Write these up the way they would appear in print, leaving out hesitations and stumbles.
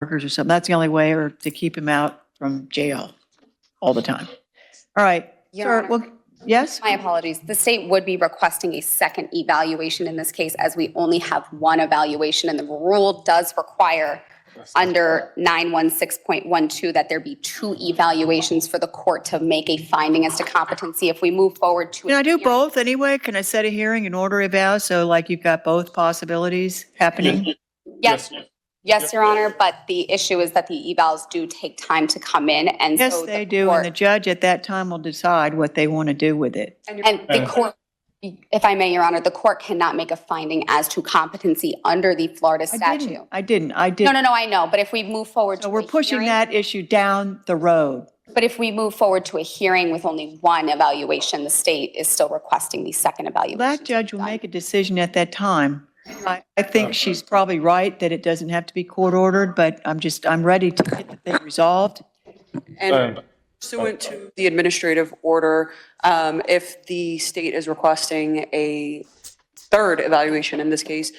workers or something. That's the only way, or to keep him out from jail all the time. All right. Your Sir, Honor. well, yes? My apologies. The state would be requesting a second evaluation in this case, as we only have one evaluation, and the rule does require under 916.12 that there be two evaluations for the court to make a finding as to competency. If we move forward to. Can I do both anyway? Can I set a hearing and order a vow? So like you've got both possibilities happening? Yes, yes, Your Honor, but the issue is that the evals do take time to come in, and Yes, so they the do. court. And the judge at that time will decide what they want to do with it. And the court, if I may, Your Honor, the court cannot make a finding as to competency under the Florida statute. I didn't. No, I know, but if we move forward So to we're a pushing hearing- that issue down the road. But if we move forward to a hearing with only one evaluation, the state is still requesting the second evaluation. That judge will make a decision at that time. I think she's probably right that it doesn't have to be court ordered, but I'm ready to get the thing resolved. And pursuant to the administrative order, if the state is requesting a third evaluation in this case,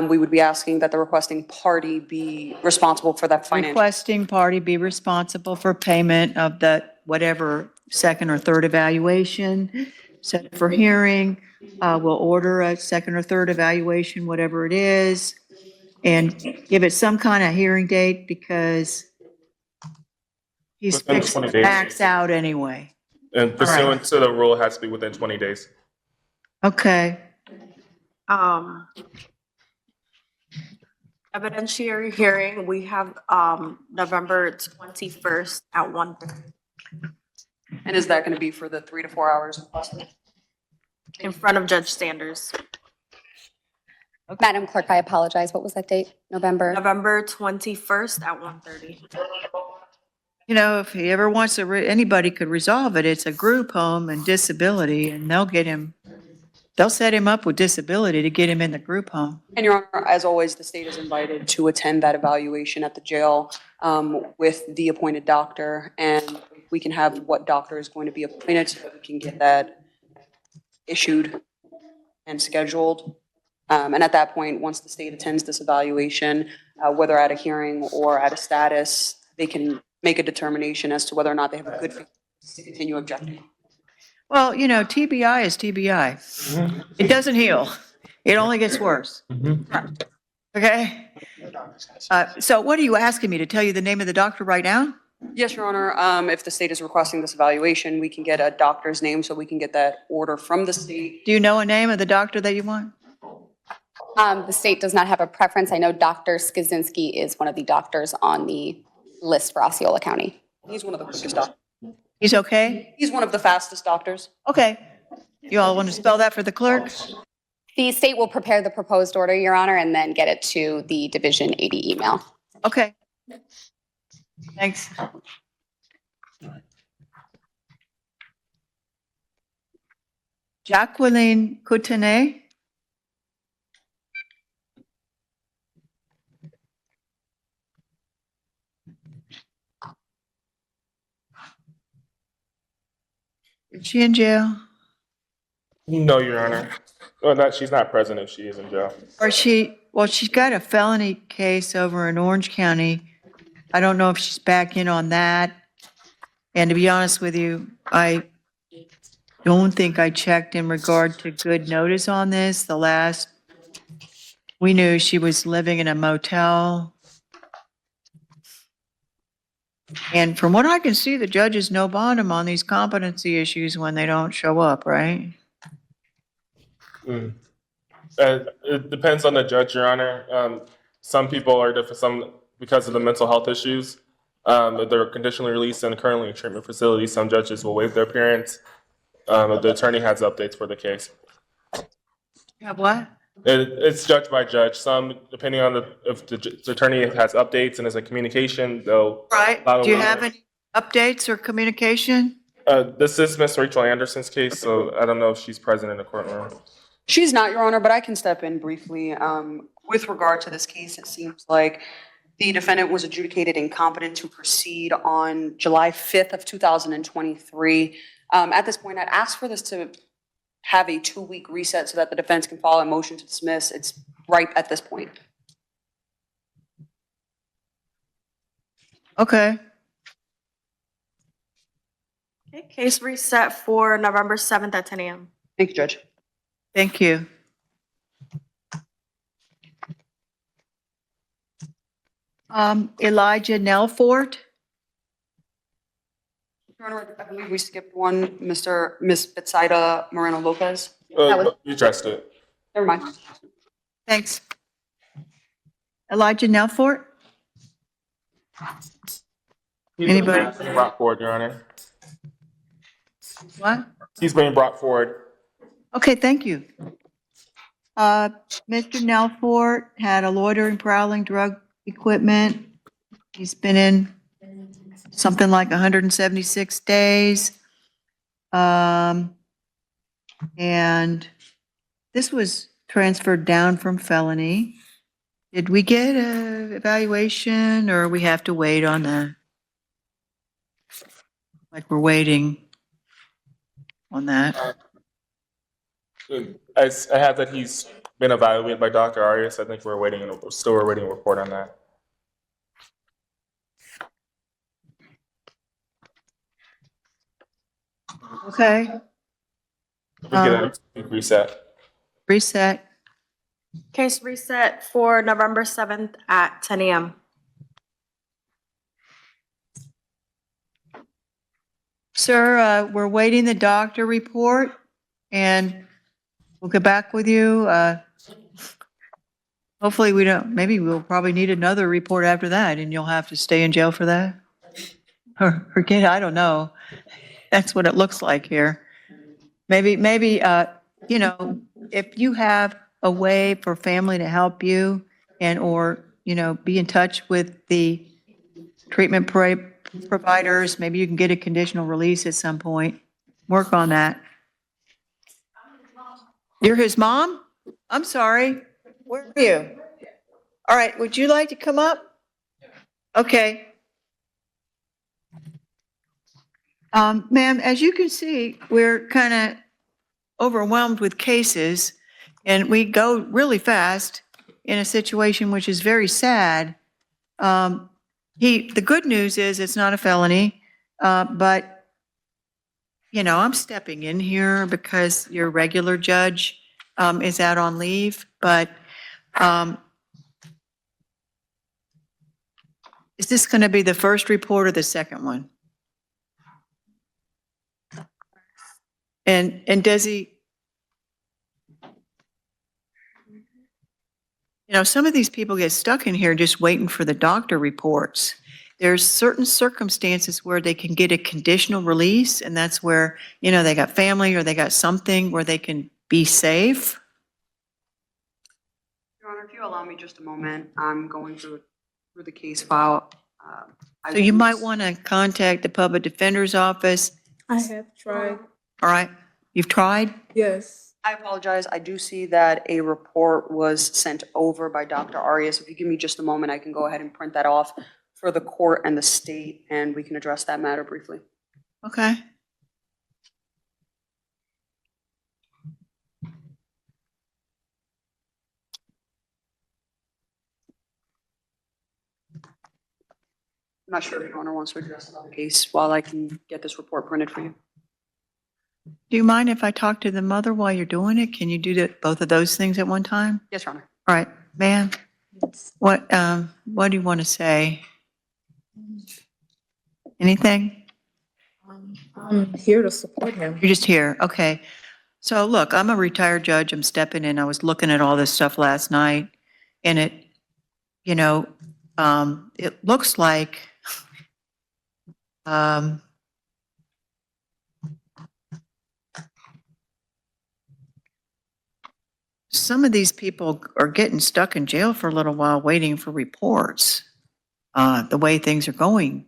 we would be asking that the requesting party be responsible for that financial. Requesting party be responsible for payment of the whatever second or third evaluation, set it for hearing. We'll order a second or third evaluation, whatever it is, and give it some kind of hearing date because he's Within fixed 20 days. max out anyway. And pursuant to the rule, it has to be within 20 days. Okay. Evidentiary hearing, we have November 21st at 1:30 And is that going to be for the 3 to 4 hours? in front of Judge Sanders. Madam Clerk, I apologize. What was that date? November? November 21st at 1:30. You know, if he ever wants to, anybody could resolve it. It's a group home and disability, and they'll set him up with disability to get him in the group home. And Your Honor, as always, the state is invited to attend that evaluation at the jail with the appointed doctor. And we can have what doctor is going to be appointed so that we can get that issued and scheduled. And at that point, once the state attends this evaluation, whether at a hearing or at a status, they can make a determination as to whether or not they have a good faith to continue objecting. Well, you know, TBI is TBI. It doesn't heal. It only gets worse. Okay? So what are you asking me, to tell you the name of the doctor right now? Yes, Your Honor. If the state is requesting this evaluation, we can get a doctor's name so we can get that order from the state. Do you know a name of the doctor that you want? The state does not have a preference. I know Dr. Skaczynski is one of the doctors on the list for Osceola County. He's one of the quickest doctors. He's okay? He's one of the fastest doctors. Okay. You all want to spell that for the clerk? The state will prepare the proposed order, Your Honor, and then get it to the Division 80 email. Okay. Thanks. Jacqueline Coutanet? Is she in jail? No, Your Honor. Well, she's not present if she is in jail. Or she's got a felony case over in Orange County. I don't know if she's back in on that. And to be honest with you, I don't think I checked in regard to good notice on this. We knew she was living in a motel. And from what I can see, the judges no bond them on these competency issues when they don't show up, right? It depends on the judge, Your Honor. Some people are because of the mental health issues. If they're conditionally released and currently in treatment facilities, some judges will waive their appearance. The attorney has updates for the case. You have what? It's judge by judge. Some, depending on if the attorney has updates and is in communication, they'll. Right. Do you have any updates or communication? This is Miss Rachel Anderson's case, so I don't know if she's present in the courtroom. She's not, Your Honor, but I can step in briefly. With regard to this case, it seems like the defendant was adjudicated incompetent to proceed on July 5th of 2023. At this point, I'd ask for this to have a 2-week reset so that the defense can file a motion to dismiss. It's right at this point. Okay. Okay, case reset for November 7th at 10 a.m. Thank you, Judge. Thank you. Elijah Nelfort. Your Honor, I believe we skipped one, Miss Betsaida Moreno Lopez. You addressed it. Never mind. Thanks. Elijah Nelfort? Anybody? He's being brought forward, Your Honor. What? He's being brought forward. Okay, thank you. Mr. Nelfort had a loitering, prowling, drug equipment. He's been in something like 176 days. And this was transferred down from felony. Did we get a evaluation or we have to wait on that? Like we're waiting on that. I have that he's been evaluated by Dr. Arias. I think we're still awaiting a report on that. Okay, We get a reset. reset. Case reset for November 7th at 10 a.m. Sir, we're waiting the doctor report and we'll get back with you. Hopefully we don't, maybe we'll probably need another report after that and you'll have to stay in jail for that. Or get, I don't know. That's what it looks like here. Maybe, you know, if you have a way for family to help you and, or, you know, be in touch with the treatment providers, maybe you can get a conditional release at some point. Work on that. You're his mom? I'm sorry. Where are you? All right, would you like to come up? Okay. Ma'am, as you can see, we're kind of overwhelmed with cases and we go really fast in a situation which is very sad. The good news is it's not a felony, but you know, I'm stepping in here because your regular judge is out on leave, but is this going to be the first report or the second one? And does he, you know, some of these people get stuck in here just waiting for the doctor reports. There's certain circumstances where they can get a conditional release, and that's where, you know, they got family or they got something where they can be safe. Your Honor, if you allow me just a moment, I'm going through the case file. So you might want to contact the public defender's office. I have tried, All right, you've tried? yes. I apologize. I do see that a report was sent over by Dr. Arias. If you give me just a moment, I can go ahead and print that off for the court and the state, and we can address that matter briefly. Okay. I'm not sure if Your Honor wants to address the case while I can get this report printed for you. Do you mind if I talk to the mother while you're doing it? Can you do both of those things at one time? Yes, Your Honor. All right, ma'am, what do you want to say? Anything? I'm here to support him. You're just here, okay. So look, I'm a retired judge, I'm stepping in, I was looking at all this stuff last night, and it, you know, it looks like, some of these people are getting stuck in jail for a little while waiting for reports, the way things are going.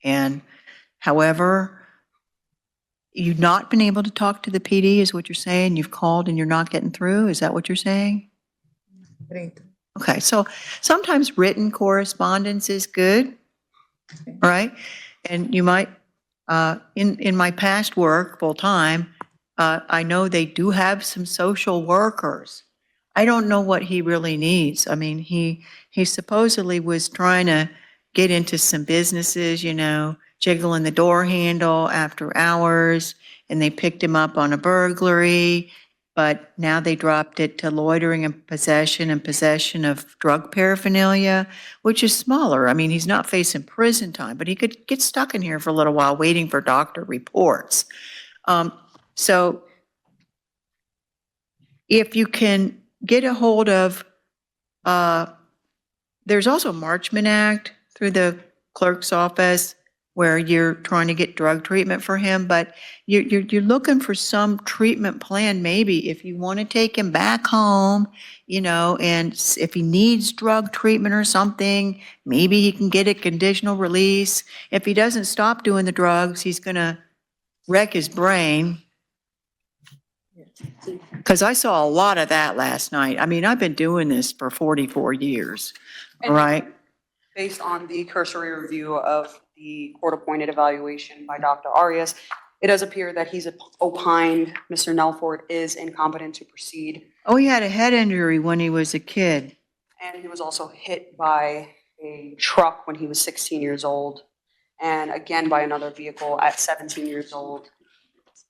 And however, you've not been able to talk to the PD is what you're saying? You've called and you're not getting through? Is that what you're saying? Okay, so sometimes written correspondence is good, right? And you might, in my past work, full-time, I know they do have some social workers. I don't know what he really needs. I mean, he supposedly was trying to get into some businesses, you know, jiggling the door handle after hours, and they picked him up on a burglary, but now they dropped it to loitering and possession of drug paraphernalia, which is smaller. I mean, he's not facing prison time, but he could get stuck in here for a little while waiting for doctor reports. So if you can get a hold of, there's also a Marchman Act through the clerk's office where you're trying to get drug treatment for him, but you're looking for some treatment plan, maybe if you want to take him back home, you know, and if he needs drug treatment or something, maybe he can get a conditional release. If he doesn't stop doing the drugs, he's going to wreck his brain. Because I saw a lot of that last night. I mean, I've been doing this for 44 years, all right? Based on the cursory review of the court-appointed evaluation by Dr. Arias, it does appear that he's opined Mr. Nelford is incompetent to proceed, Oh, he had a head injury when he was a kid. and he was also hit by a truck when he was 16 years old, and again by another vehicle at 17 years old.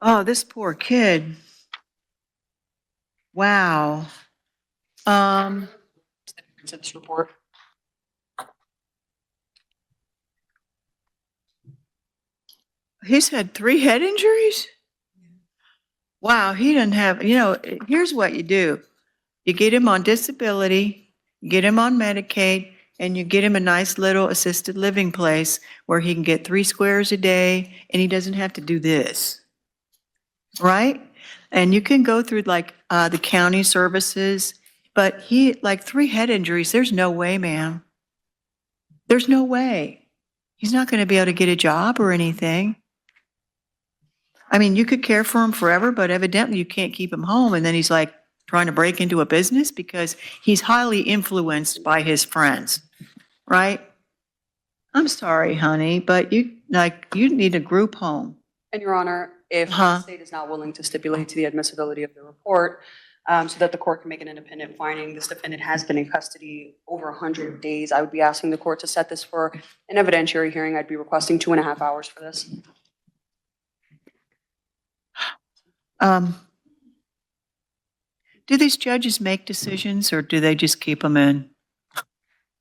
Oh, this poor kid. Wow. It's in this report. He's had 3 head injuries? Wow, he doesn't have, you know, here's what you do. You get him on disability, you get him on Medicaid, and you get him a nice little assisted living place where he can get 3 squares a day and he doesn't have to do this. Right? And you can go through like the county services, but he, like 3 head injuries, there's no way, ma'am. There's no way. He's not going to be able to get a job or anything. I mean, you could care for him forever, but evidently you can't keep him home. And then he's like trying to break into a business because he's highly influenced by his friends, right? I'm sorry, honey, but you need a group home. And Your Honor, if the Uh-huh. state is not willing to stipulate to the admissibility of the report, so that the court can make an independent finding, this defendant has been in custody over 100 days. I would be asking the court to set this for an evidentiary hearing. I'd be requesting 2.5 hours for this. Do these judges make decisions or do they just keep them in?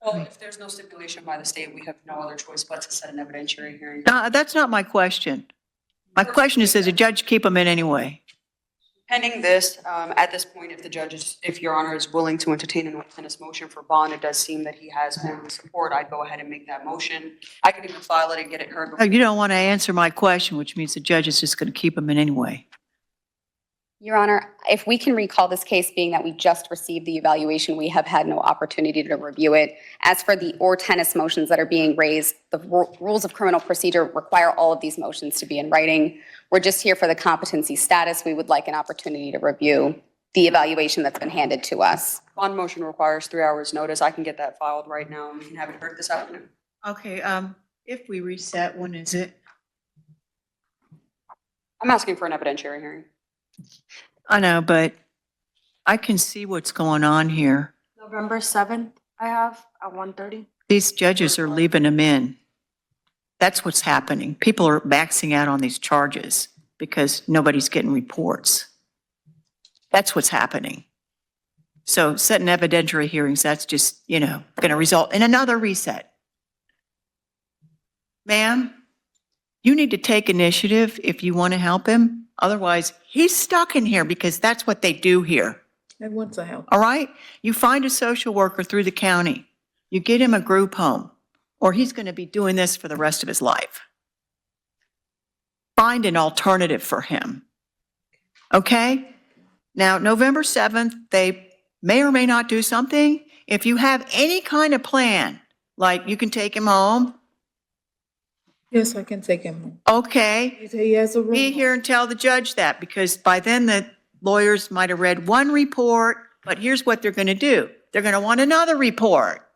Well, if there's no stipulation by the state, we have no other choice but to set an evidentiary hearing. That's not my question. My question is, does a judge keep them in anyway? Pending this, at this point, if Your Honor is willing to entertain an ordinance motion for bond, it does seem that he has family support. I'd go ahead and make that motion. I could even file it and get it heard. Oh, you don't want to answer my question, which means the judge is just going to keep them in anyway. Your Honor, if we can recall this case being that we just received the evaluation, we have had no opportunity to review it. As for the or tennis motions that are being raised, the rules of criminal procedure require all of these motions to be in writing. We're just here for the competency status. We would like an opportunity to review the evaluation that's been handed to us. Bond motion requires 3 hours notice. I can get that filed right now and we can have it heard this afternoon. Okay, if we reset, when is it? I'm asking for an evidentiary hearing. I know, but I can see what's going on here. November 7th, I have at 1:30. These judges are leaving them in. That's what's happening. People are maxing out on these charges because nobody's getting reports. That's what's happening. So setting evidentiary hearings, that's just, you know, going to result in another reset. Ma'am, you need to take initiative if you want to help him. Otherwise, he's stuck in here because that's what they do here. I want to help. All right? You find a social worker through the county. You get him a group home, or he's going to be doing this for the rest of his life. Find an alternative for him. Okay? Now, November 7th, they may or may not do something. If you have any kind of plan, like you can take him home, Yes, I can take him home. okay, He has a room. be here and tell the judge that, because by then the lawyers might have read one report, but here's what they're going to do. They're going to want another report.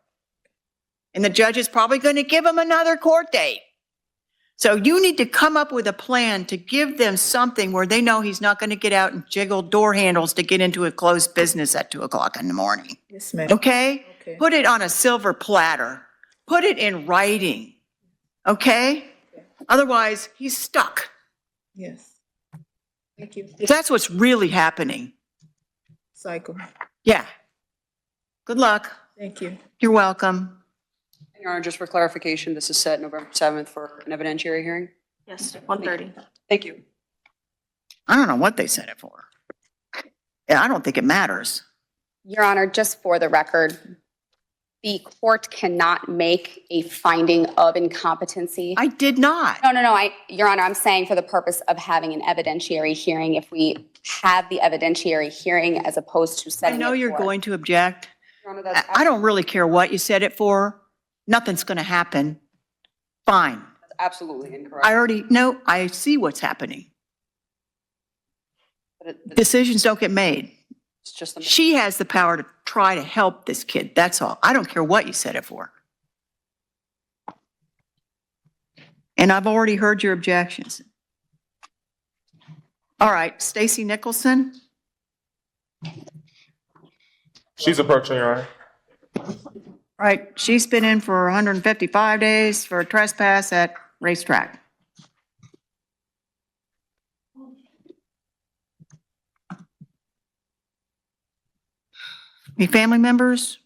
And the judge is probably going to give them another court date. So you need to come up with a plan to give them something where they know he's not going to get out and jiggle door handles to get into a closed business at 2 o'clock in the morning. Yes, ma'am. Okay? Okay. Put it on a silver platter. put it in writing, okay? Otherwise, he's stuck. Yes. Thank you. That's what's really happening. Cycle. Yeah. Good luck. Thank you. You're welcome. Your Honor, just for clarification, this is set November 7th for an evidentiary hearing? Yes, 1:30. Thank you. I don't know what they set it for. Yeah, I don't think it matters. Your Honor, just for the record, the court cannot make a finding of incompetency. I did not. No, Your Honor, I'm saying for the purpose of having an evidentiary hearing, if we have the evidentiary hearing as opposed to I setting it know you're for- going to object. Your Honor, I don't really care what you set it for. Nothing's going to happen. Fine. that's absolutely incorrect. I see what's happening. But Decisions don't get made. it's just a She has the power to try to help this kid. That's all. I don't care what you set it for. And I've already heard your objections. All right, Stacy Nicholson. She's approaching, Your Honor. All right, she's been in for 155 days for a trespass at racetrack. Any family members?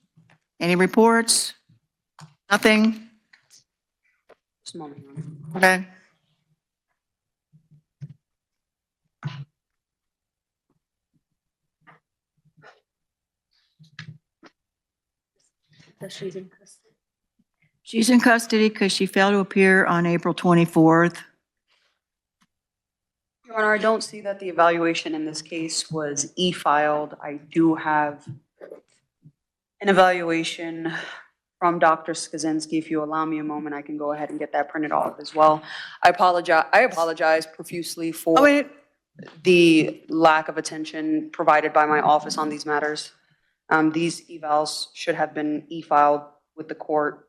Any reports? Nothing? Just a moment, Your Honor. Okay. She's in custody because she failed to appear on April 24th. Your Honor, I don't see that the evaluation in this case was e-filed. I do have an evaluation from Dr. Skazinski. If you allow me a moment, I can go ahead and get that printed off as well. I apologize profusely Oh, for wait, the lack of attention provided by my office on these matters. These evals should have been e-filed with the court.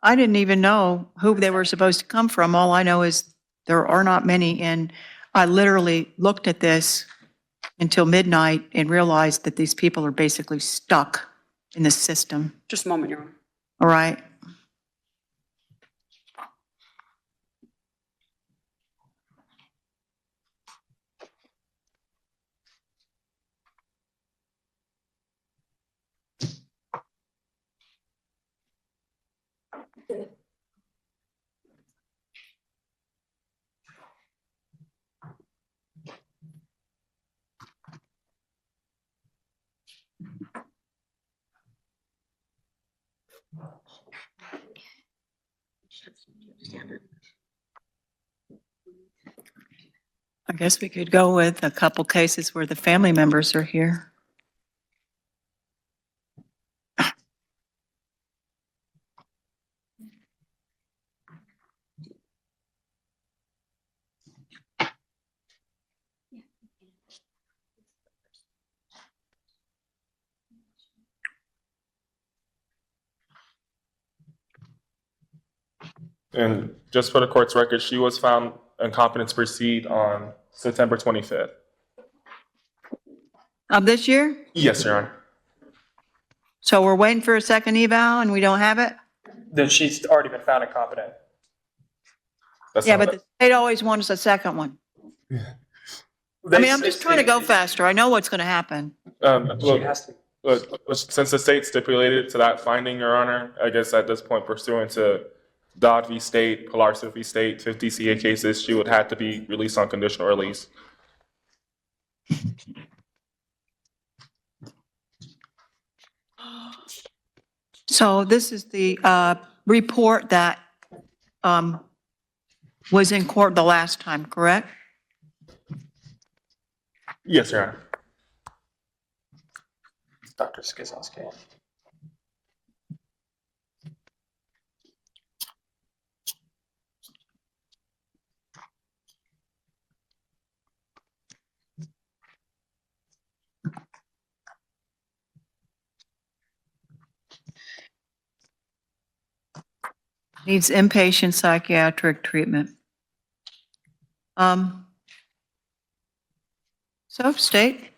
I didn't even know who they were supposed to come from. All I know is there are not many, and I literally looked at this until midnight and realized that these people are basically stuck in the system, Just a moment, Your Honor. all right? I guess we could go with a couple cases where the family members are here. And just for the court's record, she was found incompetent to proceed on September 25th. Of this year? Yes, Your Honor. So we're waiting for a second eval and we don't have it? That she's already been found incompetent. That's Yeah, not- but the state always wants a second one. I mean, I'm just trying to go faster. I know what's going to happen. She look, has to. look, since the state stipulated to that finding, Your Honor, I guess at this point pursuant to Dodd v. State, Pilarsa v. State, 50 CA cases, she would have to be released on conditional release. So this is the report that was in court the last time, correct? Yes, Your Honor. Dr. Skazinski. Needs inpatient psychiatric treatment. So, state?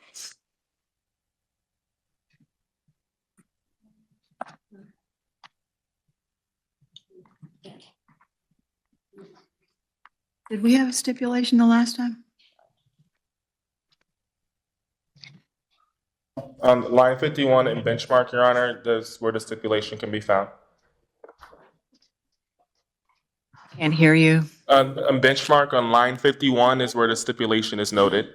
Did we have a stipulation the last time? On line 51 in benchmark, Your Honor, that's where the stipulation can be found. Can't hear you. On benchmark on line 51 is where the stipulation is noted.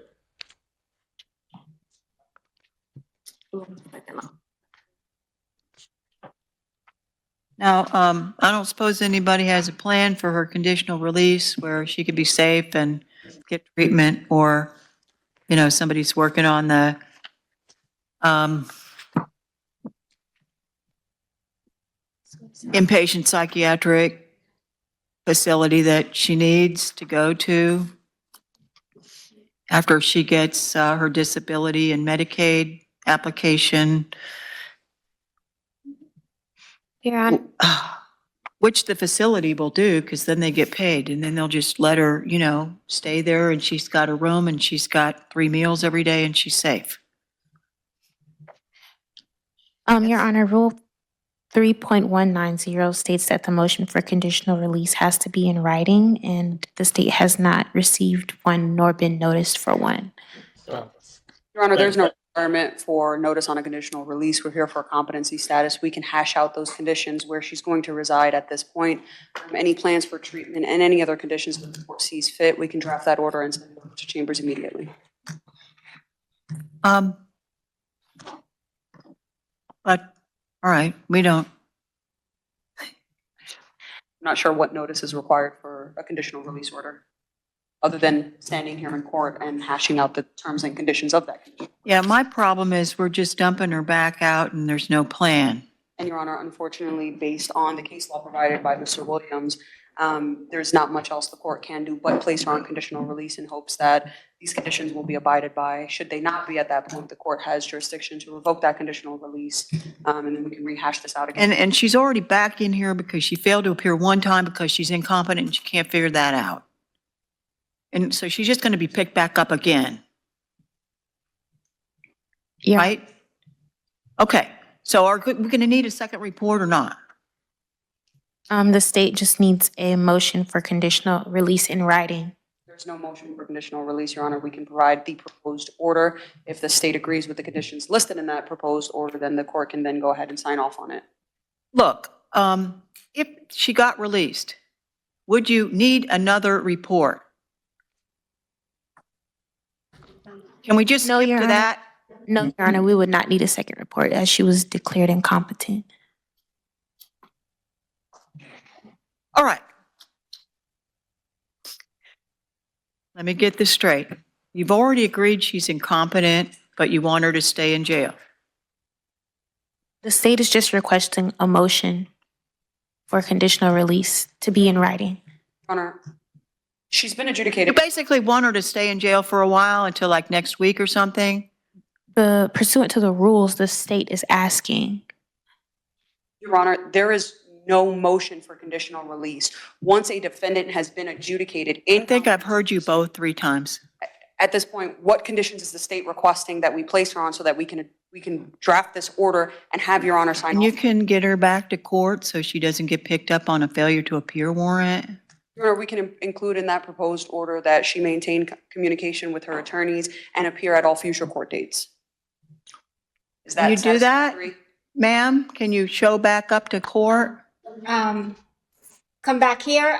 Now, I don't suppose anybody has a plan for her conditional release where she could be safe and get treatment, or, you know, somebody's working on the, inpatient psychiatric facility that she needs to go to after she gets, her disability and Medicaid application, Your Honor, which the facility will do, because then they get paid, and then they'll just let her, you know, stay there, and she's got a room, and she's got 3 meals every day, and she's safe. Your Honor, Rule 3.190 states that the motion for conditional release has to be in writing, and the state has not received one nor been noticed for one. Your Honor, there's no requirement for notice on a conditional release. We're here for competency status. We can hash out those conditions where she's going to reside at this point. Any plans for treatment and any other conditions that the court sees fit, we can draft that order and send it over to chambers immediately. But, all right, we don't, I'm not sure what notice is required for a conditional release order, other than standing here in court and hashing out the terms and conditions of that condition. yeah, my problem is we're just dumping her back out and there's no plan. And Your Honor, unfortunately, based on the case law provided by Mr. Williams, there's not much else the court can do but place her on conditional release in hopes that these conditions will be abided by. Should they not be at that point, the court has jurisdiction to revoke that conditional release, and then we can rehash this out again. And she's already back in here because she failed to appear one time because she's incompetent and she can't figure that out. And so she's just going to be picked back up again, Yeah. right? Okay, so are we going to need a second report or not? The state just needs a motion for conditional release in writing. There's no motion for conditional release, Your Honor. We can provide the proposed order. If the state agrees with the conditions listed in that proposed order, then the court can then go ahead and sign off on it. Look, if she got released, would you need another report? Can we just No, skip Your to Honor. that? No, Your Honor, we would not need a second report as she was declared incompetent. All right. Let me get this straight. You've already agreed she's incompetent, but you want her to stay in jail. The state is just requesting a motion for conditional release to be in writing. Your Honor, she's been You adjudicated. basically want her to stay in jail for a while until like next week or something? The pursuant to the rules, the state is asking. Your Honor, there is no motion for conditional release. Once a defendant has been adjudicated I think I've heard you both 3 times. At this point, what conditions is the state requesting that we place her on so that we can draft this order and have Your Honor sign And you off? can get her back to court so she doesn't get picked up on a failure to appear warrant. Your Honor, we can include in that proposed order that she maintain communication with her attorneys and appear at all future court dates. Is that Can you do that? satisfactory? Ma'am, can you show back up to court? Come back here,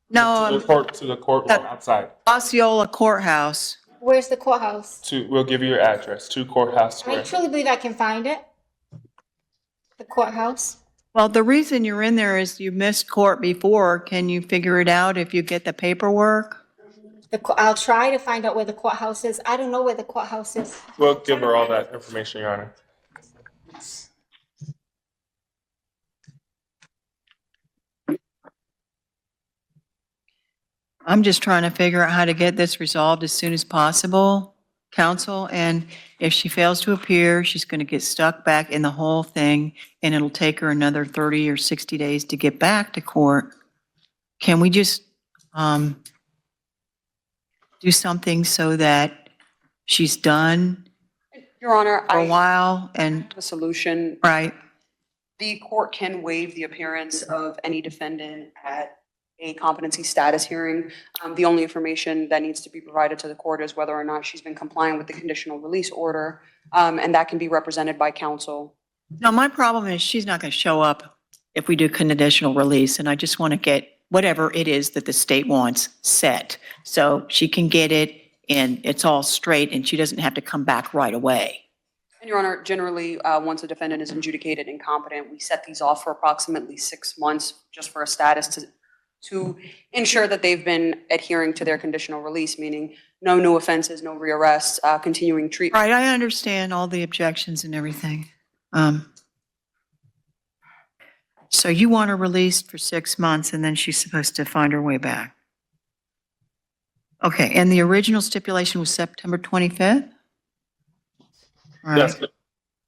No, To the courtroom outside. Osceola Courthouse. where's the courthouse? We'll give you your address, 2 Courthouse I Square. truly believe I can find it. The courthouse. Well, the reason you're in there is you missed court before. Can you figure it out if you get the paperwork? I'll try to find out where the courthouse is. I don't know where the courthouse is. We'll give her all that information, Your Honor. I'm just trying to figure out how to get this resolved as soon as possible, counsel. And if she fails to appear, she's going to get stuck back in the whole thing, and it'll take her another 30 or 60 days to get back to court. Can we just do something so that she's done Your Honor, for I a while and, have a solution. right? The court can waive the appearance of any defendant at a competency status hearing. The only information that needs to be provided to the court is whether or not she's been complying with the conditional release order, and that can be represented by counsel. No, my problem is she's not going to show up if we do conditional release, and I just want to get whatever it is that the state wants set. So she can get it and it's all straight and she doesn't have to come back right away. And Your Honor, generally, once a defendant is adjudicated incompetent, we set these off for approximately 6 months just for a status to ensure that they've been adhering to their conditional release, meaning no new offenses, no rearrests, continuing treatment. Right, I understand all the objections and everything. So you want her released for 6 months and then she's supposed to find her way back. Okay, and the original stipulation was September 25th? Right. Yes,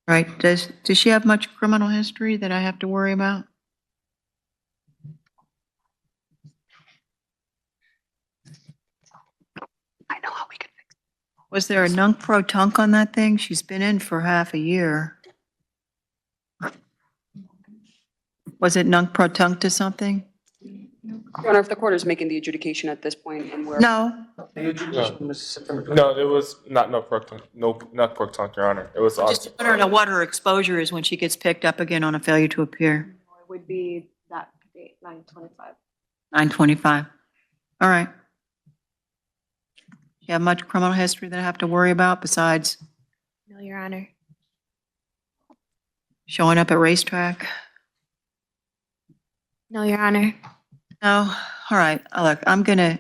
Right, does she have much criminal history that I have to worry about? I know how we can fix it. Was there a nunc pro tunc on that thing? She's been in for half a year. Was it nunc pro tunc to something? Your Honor, if the court is making the adjudication at this point and we're. No, The adjudication was September. no, it was not no proton, no, not proton, Your Honor. It was just also, wondering what her exposure is when she gets picked up again on a failure to appear. It would be that date, 9/25. 9/25. All right. You have much criminal history that I have to worry about besides No, Your Honor. showing up at racetrack? No, Your Honor. No, all right, look, I'm gonna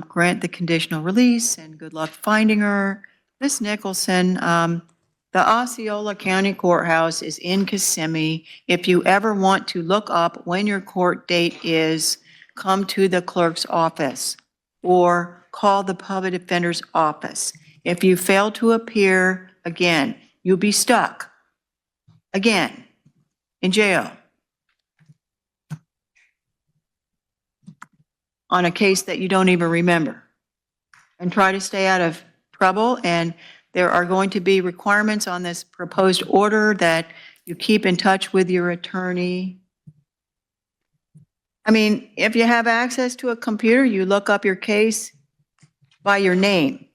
grant the conditional release and good luck finding her. Ms. Nicholson, the Osceola County Courthouse is in Kissimmee. If you ever want to look up when your court date is, come to the clerk's office or call the public defender's office. If you fail to appear again, you'll be stuck again in jail on a case that you don't even remember. And try to stay out of trouble. And there are going to be requirements on this proposed order that you keep in touch with your attorney. I mean, if you have access to a computer, you look up your case by your name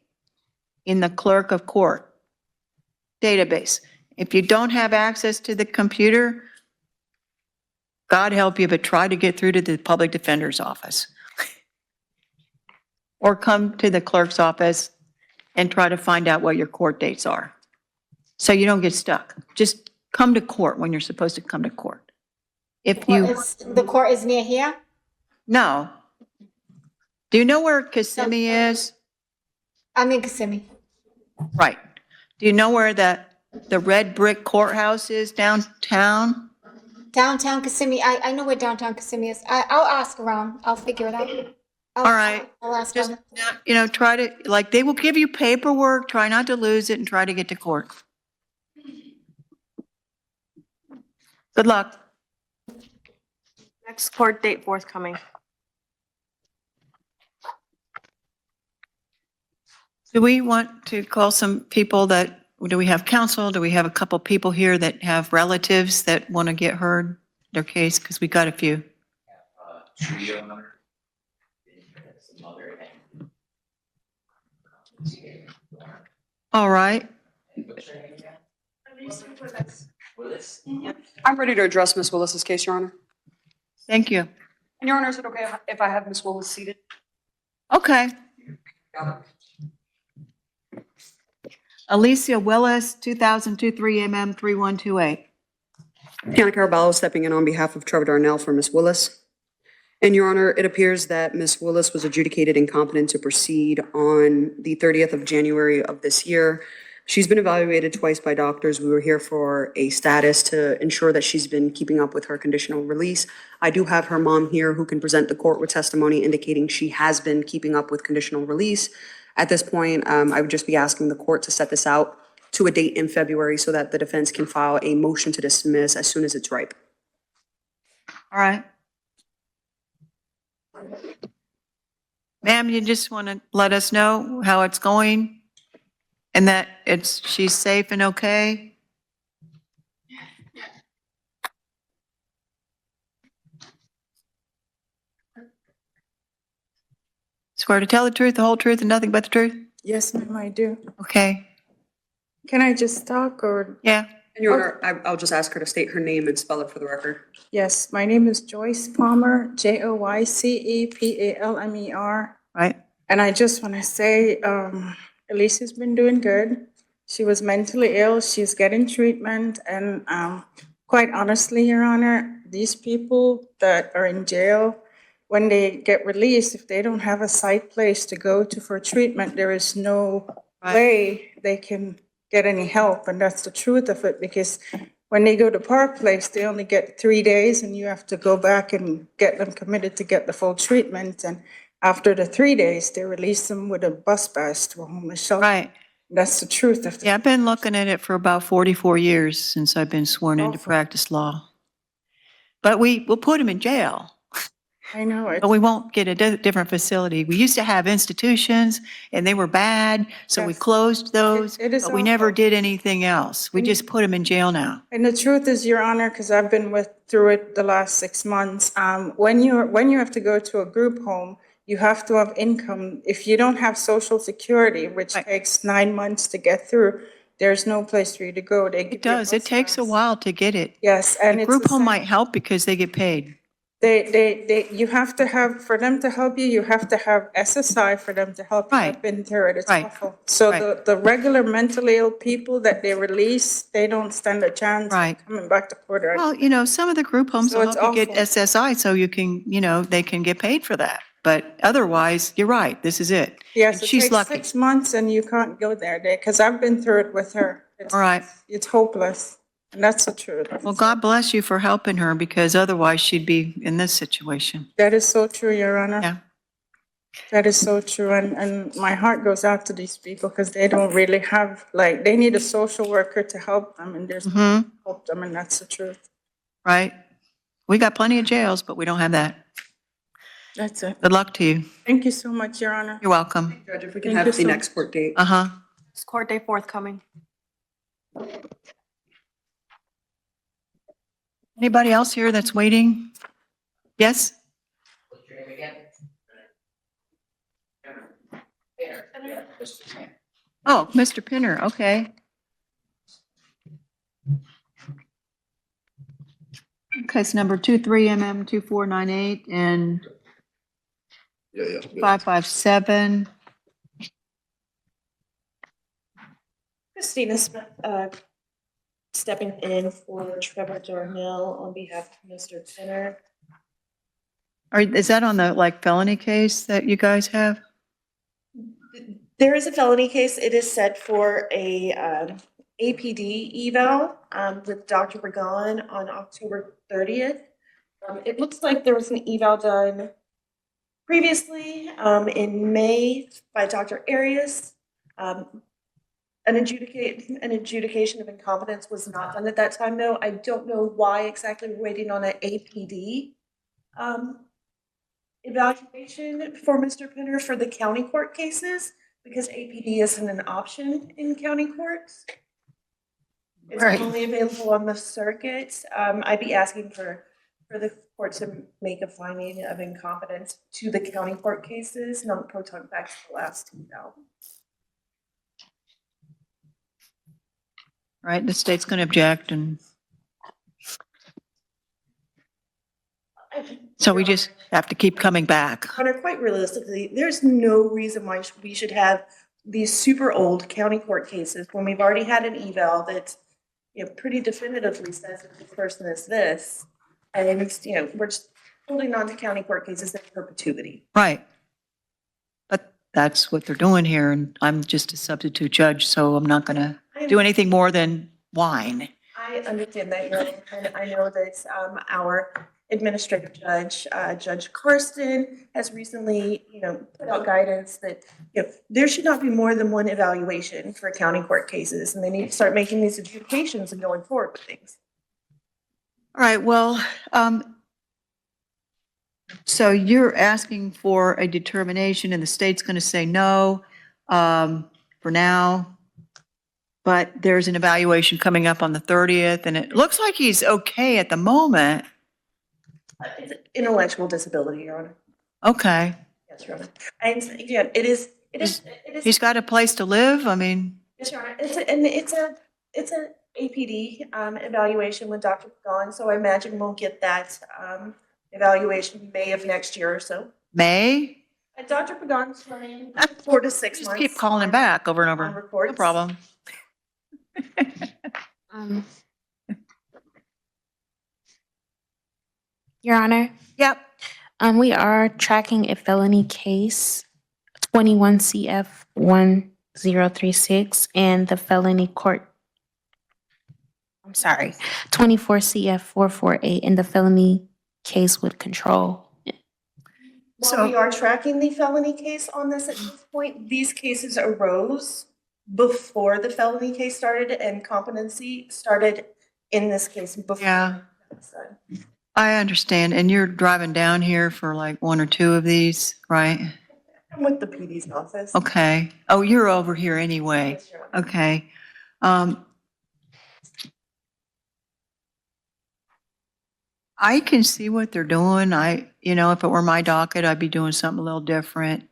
in the clerk of court database. If you don't have access to the computer, God help you, but try to get through to the public defender's office. Or come to the clerk's office and try to find out what your court dates are. So you don't get stuck. Just come to court when you're supposed to come to court. If you, The court is near here? no. Do you know where Kissimmee is? I'm in Kissimmee. Right. Do you know where the red brick courthouse is downtown? Downtown Kissimmee, I know where downtown Kissimmee is. I'll ask around, I'll figure it out. All right. I'll ask Just, around. try to, like, they will give you paperwork, try not to lose it and try to get to court. Good luck. Next court date forthcoming. Do we want to call some people that, do we have counsel? Do we have a couple people here that have relatives that want to get heard, their case? Because we got a few. All right. I'm ready to address Ms. Willis's case, Your Honor. Thank you. And Your Honor, is it okay if I have Ms. Willis seated? Okay. Alicia Willis, 2002 3MM 3128. Hannah Caraballo stepping in on behalf of Trevor Darnell for Ms. Willis. And Your Honor, it appears that Ms. Willis was adjudicated incompetent to proceed on the 30th of January of this year. She's been evaluated twice by doctors. We were here for a status to ensure that she's been keeping up with her conditional release. I do have her mom here who can present the court with testimony indicating she has been keeping up with conditional release. At this point, I would just be asking the court to set this out to a date in February so that the defense can file a motion to dismiss as soon as it's ripe. All right. Ma'am, you just want to let us know how it's going and that she's safe and okay? swear to tell the truth, the whole truth, and nothing but the truth? Yes, ma'am, I do. Okay, Can I just talk or? yeah, And Your Honor, I'll just ask her to state her name and spell it for the record. Yes, my name is Joyce Palmer, Joycepalmer. right, And I just want to say, Elisa's been doing good. She was mentally ill, she's getting treatment, and quite honestly, Your Honor, these people that are in jail, when they get released, if they don't have a site place to go to for treatment, there is no Right. way they can get any help, and that's the truth of it, because when they go to Park Place, they only get 3 days, and you have to go back and get them committed to get the full treatment, and after the 3 days, they release them with a bus pass to a homeless shelter. right. That's the truth of Yeah, it. I've been looking at it for about 44 years since I've been sworn into Awful. practice law. But we'll put them in jail, I know it. but we won't get a different facility. We used to have institutions and they were bad, so we Yes. closed those, It is but we never awful. did anything else. We just put them in jail now. And the truth is, Your Honor, because I've been through it the last 6 months, when you have to go to a group home, you have to have income. If you don't have Social Security, which Right. takes 9 months to get through, there's no place for you to go. They give It you a does. It bus takes a pass. while to get it. Yes, and The it's group the home same. might help because they get paid. You have to have, for them to help you, you have to have SSI for them to help you. Right. I've been through it, it's Right. awful. So Right. the regular mentally ill people that they release, they don't stand a chance Right. of coming back to court. Well, some of the group homes So will it's help you get awful. SSI so you can, they can get paid for that. But otherwise, you're right, this is it. Yes, And it she's takes lucky. 6 months and you can't go there, because I've been through it with her. All right. It's hopeless, and that's the truth. Well, God bless you for helping her because otherwise she'd be in this situation. That is so true, Your Honor. Yeah. That is so true, and my heart goes out to these people because they don't really have, they need a social worker to help them, and there's no one to help them, and that's the truth. Right? We got plenty of jails, but we don't have that. That's it. Good luck to you. Thank you so much, Your Honor. You're welcome. Judge, if we can Thank have you the so- next court date. Uh-huh. Is court day forthcoming? Anybody else here that's waiting? Yes? Oh, Mr. Pinner, okay. Case number 23MM2498 and 557. Christina Smith, stepping in for Trevor Dormill on behalf of Mr. Pinner. Is that on the felony case that you guys have? There is a felony case. It is set for a APD eval with Dr. Regan on October 30th. It looks like there was an eval done previously in May by Dr. Arias. An adjudication of incompetence was not done at that time, though. I don't know why exactly we're waiting on an APD evaluation for Mr. Pinner for the county court cases, because APD isn't an option in county courts. It's Right. only available on the circuit. I'd be asking for the court to make a finding of incompetence to the county court cases, not proton back to the last eval. Right, the state's going to object and so we just have to keep coming back. Hunter, quite realistically, there's no reason why we should have these super old county court cases when we've already had an eval that, pretty definitively says that this person is this. And it's, we're just holding on to county court cases in perpetuity. Right. But that's what they're doing here and I'm just a substitute judge, so I'm not going to do anything more than whine. I understand that, and I know that our administrative judge, Judge Karsten, has recently, put out guidance that there should not be more than one evaluation for county court cases, and they need to start making these adjudications and going forward with things. All right, well, so you're asking for a determination and the state's going to say no for now, but there's an evaluation coming up on the 30th and it looks like he's okay at the moment. It's intellectual disability, Your Honor. Okay. Yes, Your Honor. Again, it is. He's got a place to live, I mean, Yes, Your Honor. It's a APD evaluation with Dr. Pagan, so I imagine we'll get that evaluation May of next year or so. May? And Dr. Pagan's running 4 to 6 Just months. keep calling him back over and over. on No reports. problem. Your Honor, Yep. we are tracking a felony case, 21 CF 1036, and the felony court, I'm sorry, 24 CF 448, and the felony case with control. While we are tracking the felony case on this at this point, these cases arose before the felony case started and competency started in this case before. Yeah. So, I understand. And you're driving down here for like one or two of these, right? I'm with the PD's office. Okay. Oh, you're over here anyway. Yes, Your Honor. Okay. I can see what they're doing. If it were my docket, I'd be doing something a little different,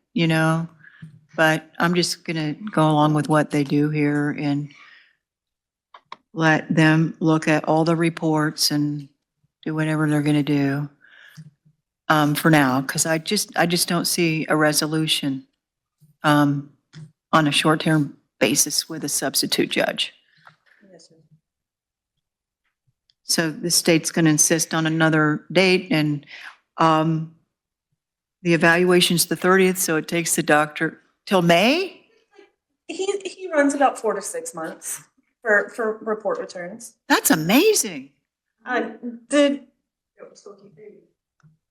but I'm just gonna go along with what they do here and let them look at all the reports and do whatever they're gonna do, for now, because I just don't see a resolution, on a short-term basis with a substitute judge. Yes, sir. So the state's going to insist on another date, and the evaluation's the 30th, so it takes the doctor till May? He runs about 4 to 6 months for report returns. That's amazing. The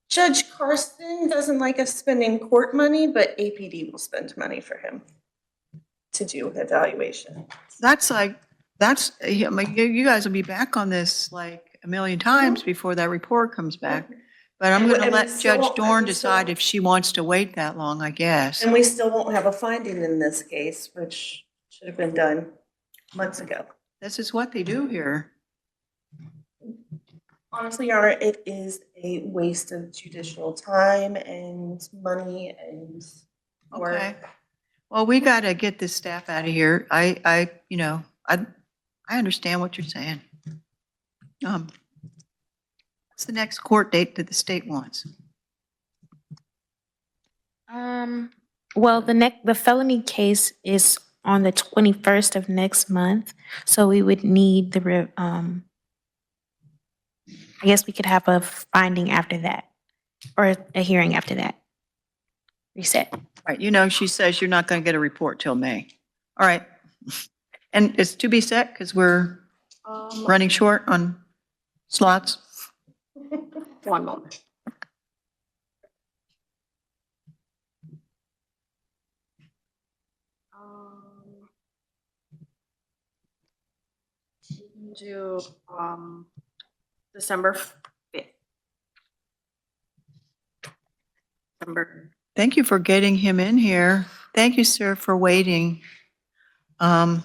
Judge Karsten doesn't like us spending court money, but APD will spend money for him to do evaluation. I mean, you guys will be back on this like a million times before that report comes back. But I'm going to And we let still Judge won't- Dorn and we still- decide if she wants to wait that long, I guess. And we still won't have a finding in this case, which should have been done months ago. This is what they do here. Honestly, Your Honor, it is a waste of judicial time and money and work. Okay. Well, we got to get this staff out of here. I understand what you're saying. What's the next court date that the state wants? Well, the felony case is on the 21st of next month, so we would need I guess we could have a finding after that, or a hearing after that. Reset. Right, she says you're not going to get a report till May. All right. And it's to be set because we're running short on slots. One moment. Do, December 5th. Thank you for getting him in here. Thank you, sir, for waiting. I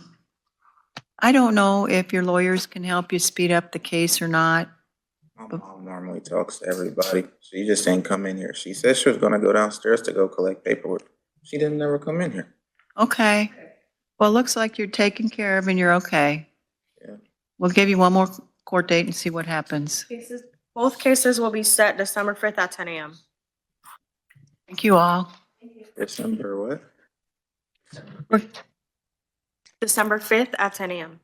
don't know if your lawyers can help you speed up the case or not. My mom normally talks to everybody. She just ain't come in here. She said she was gonna go downstairs to go collect paperwork. She didn't never come in here. Okay. Well, it looks like you're taken care of and you're okay. Yeah. We'll give you one more court date and see what happens. Both cases will be set December 5th at 10 a.m. Thank you all. December what? December 5th at 10 a.m.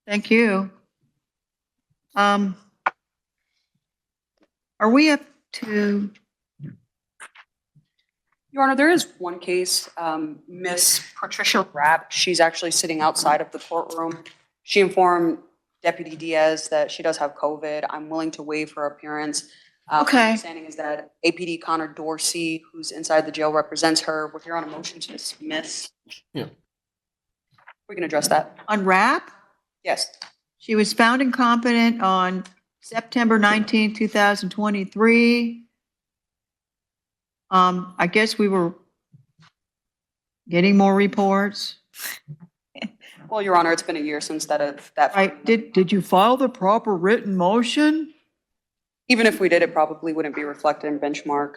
Thank you. Are we up to, Your Honor, there is one case, Miss Patricia Rapp, she's actually sitting outside of the courtroom. She informed Deputy Diaz that she does have COVID. I'm willing to waive her appearance. Okay. My understanding is that APD Connor Dorsey, who's inside the jail, represents her. We're here on a motion to dismiss. Yeah. We can address that. on RAP? Yes. She was found incompetent on September 19, 2023. I guess we were getting more reports. Well, Your Honor, it's been a year since that. Right, did you file the proper written motion? Even if we did, it probably wouldn't be reflected in benchmark.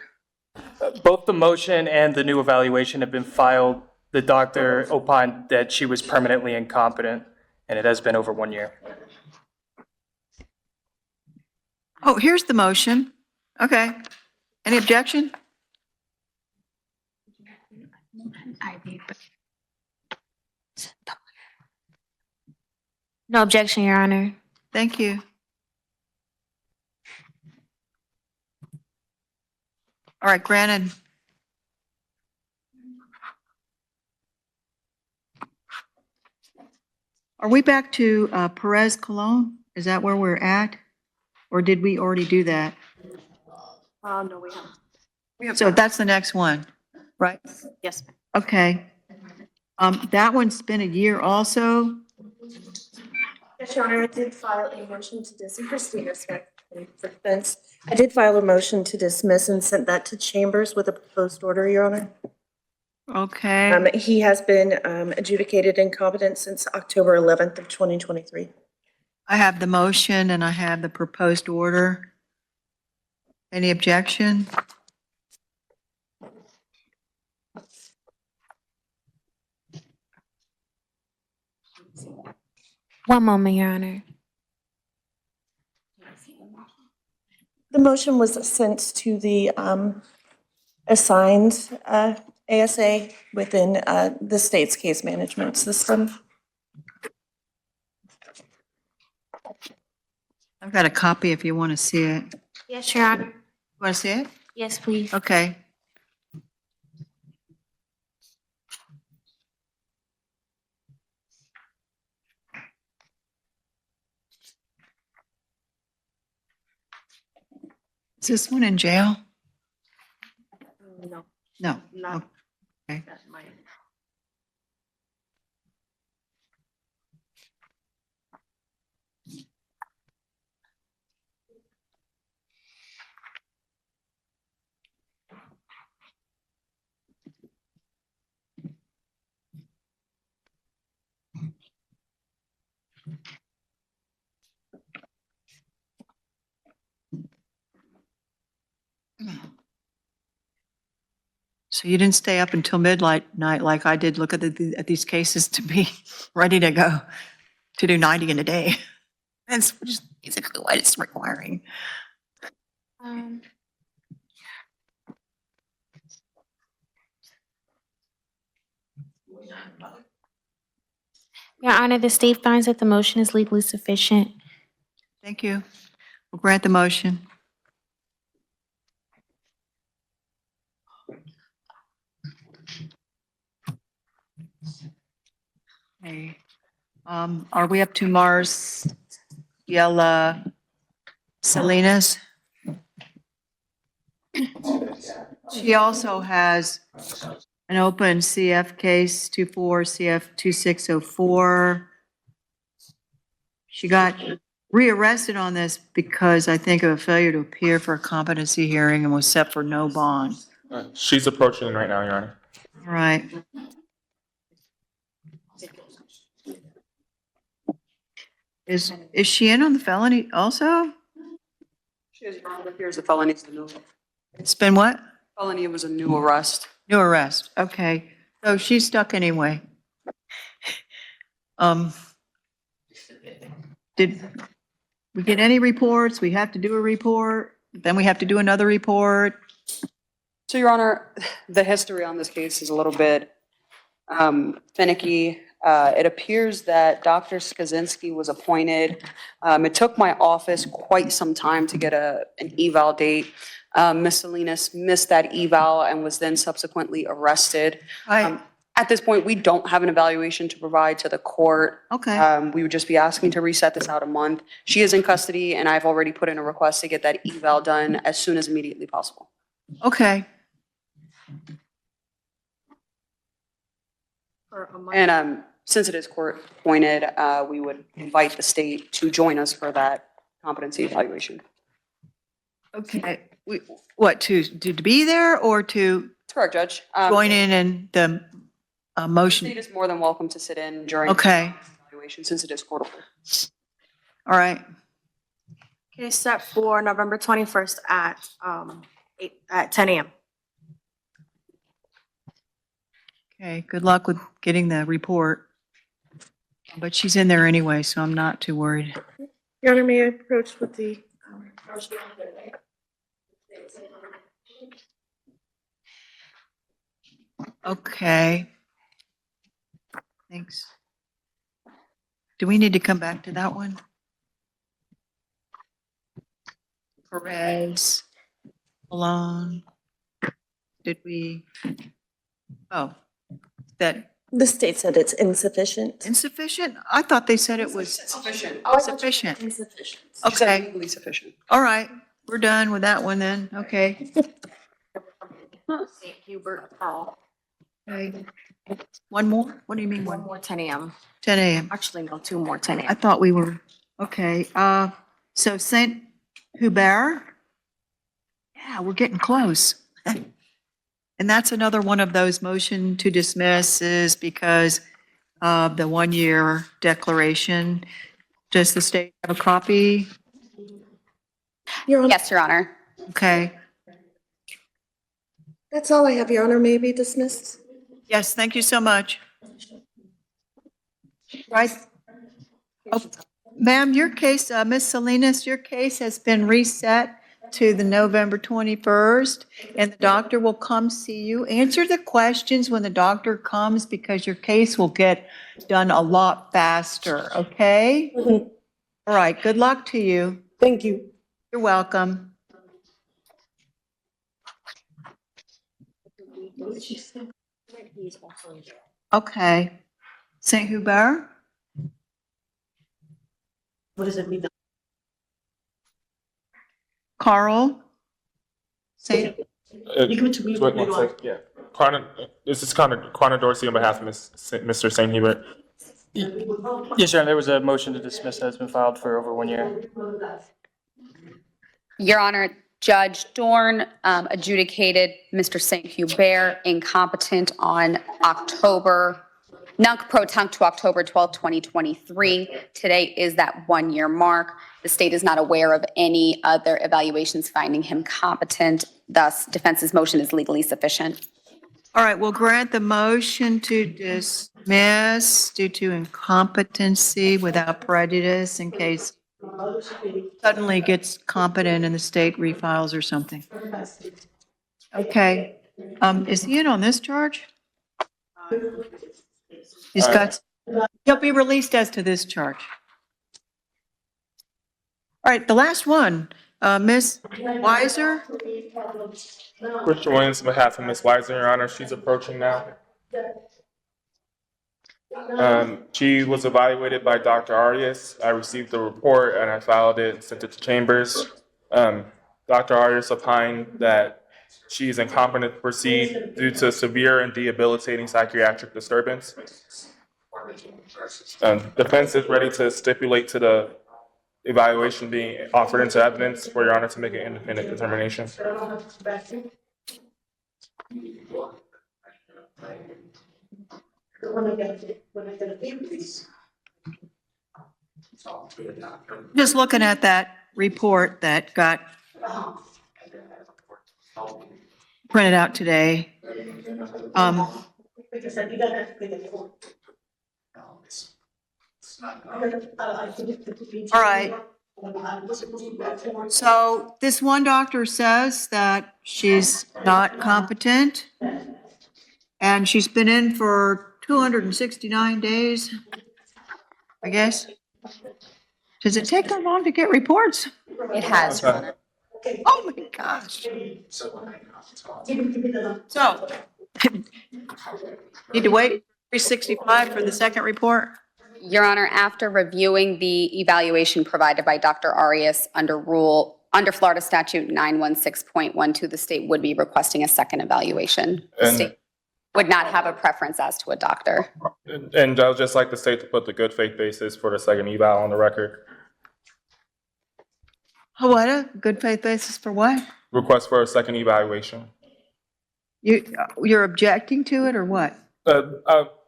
Both the motion and the new evaluation have been filed. The doctor opined that she was permanently incompetent, and it has been over 1 year. Oh, here's the motion. Okay. Any objection? No objection, Your Honor. Thank you. All right, granted. Are we back to Perez Colon? Is that where we're at? Or did we already do that? No, we haven't. So that's the next one, right? Yes. Okay. That one's been a year also. Yes, Your Honor, I did file a motion to dismiss, for defense. I did file a motion to dismiss and sent that to Chambers with a proposed order, Your Honor. Okay. He has been adjudicated incompetent since October 11th of 2023. I have the motion and I have the proposed order. Any objection? One moment, Your Honor. The motion was sent to the assigned ASA within the state's case management system. I've got a copy if you want to see it. Yes, Your Honor. Want to see it? Yes, please. Okay. Is this one in jail? No, No. not. Okay. That might. So you didn't stay up until midnight night like I did, look at at these cases to be ready to go, to do 90 in a day. That's just basically what it's requiring. Your Honor, the state finds that the motion is legally sufficient. Thank you. We'll grant the motion. Okay. Are we up to Mars Yella Salinas? She also has an open CF case 24 CF 2604. She got rearrested on this because I think of a failure to appear for a competency hearing and was set for no bond. She's approaching right now, Your Honor. All right. Is she in on the felony also? She is, Your Honor, here's the felony, it's the new, It's been what? felony, it was a new arrest. New arrest. Okay. So she's stuck anyway. Did we get any reports? We have to do a report, then we have to do another report. So, Your Honor, the history on this case is a little bit finicky. It appears that Dr. Skaczynski was appointed. It took my office quite some time to get an eval date. Ms. Salinas missed that eval and was then subsequently arrested. At this point, we don't have an evaluation to provide to the court. Okay. We would just be asking to reset this out a month. She is in custody, and I've already put in a request to get that eval done as soon as immediately possible. Okay. For a month. And since it is court appointed, we would invite the state to join us for that competency evaluation. Okay. What, to be there or to That's correct, Judge. join in the The motion? state is more than welcome to sit in during the Okay. evaluation since it is court ordered. All right. Case set for November 21st at 10 a.m. Okay, good luck with getting the report. But she's in there anyway, so I'm not too worried. Your Honor, may I approach with the? Okay. Thanks. Do we need to come back to that one? Perez, Malone. Did we? Oh, that The state said it's insufficient. insufficient? I thought they said it was Sufficient. sufficient. Insufficient. She said Okay, legally sufficient. all right. We're done with that one then. Okay. St. Hubert, Carl. Okay. One more? What do you mean One one? more 10 a.m. 10 a.m. Actually, no, two more 10 I a.m. thought we were, okay. So Saint Hubert? Yeah, we're getting close. And that's another one of those motion to dismiss is because of the 1-year declaration. Does the state have a copy? Your Honor, Yes, Your Honor. Okay. that's all I have, Your Honor. May be dismissed. Yes, thank you so much. Right. Oh, ma'am, your case, Ms. Salinas, your case has been reset to the November 21st, and the doctor will come see you. Answer the questions when the doctor comes because your case will get done a lot faster, okay? Mhm. All right, good luck to you. Thank you. You're welcome. Okay. St. Hubert? What does it mean? Carl? St. You give it to me. Wait one sec, yeah. This is Connor Dorsey on behalf of Mr. St. Hubert. Yes, Your Honor, there was a motion to dismiss that has been filed for over 1 year. Your Honor, Judge Dorn adjudicated Mr. St. Hubert incompetent on nunc pro tunc to October 12, 2023. Today is that 1-year mark. The state is not aware of any other evaluations finding him competent. Thus, defense's motion is legally sufficient. All right, we'll grant the motion to dismiss due to incompetency without prejudice in case suddenly gets competent and the state refiles or something. Okay, is he in on this charge? He's got, he'll be released as to this charge. All right, the last one, Ms. Weiser? Christian Williams on behalf of Ms. Weiser, Your Honor, she's approaching now. She was evaluated by Dr. Arias. I received the report and I filed it and sent it to Chambers. Dr. Arias opined that she is incompetent to proceed due to severe and debilitating psychiatric disturbance. Defense is ready to stipulate to the evaluation being offered into evidence for Your Honor to make an independent determination. Just looking at that report that got printed out today. All right. So this one doctor says that she's not competent and she's been in for 269 days, I guess. Does it take that long to get reports? It has, Your Honor. Oh my gosh. So, need to wait 365 for the second report? Your Honor, after reviewing the evaluation provided by Dr. Arias under Florida Statute 916.12, the state would be requesting a second evaluation. The And- state would not have a preference as to a doctor. And I would just like the state to put the good faith basis for the second eval on the record. What, a good faith basis for what? Request for a second evaluation. You're objecting to it or what? Well,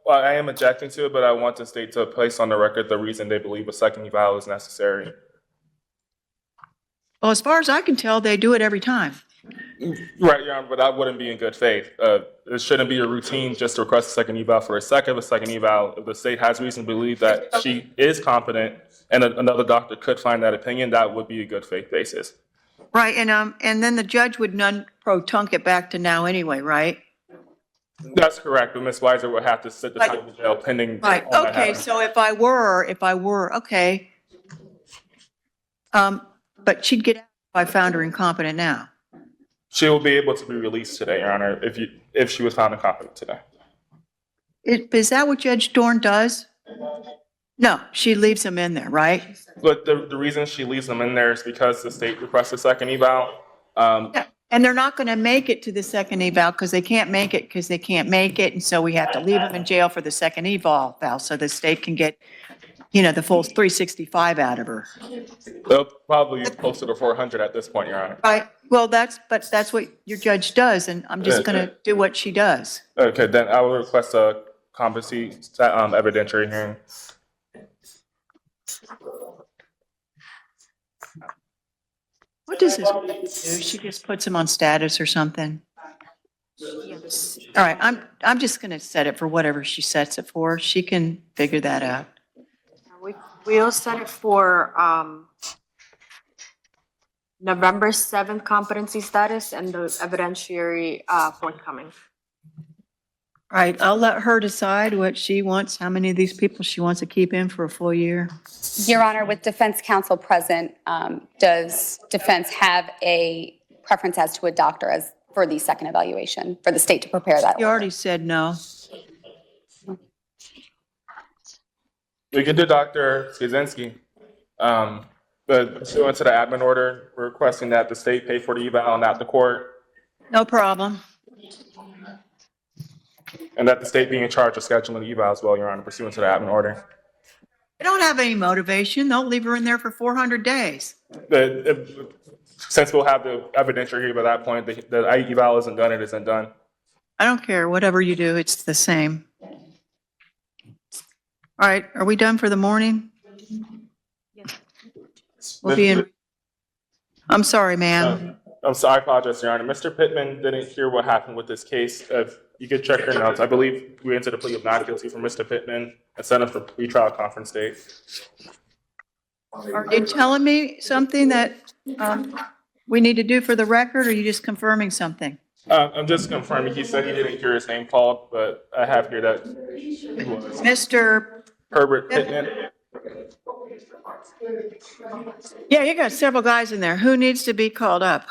I am objecting to it, but I want the state to place on the record the reason they believe a second eval is necessary. Well, as far as I can tell, they do it every time. Right, Your Honor, but that wouldn't be in good faith. It shouldn't be a routine just to request a second eval for the sake of a second eval. If the state has reason to believe that she is competent and another doctor could find that opinion, that would be a good faith basis. Right, and then the judge would non-pro-tunc it back to now anyway, right? That's correct, but Ms. Weiser would have to sit the Right. time in jail pending. Right, all that okay, happening. so if I were, okay. But she'd get out if I found her incompetent now. She will be able to be released today, Your Honor, if she was found incompetent today. Is that what Judge Dorn does? No, she leaves them in there, right? But the reason she leaves them in there is because the state requests a second eval. Yeah, and they're not gonna make it to the second eval because they can't make it, and so we have to leave them in jail for the second eval, so the state can get, the full 365 out of her. They'll probably be closer to 400 at this point, Your Honor. Right, well, that's what your judge does, and I'm just gonna do what she does. Okay, then I will request a competency evidentiary hearing. What does this woman do? She just puts them on status or something? All right, I'm just gonna set it for whatever she sets it for. She can figure that out. We'll set it for, November 7th competency status and the evidentiary, forthcoming. All right, I'll let her decide what she wants, how many of these people she wants to keep in for a full year. Your Honor, with defense counsel present, does defense have a preference as to a doctor as for the second evaluation, for the state to prepare that You order? already said no. We can do Dr. Skazinski. But pursuant to the admin order, we're requesting that the state pay for the eval, not the court, No problem. and that the state be in charge of scheduling the eval as well, Your Honor, pursuant to the admin order. They don't have any motivation. They'll leave her in there for 400 days. Since we'll have the evidentiary here by that point, the eval isn't done, it isn't done. I don't care, whatever you do, it's the same. All right, are we done for the morning? We'll be in, I'm sorry, ma'am. I'm sorry, I apologize, Your Honor. Mr. Pittman didn't hear what happened with this case. If you could check your notes, I believe we entered a plea of not guilty for Mr. Pittman and sent him for pretrial conference date. Are you telling me something that we need to do for the record, or are you just confirming something? I'm just confirming, he said he didn't hear his name called, but I have here that it was Mr. Herbert Pittman. Yeah, you got several guys in there. Who needs to be called up?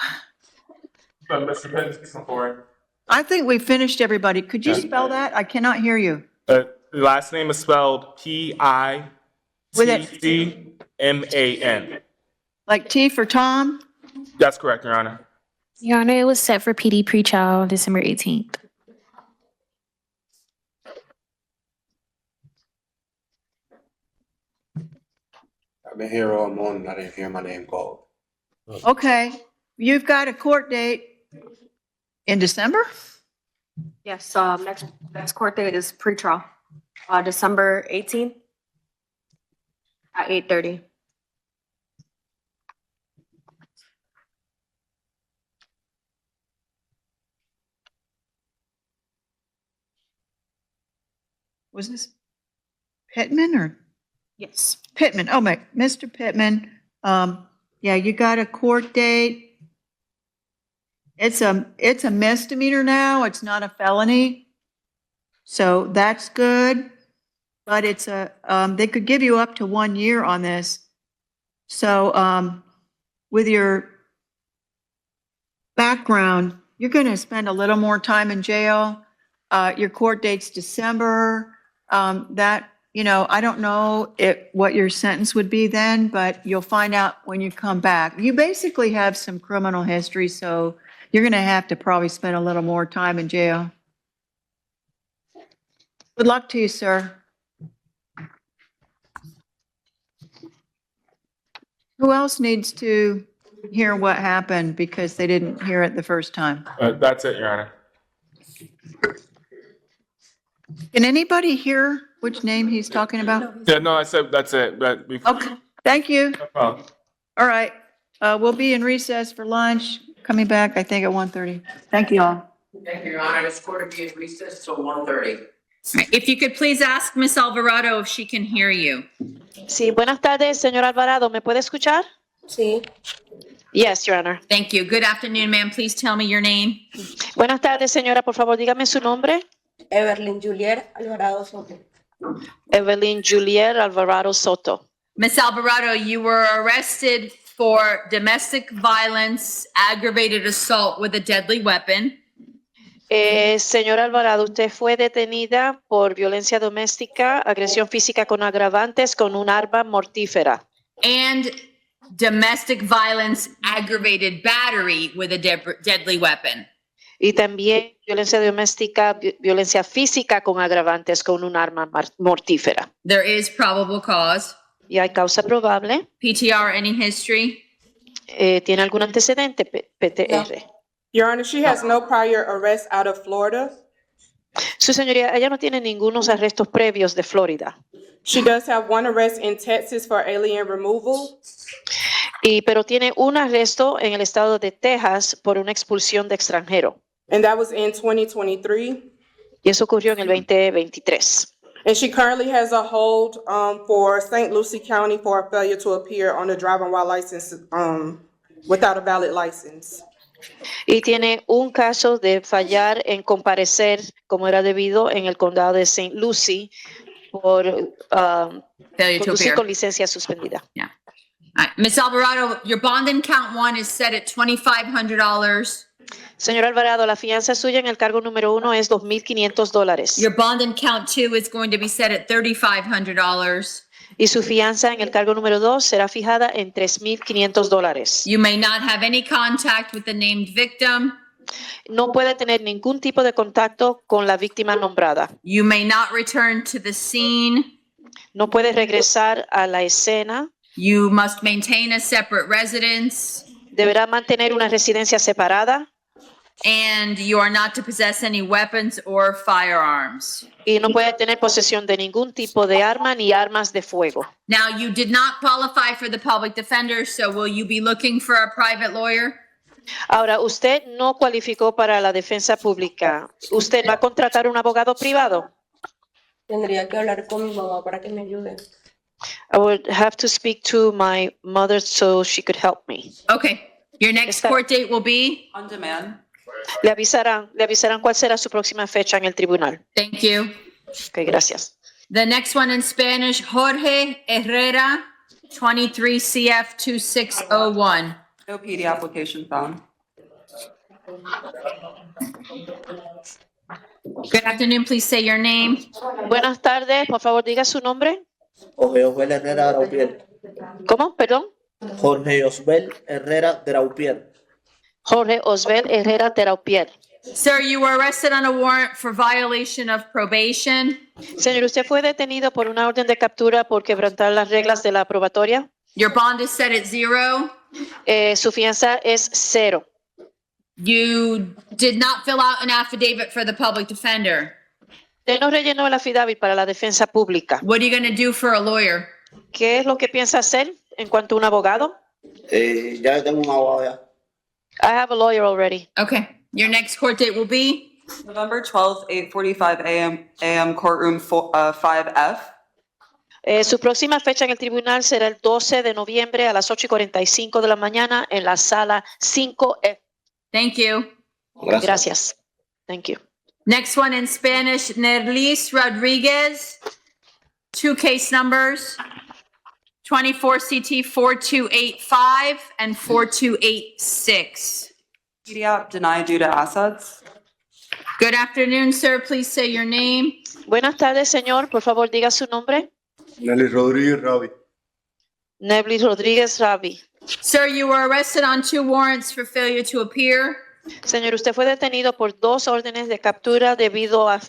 Mr. Pittman's come forward. I think we finished everybody. Could you spell that? I cannot hear you. The last name is spelled With it. Pitman. Like T for Tom? That's correct, Your Honor. Your Honor, it was set for PD pretrial December 18th. I've been here all morning. I didn't hear my name called. Okay, you've got a court date in December? Yes, next court date is pretrial, December 18th at 8:30. Was this Pittman or? Yes. Pittman, oh my, Mr. Pittman, yeah, you got a court date. It's a misdemeanor now, it's not a felony. So that's good, but it's they could give you up to 1 year on this. So, with your background, you're gonna spend a little more time in jail. Your court date's December, I don't know what your sentence would be then, but you'll find out when you come back. You basically have some criminal history, so you're going to have to probably spend a little more time in jail. Good luck to you, sir. Who else needs to hear what happened because they didn't hear it the first time? That's it, Your Honor. Can anybody hear which name he's talking about? Yeah, no, I said that's it, but we. Okay, thank you. No problem. All right. We'll be in recess for lunch, coming back, I think, at 1:30. Thank you all. Thank you, Your Honor. This court will be in recess till 1:30. If you could please ask Ms. Alvarado if she can hear you. Sí, buenas tardes, señor Alvarado. ¿Me puede escuchar? Sí. Yes, Your Honor. Thank you. Good afternoon, ma'am. Please tell me your name. Buenas tardes, señora. Por favor, dígame su nombre. Evelyn Juliet Alvarado Soto. Evelyn Juliet Alvarado Soto. Ms. Alvarado, you were arrested for domestic violence, aggravated assault with a deadly weapon, Señora Alvarado, usted fue detenida por violencia doméstica, agresión física con agravantes con un arma mortífera and domestic violence, aggravated battery with a deadly weapon. y también violencia doméstica, violencia física con agravantes con un arma mortífera. There is probable cause. Y hay causa probable. PTR, any history? ¿Tiene algún antecedente? PTR. Your Honor, she has no prior arrests out of Florida. Su señoría, ella no tiene ningunos arrestos previos de Florida. She does have one arrest in Texas for alien removal. Pero tiene un arresto en el estado de Texas por una expulsión de extranjero. And that was in 2023. Y eso ocurrió en el 2023. And she currently has a hold for St. Lucie County for a failure to appear on a driving while license without a valid license. Y tiene un caso de fallar en comparecer como era debido en el condado de St. Lucie por Failure to conducir appear. con licencia suspendida. All right. Ms. Alvarado, your bond in count one is set at $2,500. Señor Alvarado, la fianza suya en el cargo número 1 es $2,500. Your bond in count two is going to be set at $3,500. Y su fianza en el cargo número 2 será fijada en $3,500. You may not have any contact with the named victim. No puede tener ningún tipo de contacto con la víctima nombrada. You may not return to the scene. No puede regresar a la escena. You must maintain a separate residence. Deberá mantener una residencia separada. And you are not to possess any weapons or firearms. Y no puede tener posesión de ningún tipo de arma ni armas de fuego. Now, you did not qualify for the public defender, so will you be looking for a private lawyer? Ahora, usted no cualificó para la defensa pública. ¿Usted va a contratar un abogado privado? Tendría que hablar con mi mamá para que me ayude. I would have to speak to my mother so she could help me. Okay. Your next court date will be? On demand. Le avisarán cuál será su próxima fecha en el tribunal. Thank you. Ok, gracias. The next one in Spanish, Jorge Herrera, 23 CF 2601. No PD application found. Good afternoon, please say your name. Buenas tardes, por favor diga su nombre. Jorge Osbel Herrera de Raupier. ¿Cómo? Perdón. Jorge Osbel Herrera de Raupier. Jorge Osbel Herrera Teraupier. Sir, you were arrested on a warrant for violation of probation. Señor, usted fue detenido por una orden de captura por quebrantar las reglas de la probatoria. Your bond is set at $0. Su fianza es 0. You did not fill out an affidavit for the public defender. Usted no rellenó el affidavit para la defensa pública. What are you going to do for a lawyer? ¿Qué es lo que piensa hacer en cuanto a un abogado? Ya tengo un abogado ya. I have a lawyer already. Okay. Your next court date will be? November 12th, 8:45 a.m. courtroom 5F. Su próxima fecha en el tribunal será el 12 de noviembre a las 8:45 de la mañana en la sala 5F. Thank you. Gracias. Thank you. Next one in Spanish, Nerlis Rodriguez. Two case numbers, 24 CT 4285 and 4286. PD app denied due to assets. Good afternoon, sir. Please say your name. Buenas tardes, señor. Por favor, diga su nombre. Nelly Rodríguez Ravi. Nebly Rodríguez Ravi. Sir, you were arrested on 2 warrants for failure to appear. Señor, usted fue detenido por 2 órdenes de captura debido a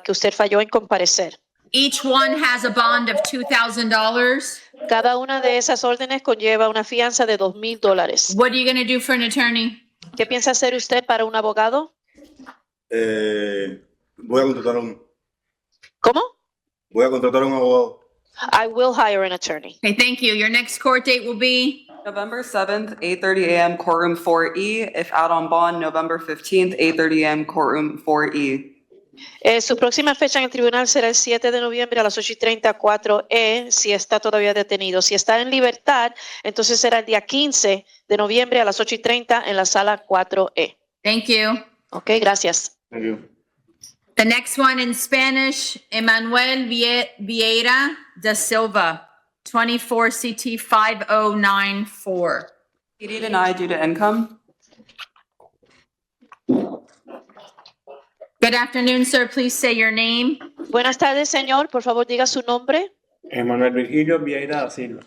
que usted falló en comparecer. Each one has a bond of $2,000. Cada una de esas órdenes conlleva una fianza de $2,000. What are you going to do for an attorney? ¿Qué piensa hacer usted para un abogado? Voy a contratar a un. ¿Cómo? Voy a contratar a un abogado. I will hire an attorney. Okay, thank you. Your next court date will be? November 7th, 8:30 a.m. courtroom 4E. If out on bond, November 15th, 8:30 a.m. courtroom 4E. Su próxima fecha en el tribunal será el 7 de noviembre a las 8:30, 4E, si está todavía detenido. Si está en libertad, entonces será el día 15 de noviembre a las 8:30 en la sala 4E. Thank you. Ok, gracias. Thank you. The next one in Spanish, Emmanuel Vieira da Silva, 24 CT 5094. PD denied due to income. Good afternoon, sir. Please say your name. Buenas tardes, señor. Por favor, diga su nombre. Manuel Virgilio Vieira da Silva.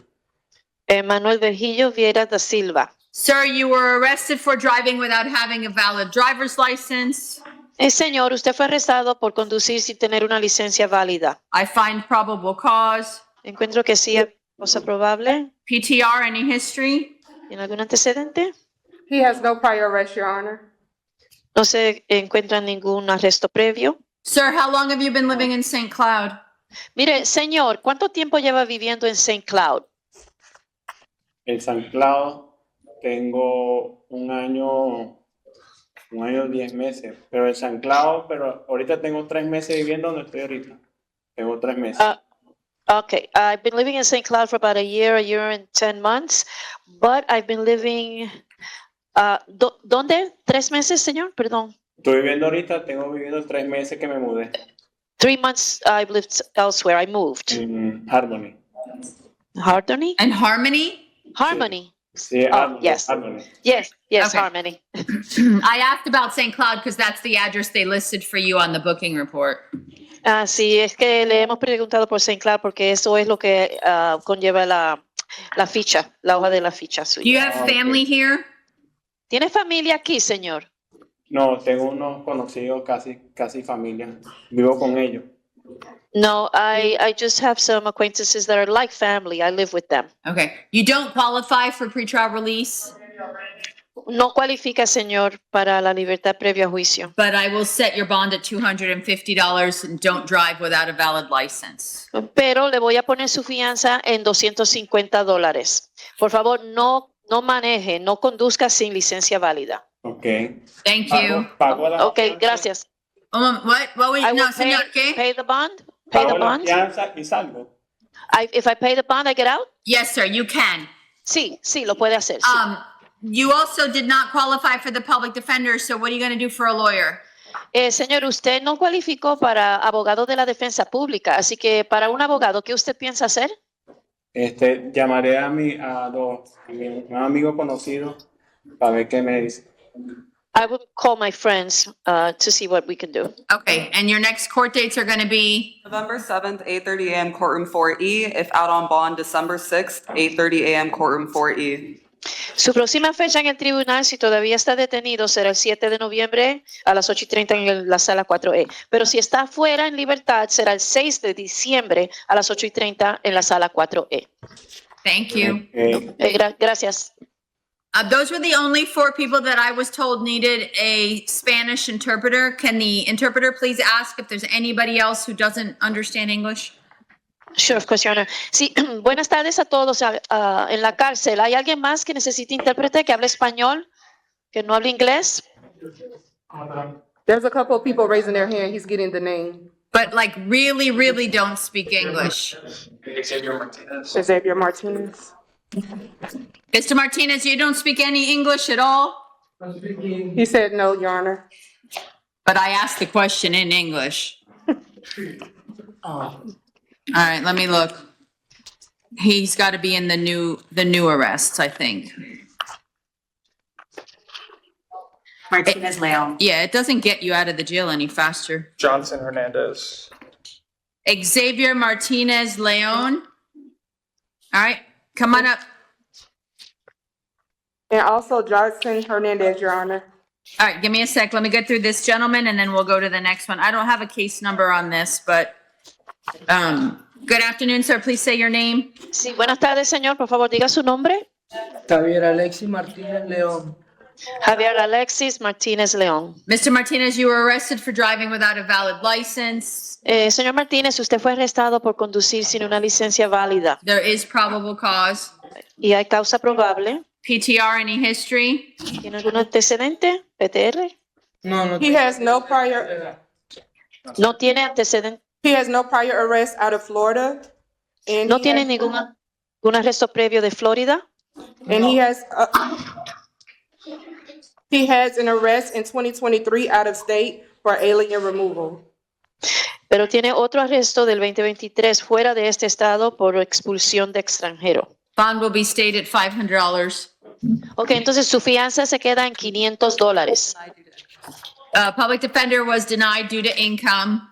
Manuel Virgilio Vieira da Silva. Sir, you were arrested for driving without having a valid driver's license. Señor, usted fue arrestado por conducir sin tener una licencia válida. I find probable cause. Encuentro que sí hay cosa probable. PTR, any history? ¿Tiene algún antecedente? He has no prior arrest, Your Honor. No se encuentra ningún arresto previo. Sir, how long have you been living in St. Cloud? Mire, señor, ¿cuánto tiempo lleva viviendo en St. Cloud? En San Cloud tengo un año y 10 meses. Pero en San Cloud, pero ahorita tengo 3 meses viviendo donde estoy ahorita. Tengo 3 meses. Okay, I've been living in St. Cloud for about a year and 10 months, but I've been living, ¿dónde? 3 meses, señor? Perdón. Estoy viviendo ahorita, tengo viviendo 3 meses que me mudé. 3 months I've lived elsewhere. I moved. En Harmony. Harmony? And Harmony? Harmony. Sí, Harmony. Yes. Harmony. Yes, Okay. Harmony. I asked about St. Cloud because that's the address they listed for you on the booking report. Sí, es que le hemos preguntado por St. Cloud porque eso es lo que conlleva la ficha, la hoja de la ficha Do you suya. have family here? ¿Tiene familia aquí, señor? No, tengo unos conocidos, casi familia. Vivo con ellos. No, I just have some acquaintances that are like family. I live with them. Okay. You don't qualify for pretrial release, No cualifica, señor, para la libertad previa a juicio. but I will set your bond at $250 and don't drive without a valid license. Pero le voy a poner su fianza en $250. Por favor, no maneje, no conduzca sin licencia válida. Ok. Thank you. Pago la Ok, gracias. What? Wait, I no, will señor, ¿qué? pay the bond. Pay the Pago la bond. fianza y salgo. If I pay the bond, I get out. Yes, sir, you can. Sí, lo puede hacer. Sí. You also did not qualify for the public defender, so what are you going to do for a lawyer? Señor, usted no cualificó para abogado de la defensa pública, así que para un abogado, ¿qué usted piensa hacer? Llamaré a mi un amigo conocido para ver qué me dice. I will call my friends to see what we can do. Okay, and your next court dates are going to be? November 7th, 8:30 a.m. courtroom 4E. If out on bond, December 6th, 8:30 a.m. courtroom 4E. Su próxima fecha en el tribunal, si todavía está detenido, será el 7 de noviembre a las 8:30 en la sala 4E. Pero si está fuera en libertad, será el 6 de diciembre a las 8:30 en la sala 4E. Thank you. Gracias. Those were the only 4 people that I was told needed a Spanish interpreter. Can the interpreter please ask if there's anybody else who doesn't understand English? Sure, of course, Your Honor. Sí, buenas tardes a todos en la cárcel. ¿Hay alguien más que necesite intérprete que hable español, que no hable inglés? There's a couple of people raising their hand. He's getting the name. But like really don't speak English. Xavier Martinez. Mr. Martinez, you don't speak any English at all? He said no, Your Honor. But I asked the question in English. All right, let me look. He's got to be in the new arrests, I think. Martinez Leon. Yeah, it doesn't get you out of the jail any faster. Johnson Hernandez. Xavier Martinez Leon. All right, come on up. And also Johnson Hernandez, Your Honor. All right, give me a sec. Let me get through this gentleman and then we'll go to the next one. I don't have a case number on this, but good afternoon, sir. Please say your name. Sí, buenas tardes, señor. Por favor, diga su nombre. Javier Alexis Martínez León. Javier Alexis Martínez León. Mr. Martinez, you were arrested for driving without a valid license. Señor Martínez, usted fue arrestado por conducir sin una licencia válida. There is probable cause. y hay causa probable. PTR, any history? ¿Tiene algún antecedente? ¿PTR? No, no. He has no prior, No tiene antecedente. he has no prior arrest out of Florida. And No he tiene has- ningún arresto previo de Florida. And he has an arrest in 2023 out of state for alien removal. Pero tiene otro arresto del 2023 fuera de este estado por expulsión de extranjero. Bond will be stayed at $500. Ok, entonces su fianza se queda en $500. Public defender was denied due to income.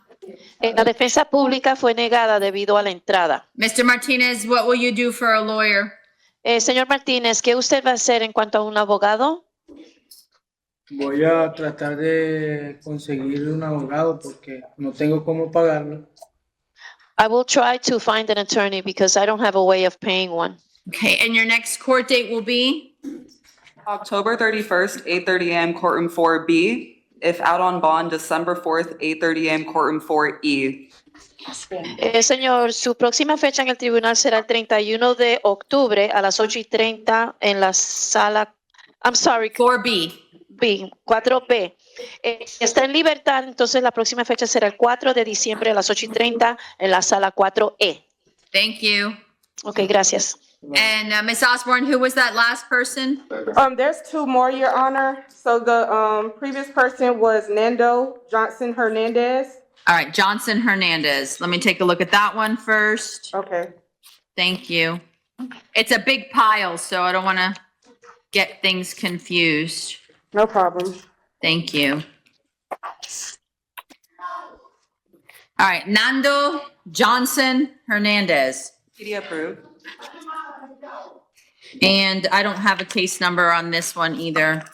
La defensa pública fue negada debido a la entrada. Mr. Martinez, what will you do for a lawyer? Señor Martínez, ¿qué usted va a hacer en cuanto a un abogado? Voy a tratar de conseguir un abogado porque no tengo cómo pagarlo. I will try to find an attorney because I don't have a way of paying one. Okay, and your next court date will be? October 31st, 8:30 a.m. courtroom 4B. If out on bond, December 4th, 8:30 a.m. courtroom 4E. Señor, su próxima fecha en el tribunal será el 31 de octubre a las 8:30 en la sala, 4B. 4B. Está en libertad, entonces la próxima fecha será el 4 de diciembre a las 8:30 en la sala 4E. Thank you. Ok, gracias. And Ms. Osborne, who was that last person? There's two more, Your Honor. So the previous person was Nando Johnson Hernandez. All right, Johnson Hernandez. Let me take a look at that one first. Okay. Thank you. It's a big pile, so I don't want to get things confused. No problem. Thank you. All right, Nando Johnson Hernandez. PD approved. And I don't have a case number on this one either.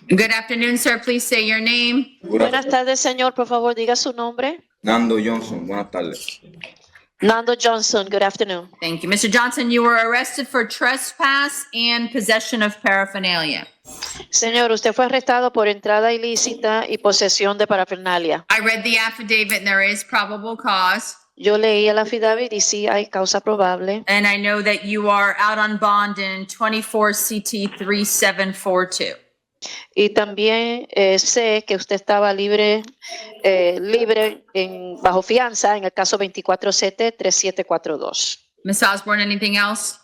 Good afternoon, sir. Please say your name. Buenas tardes, señor. Por favor, diga su nombre. Nando Johnson, buenas tardes. Nando Johnson, good afternoon. Thank you. Mr. Johnson, you were arrested for trespass and possession of paraphernalia. Señor, usted fue arrestado por entrada ilícita y posesión de parafernalia. I read the affidavit and there is probable cause. Yo leí el affidavit y sí hay causa probable. And I know that you are out on bond in 24 CT 3742. Y también sé que usted estaba libre bajo fianza en el caso 24CT3742. Ms. Osborne, anything else?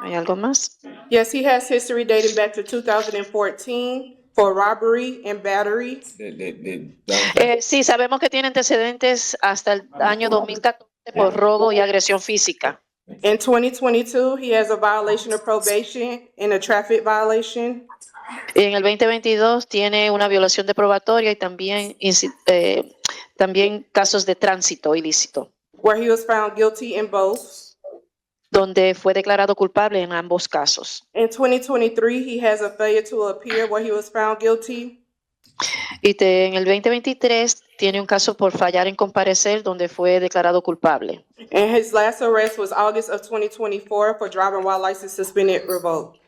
¿Hay algo más? Yes, he has history dating back to 2014 for robbery and battery. Sí, sabemos que tiene antecedentes hasta el año 2014 por robo y agresión física. In 2022, he has a violation of probation and a traffic violation. Y en el 2022 tiene una violación de probatoria y también casos de tránsito ilícito, Where he was found guilty in both. donde fue declarado culpable en ambos casos. In 2023, he has a failure to appear where he was found guilty. Y en el 2023 tiene un caso por fallar en comparecer donde fue declarado culpable. And his last arrest was August of 2024 for driving while license suspended revoked.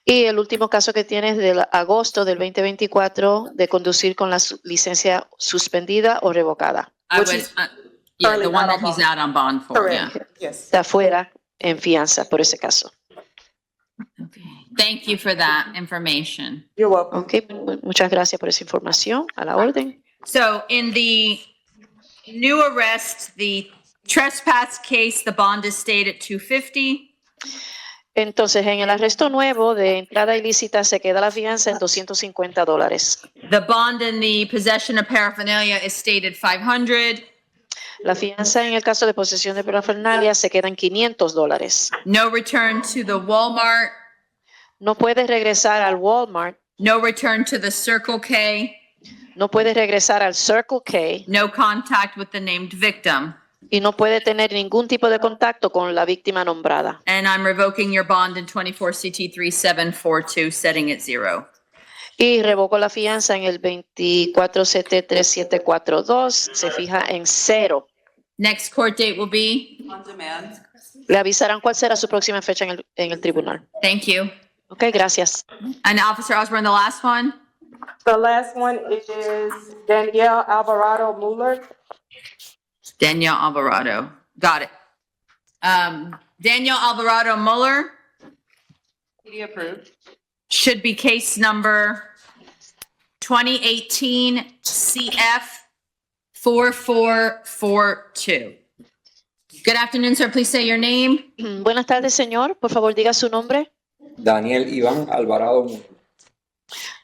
Y el último caso que tiene es de agosto del 2024 de conducir con la licencia suspendida o revocada. Yeah, the one that he's out on bond for, yeah. Correct. Yes. Está fuera en fianza por ese caso. Thank you for that information. You're welcome. Ok, muchas gracias por esa información. A la orden. So in the new arrest, the trespass case, the bond is stayed at $250. Entonces, en el arresto nuevo de entrada ilícita se queda la fianza en $250. The bond in the possession of paraphernalia is stated $500. La fianza en el caso de posesión de parafernalia se queda en $500. No return to the Walmart. No puedes regresar al Walmart. No return to the Circle K. No puedes regresar al Circle K. No contact with the named victim. Y no puede tener ningún tipo de contacto con la víctima nombrada. And I'm revoking your bond in 24 CT 3742, setting it 0. Y revoco la fianza en el 24CT3742, se fija en 0. Next court date will be? On demand. Le avisarán cuál será su próxima fecha en el tribunal. Thank you. Ok, gracias. And Officer Osborne, the last one? The last one is Danielle Alvarado Mueller. Danielle Alvarado. Got it. Daniel Alvarado Mueller PD approved. should be case number 2018 CF 4442. Good afternoon, sir. Please say your name. Buenas tardes, señor. Por favor, diga su nombre. Daniel Iván Alvarado Muñoz.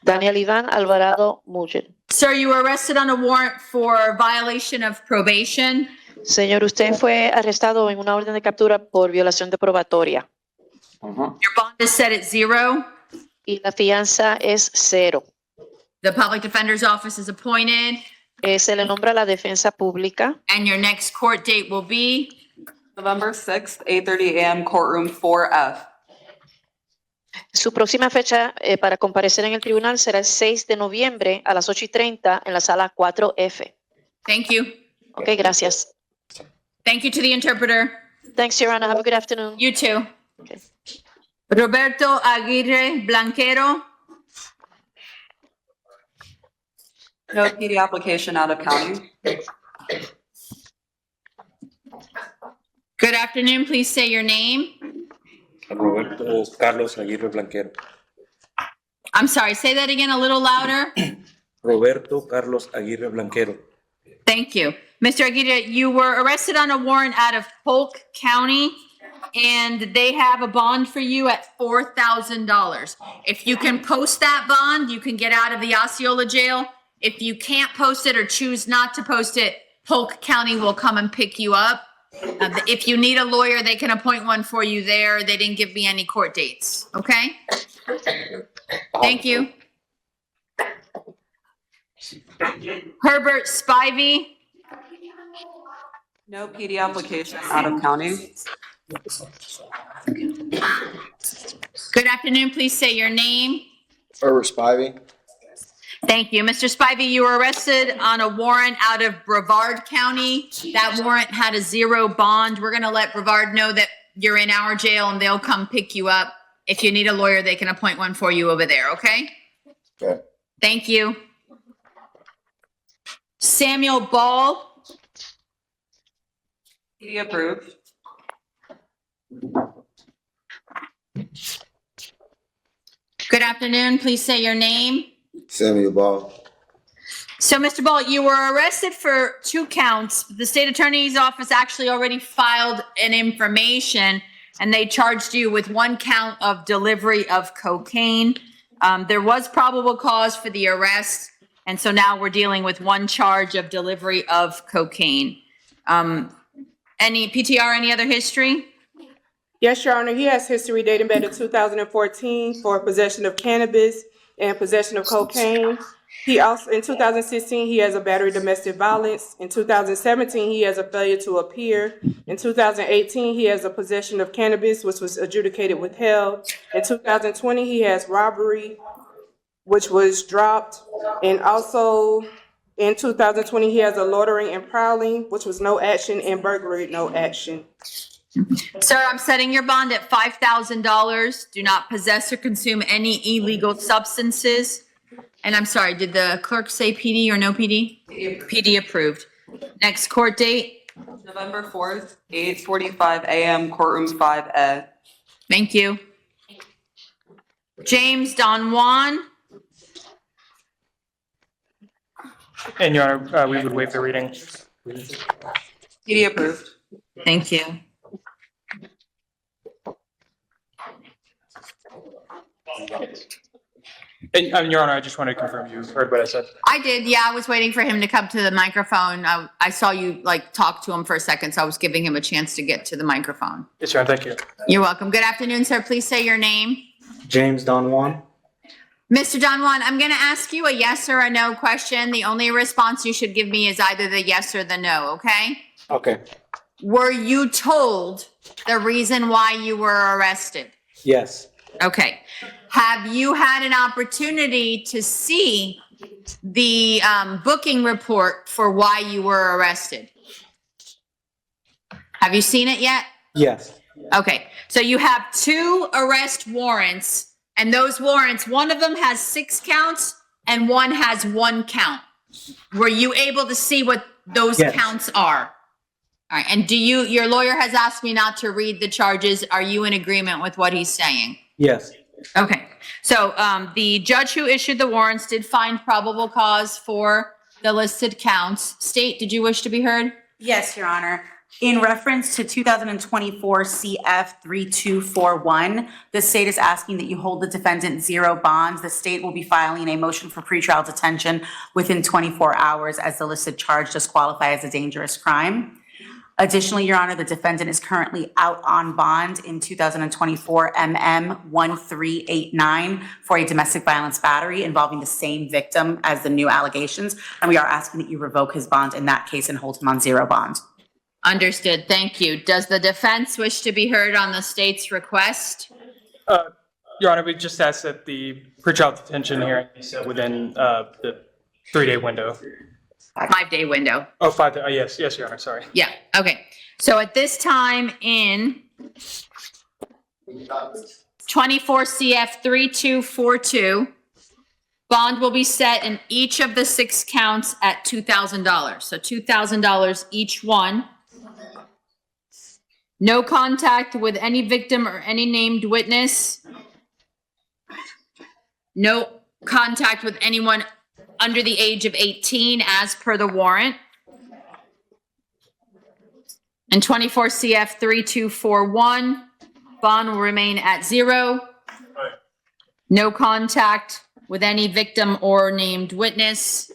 Daniel Iván Alvarado Muller. Sir, you were arrested on a warrant for violation of probation. Señor, usted fue arrestado en una orden de captura por violación de probatoria Your bond is set at 0. y la fianza es 0. The public defender's office is appointed, Se le nombra la defensa pública and your next court date will be November 6th, 8:30 a.m., courtroom 4F. Su próxima fecha para comparecer en el tribunal será el 6 de noviembre a las 8:30 en la sala 4F. Thank you. Ok, gracias. Thank you to the interpreter. Thanks, Your Honor. Have a good afternoon. You too. Okay. Roberto Aguirre Blanquero. No PD application out of county. Good afternoon. Please say your name. Roberto Carlos Aguirre Blanquero. I'm sorry, say that again a little louder. Roberto Carlos Aguirre Blanquero. Thank you. Mr. Aguirre, you were arrested on a warrant out of Polk County, and they have a bond for you at $4,000. If you can post that bond, you can get out of the Osceola jail. If you can't post it or choose not to post it, Polk County will come and pick you up. If you need a lawyer, they can appoint one for you there. They didn't give me any court dates, okay? Thank you. Herbert Spivey. No PD application out of county. Good afternoon. Please say your name. Herbert Spivey. Thank you. Mr. Spivey, you were arrested on a warrant out of Brevard County. That warrant had a 0 bond. We're going to let Brevard know that you're in our jail and they'll come pick you up. If you need a lawyer, they can appoint one for you over there, okay? Okay. Thank you. Samuel Ball. PD approved. Good afternoon. Please say your name. Samuel Ball. So, Mr. Ball, you were arrested for 2 counts. The state attorney's office actually already filed an information, and they charged you with 1 count of delivery of cocaine. There was probable cause for the arrest, and so now we're dealing with 1 charge of delivery of cocaine. Any PTR, any other history? Yes, Your Honor, he has history dating back to 2014 for possession of cannabis and possession of cocaine. He also, in 2016, he has a battery domestic violence. In 2017, he has a failure to appear. In 2018, he has a possession of cannabis, which was adjudicated withheld. In 2020, he has robbery, which was dropped. And also in 2020, he has a loitering and prowling, which was no action, and burglary, no action. Sir, I'm setting your bond at $5,000. Do not possess or consume any illegal substances. And I'm sorry, did the clerk say PD or no PD? PD approved. Next court date? November 4th, 8:45 a.m., courtroom 5A. Thank you. James Don Juan. And Your Honor, we would waive the reading. PD approved. Thank you. And Your Honor, I just wanted to confirm you heard what I said. I did, yeah, I was waiting for him to come to the microphone. I saw you talk to him for a second, so I was giving him a chance to get to the microphone. Yes, Your Honor, thank you. You're welcome. Good afternoon, sir. Please say your name. James Don Juan. Mr. Don Juan, I'm going to ask you a yes or a no question. The only response you should give me is either the yes or the no, okay? Okay. Were you told the reason why you were arrested? Yes. Okay. Have you had an opportunity to see the booking report for why you were arrested? Have you seen it yet? Yes. Okay. So you have 2 arrest warrants, and those warrants, one of them has 6 counts and one has 1 count. Were you able to see what those Yes. counts are? All right, and your lawyer has asked me not to read the charges. Are you in agreement with what he's saying? Yes. Okay, so the judge who issued the warrants did find probable cause for the listed counts. State, did you wish to be heard? Yes, Your Honor. In reference to 2024 CF 3241, the state is asking that you hold the defendant zero bonds. The state will be filing a motion for pretrial detention within 24 hours as the listed charge does qualify as a dangerous crime. Additionally, Your Honor, the defendant is currently out on bond in 2024 MM 1389 for a domestic violence battery involving the same victim as the new allegations. And we are asking that you revoke his bond in that case and hold him on zero bond. Understood, thank you. Does the defense wish to be heard on the state's request? Your Honor, we just asked that the pretrial detention hearing be set within the 3-day window. 5-day window. Oh, 5 days. Yes, yes, Your Honor, sorry. Yeah, okay. So at this time in 24 CF 3242, bond will be set in each of the 6 counts at $2,000. So $2,000 each one. No contact with any victim or any named witness. No contact with anyone under the age of 18 as per the warrant. And 24 CF 3241, bond will remain at 0. No contact with any victim or named witness.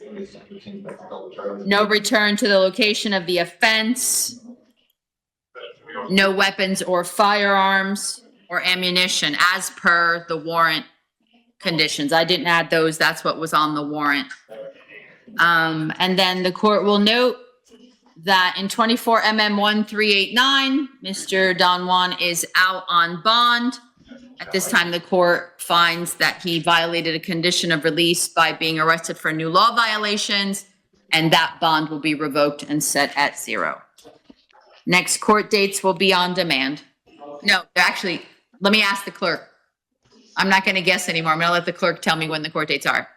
No return to the location of the offense. No weapons or firearms or ammunition as per the warrant conditions. I didn't add those, that's what was on the warrant. And then the court will note that in 24 MM 1389, Mr. Don Juan is out on bond. At this time, the court finds that he violated a condition of release by being arrested for new law violations, and that bond will be revoked and set at 0. Next court dates will be on demand. No, actually, let me ask the clerk. I'm not going to guess anymore. I'm going to let the clerk tell me when the court dates are.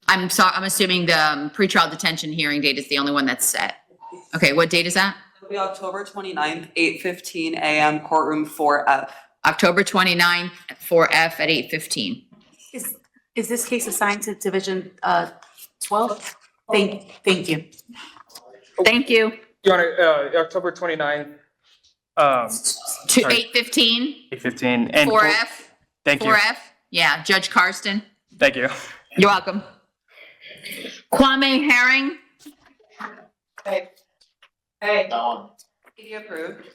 I'm assuming the pretrial detention hearing date is the only one that's set. Okay, what date is that? It'll be October 29th, 8:15 a.m., courtroom 4F. October 29th at 4F at 8:15. Is this case assigned to Division 12? Thank you. Thank you. Your Honor, October 29th. To 8:15, 8:15. And 4F. Thank you. 4F, yeah, Judge Karsten. Thank you. You're welcome. Kwame Herring. Hey. You approved.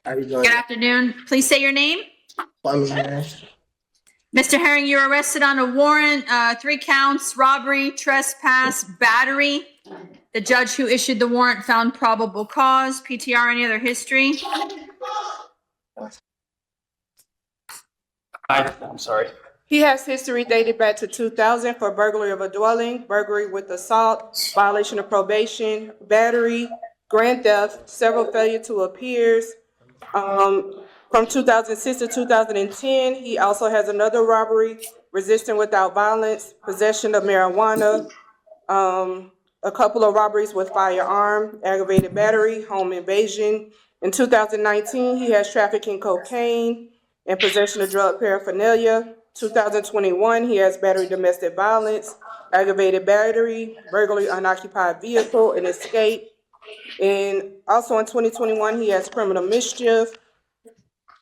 How you doing? Good afternoon. Please say your name. Mr. Herring, you're arrested on a warrant, 3 counts, robbery, trespass, battery. The judge who issued the warrant found probable cause. PTR, any other history? I'm sorry. He has history dated back to 2000 for burglary of a dwelling, burglary with assault, violation of probation, battery, grand theft, several failure to appears. From 2006 to 2010, he also has another robbery, resisting without violence, possession of marijuana, a couple of robberies with firearm, aggravated battery, home invasion. In 2019, he has trafficking cocaine and possession of drug paraphernalia. 2021, he has battery domestic violence, aggravated battery, burglary unoccupied vehicle, and escape. And also in 2021, he has criminal mischief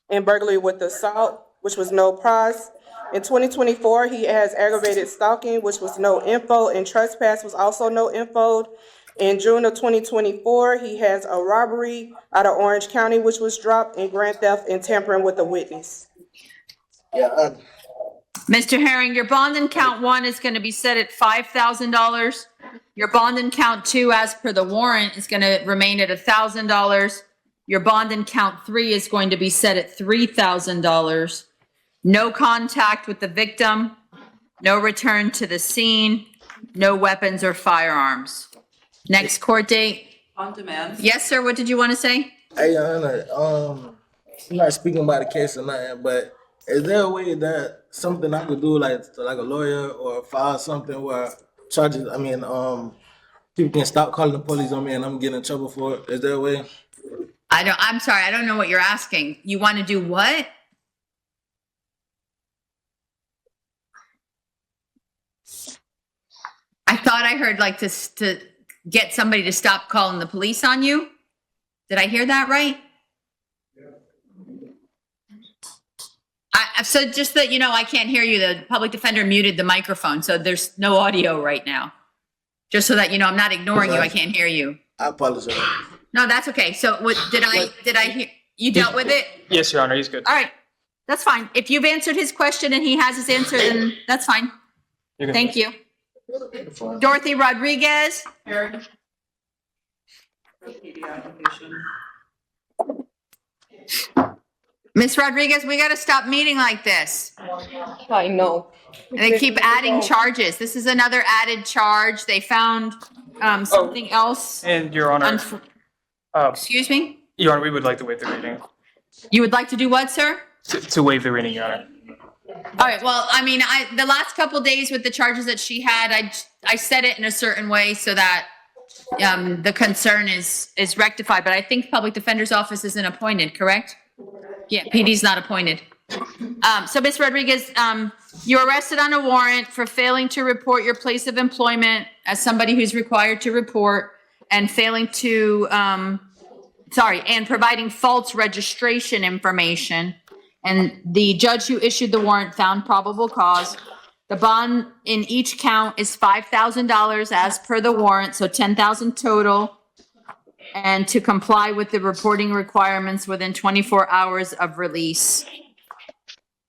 and burglary with assault, which was no prize. In 2024, he has aggravated stalking, which was no info, and trespass was also no info. In June of 2024, he has a robbery out of Orange County, which was dropped, and grand theft and tampering with a witness. Mr. Herring, your bond in count 1 is going to be set at $5,000. Your bond in count 2, as per the warrant, is going to remain at $1,000. Your bond in count 3 is going to be set at $3,000. No contact with the victim, no return to the scene, no weapons or firearms. Next court date. On demand. Yes, sir, what did you want to say? Hey, Your Honor, I'm not speaking about the case or nothing, but is there a way that something I could do, like a lawyer, or file something where charges, people can stop calling the police on me and I'm getting in trouble for it. Is there a way? I'm sorry, I don't know what you're asking. You want to do what? I thought I heard like to get somebody to stop calling the police on you. Did I hear that right? So just that, you know, I can't hear you. The public defender muted the microphone, so there's no audio right now. Just so that, you know, I'm not ignoring you. I can't hear you. I apologize. No, that's okay. So what, did I hear, you dealt with it? Yes, Your Honor, he's good. All right, that's fine. If you've answered his question and he has his answer, then that's fine. You're good. Thank you. Dorothy Rodriguez. Miss Rodriguez, we gotta stop meeting like this. I know. And they keep adding charges. This is another added charge. They found something else. And Your Honor, Excuse me? Your Honor, we would like to waive the reading. You would like to do what, sir? To waive the reading, Your Honor. All right, well, I mean, the last couple days with the charges that she had, I said it in a certain way so that the concern is rectified, but I think public defender's office isn't appointed, correct? Yeah, PD's not appointed. So Ms. Rodriguez, you're arrested on a warrant for failing to report your place of employment as somebody who's required to report and failing to, and providing false registration information. And the judge who issued the warrant found probable cause. The bond in each count is $5,000 as per the warrant, so $10,000 total. And to comply with the reporting requirements within 24 hours of release.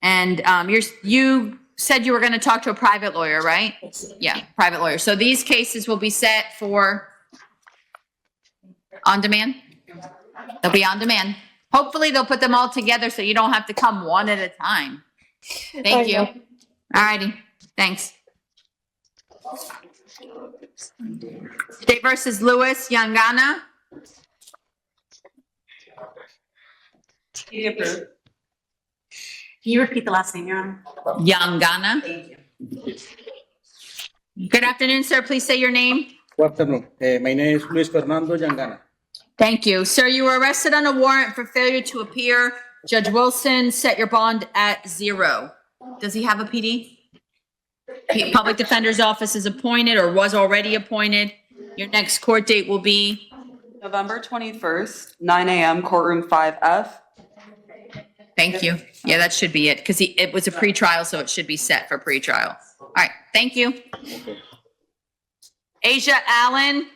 And you said you were going to talk to a private lawyer, right? Yeah, private lawyer. So these cases will be set for on demand? They'll be on demand. Hopefully they'll put them all together so you don't have to come one at a time. Thank you. All righty, thanks. State versus Lewis, Yangana. Can you repeat the last name, Your Honor? Yangana. Thank you. Good afternoon, sir. Please say your name. Good afternoon. My name is Luis Fernando Yangana. Thank you. Sir, you were arrested on a warrant for failure to appear. Judge Wilson set your bond at 0. Does he have a PD? Public Defender's Office is appointed or was already appointed. Your next court date will be? November 21st, 9 a.m., courtroom 5F. Thank you. Yeah, that should be it, because it was a pretrial, so it should be set for pretrial. All right, thank you. Asia Allen.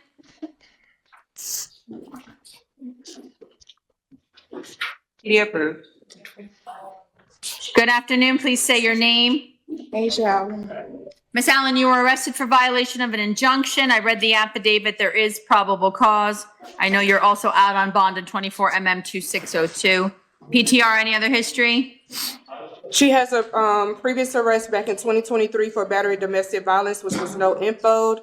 PD approved. Good afternoon. Please say your name. Asia Allen. Miss Allen, you were arrested for violation of an injunction. I read the affidavit. There is probable cause. I know you're also out on bond in 24 MM 2602. PTR, any other history? She has a previous arrest back in 2023 for battery domestic violence, which was no info,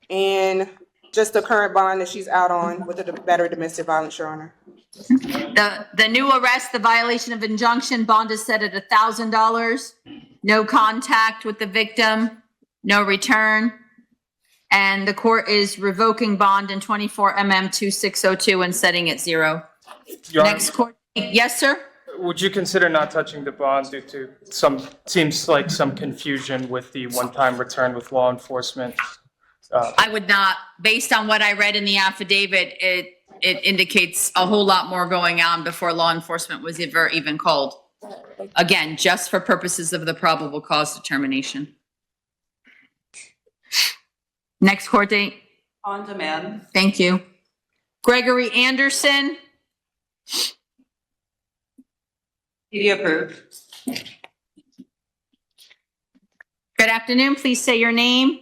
and just the current bond that she's out on with the battery domestic violence, Your Honor. The new arrest, the violation of injunction, bond is set at $1,000. No contact with the victim, no return. And the court is revoking bond in 24 MM 2602 and setting it 0. Your Honor, Next court, yes, sir? would you consider not touching the bond due to seems like some confusion with the one-time return with law enforcement? I would not. Based on what I read in the affidavit, it indicates a whole lot more going on before law enforcement was ever even called. Again, just for purposes of the probable cause determination. Next court date. On demand. Thank you. Gregory Anderson. PD approved. Good afternoon. Please say your name.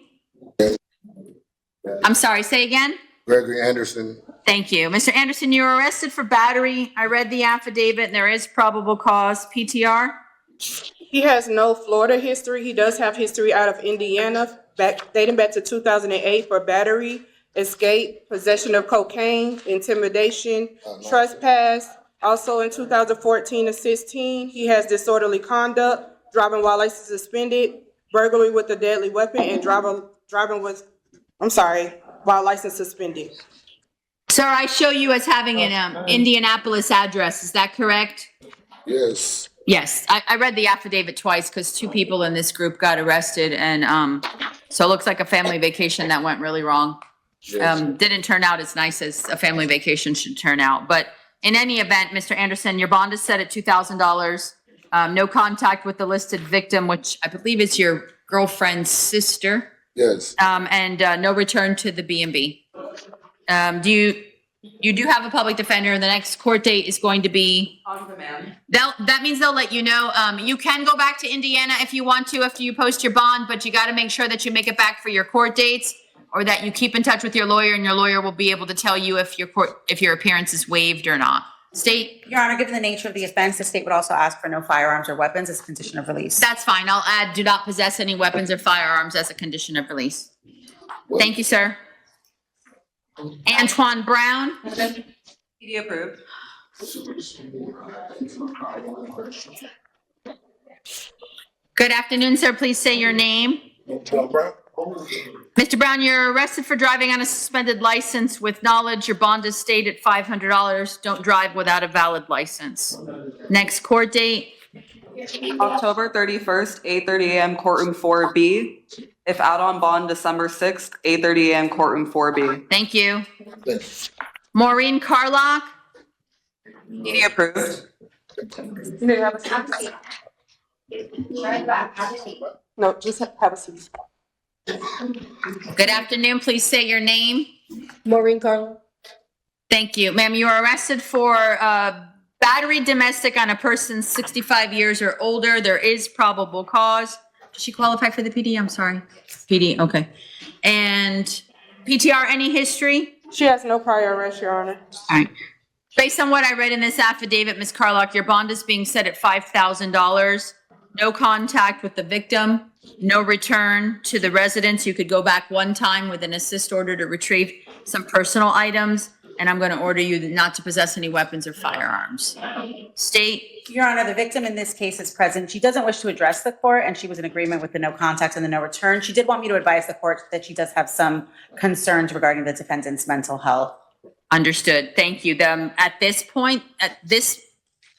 I'm sorry, say again? Gregory Anderson. Thank you. Mr. Anderson, you were arrested for battery. I read the affidavit and there is probable cause. PTR? He has no Florida history. He does have history out of Indiana, dating back to 2008 for battery, escape, possession of cocaine, intimidation, trespass. Also in 2014 to 16, he has disorderly conduct, driving while license suspended, burglary with a deadly weapon, and while license suspended. Sir, I show you as having an Indianapolis address. Is that correct? Yes. Yes, I read the affidavit twice because two people in this group got arrested and, so it looks like a family vacation that went really wrong. Didn't turn out as nice as a family vacation should turn out. But in any event, Mr. Anderson, your bond is set at $2,000. No contact with the listed victim, which I believe is your girlfriend's sister. Yes. And no return to the B&B. You do have a public defender, and the next court date is going to be? On demand. That means they'll let you know. You can go back to Indiana if you want to after you post your bond, but you got to make sure that you make it back for your court dates, or that you keep in touch with your lawyer, and your lawyer will be able to tell you if your appearance is waived or not. State? Your Honor, given the nature of the offense, the state would also ask for no firearms or weapons as a condition of release. That's fine. I'll add, do not possess any weapons or firearms as a condition of release. Thank you, sir. Antoine Brown? PD approved. Good afternoon, sir. Please say your name. Mr. Brown, you're arrested for driving on a suspended license with knowledge your bond is stayed at $500. Don't drive without a valid license. Next court date? October 31st, 8:30 a.m. courtroom 4B. If out on bond, December 6th, 8:30 a.m. courtroom 4B. Thank you. Maureen Carlock? PD approved. No, just have a seat. Good afternoon. Please say your name. Maureen Carlo. Thank you. Ma'am, you are arrested for battery domestic on a person 65 years or older. There is probable cause. Does she qualify for the PD? I'm sorry. PD, okay. And PTR, any history? She has no prior arrest, Your Honor. All right. Based on what I read in this affidavit, Ms. Carlock, your bond is being set at $5,000. No contact with the victim, no return to the residence. You could go back one time with an assist order to retrieve some personal items, and I'm going to order you not to possess any weapons or firearms. State? Your Honor, the victim in this case is present. She doesn't wish to address the court, and she was in agreement with the no contact and the no return. She did want me to advise the court that she does have some concerns regarding the defendant's mental health. Understood. Thank you. At this point, at this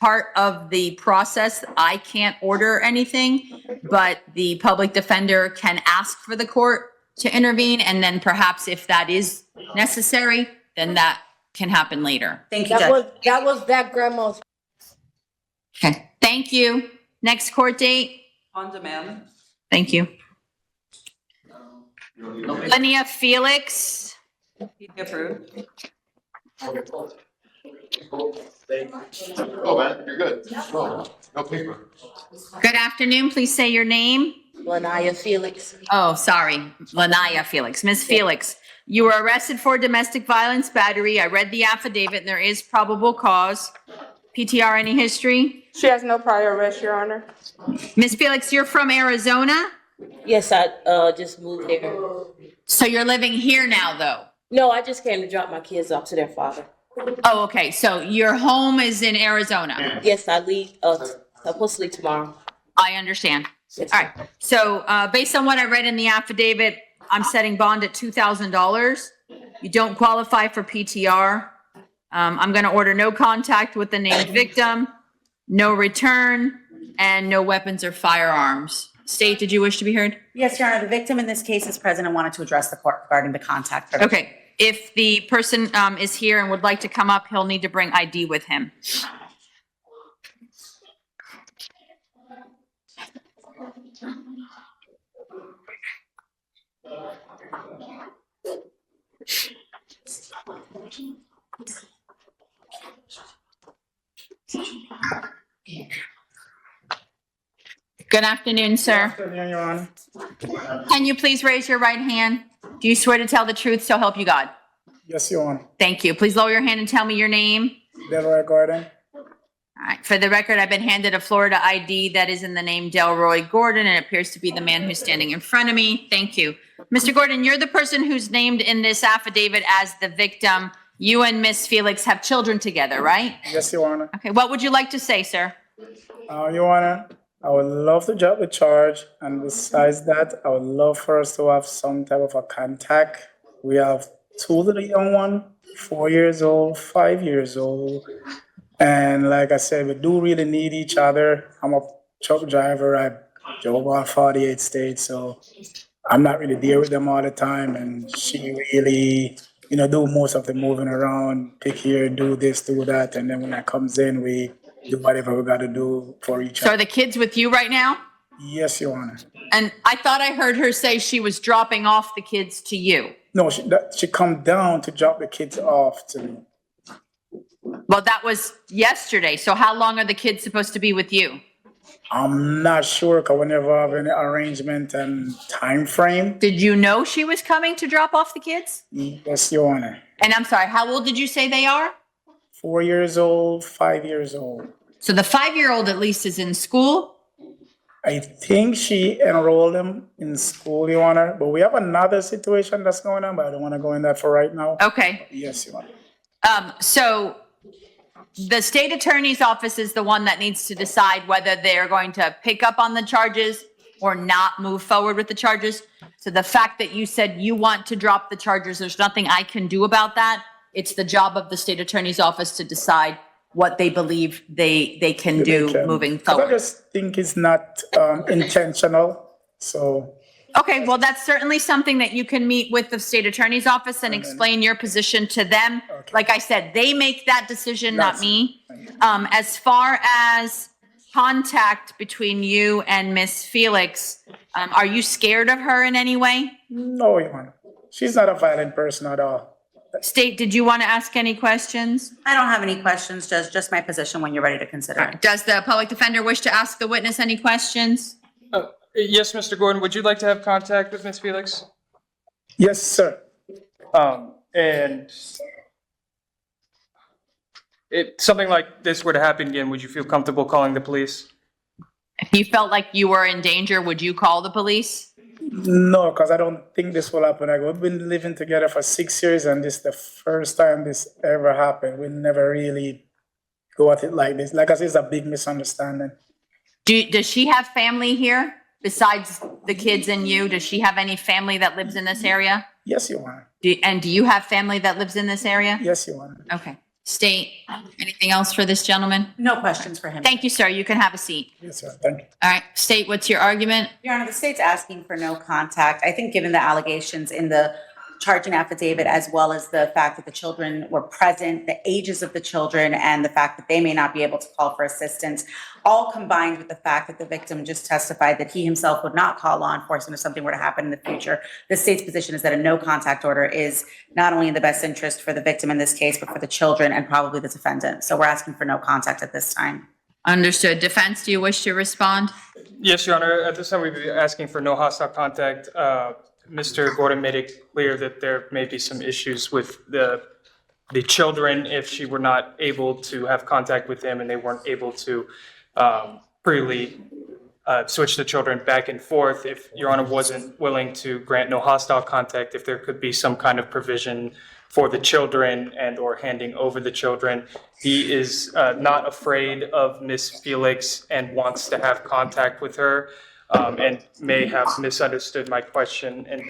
part of the process, I can't order anything, but the public defender can ask for the court to intervene, and then perhaps if that is necessary, then that can happen later. Thank you, Judge. That was that grandma's. Okay, thank you. Next court date? On demand. Thank you. Linnea Felix? PD approved. Oh, man, you're good. No paper. Good afternoon. Please say your name. Lanaya Felix. Oh, sorry, Lanaya Felix. Ms. Felix, you were arrested for domestic violence battery. I read the affidavit and there is probable cause. PTR, any history? She has no prior arrest, Your Honor. Ms. Felix, you're from Arizona? Yes, I just moved there. So you're living here now, though? No, I just came to drop my kids off to their father. Oh, okay. So your home is in Arizona? Yes, I leave, supposed to leave tomorrow. I understand. Yes. All right. So based on what I read in the affidavit, I'm setting bond at $2,000. You don't qualify for PTR. I'm going to order no contact with the named victim, no return, and no weapons or firearms. State, did you wish to be heard? Yes, Your Honor, the victim in this case is present and wanted to address the court regarding the contact. Okay. If the person is here and would like to come up, he'll need to bring ID with him. Good afternoon, sir. Afternoon, Your Honor. Can you please raise your right hand? Do you swear to tell the truth, so help you God? Yes, Your Honor. Thank you. Please lower your hand and tell me your name. Delroy Gordon. All right. For the record, I've been handed a Florida ID that is in the name Delroy Gordon, and it appears to be the man who's standing in front of me. Thank you. Mr. Gordon, you're the person who's named in this affidavit as the victim. You and Miss Felix have children together, right? Yes, Your Honor. Okay. What would you like to say, sir? Your Honor, I would love to drop the charge, and besides that, I would love for us to have some type of a contact. We have two little young one, 4 years old, 5 years old. And like I said, we do really need each other. I'm a truck driver. I drove all 48 states, so I'm not really there with them all the time. And she really, do most of the moving around, pick here, do this, do that. And then when that comes in, we do whatever we got to do for each So are other. the kids with you right now? Yes, Your Honor. And I thought I heard her say she was dropping off the kids to you. No, she come down to drop the kids off to me. Well, that was yesterday. So how long are the kids supposed to be with you? I'm not sure because we never have any arrangement and time frame. Did you know she was coming to drop off the kids? Yes, Your Honor. And I'm sorry, how old did you say they are? 4 years old, 5 years old. So the 5-year-old at least is in school? I think she enrolled them in school, Your Honor, but we have another situation that's going on, but I don't want to go in that for right now. Okay. Yes, Your Honor. So the state attorney's office is the one that needs to decide whether they're going to pick up on the charges or not move forward with the charges. So the fact that you said you want to drop the charges, there's nothing I can do about that. It's the job of the state attorney's office to decide what they believe they can do moving 'Cause I forward. just think it's not intentional, so. Okay, well, that's certainly something that you can meet with the state attorney's office and explain your position to them. Like I said, they make that decision, not me. As far as contact between you and Miss Felix, are you scared of her in any way? No, Your Honor. She's not a violent person at all. State, did you want to ask any questions? I don't have any questions, just my position when you're ready to consider it. Does the public defender wish to ask the witness any questions? Yes, Mr. Gordon, would you like to have contact with Ms. Felix? Yes, sir. And if something like this were to happen again, would you feel comfortable calling the police? If you felt like you were in danger, would you call the police? No, because I don't think this will happen. We've been living together for 6 years, and this is the first time this ever happened. We never really go at it like this. Like I said, it's a big misunderstanding. Does she have family here besides the kids and you? Does she have any family that lives in this area? Yes, Your Honor. And do you have family that lives in this area? Yes, Your Honor. Okay. State, anything else for this gentleman? No questions for him. Thank you, sir. You can have a seat. Yes, sir. Thank you. All right. State, what's your argument? Your Honor, the state's asking for no contact. I think given the allegations in the charging affidavit, as well as the fact that the children were present, the ages of the children, and the fact that they may not be able to call for assistance, all combined with the fact that the victim just testified that he himself would not call law enforcement if something were to happen in the future. The state's position is that a no contact order is not only in the best interest for the victim in this case, but for the children and probably the defendant. So we're asking for no contact at this time. Understood. Defense, do you wish to respond? Yes, Your Honor. At this time, we'd be asking for no hostile contact. Mr. Gordon made it clear that there may be some issues with the children if she were not able to have contact with him and they weren't able to freely switch the children back and forth. If Your Honor wasn't willing to grant no hostile contact, if there could be some kind of provision for the children and or handing over the children. He is not afraid of Miss Felix and wants to have contact with her. And may have misunderstood my question and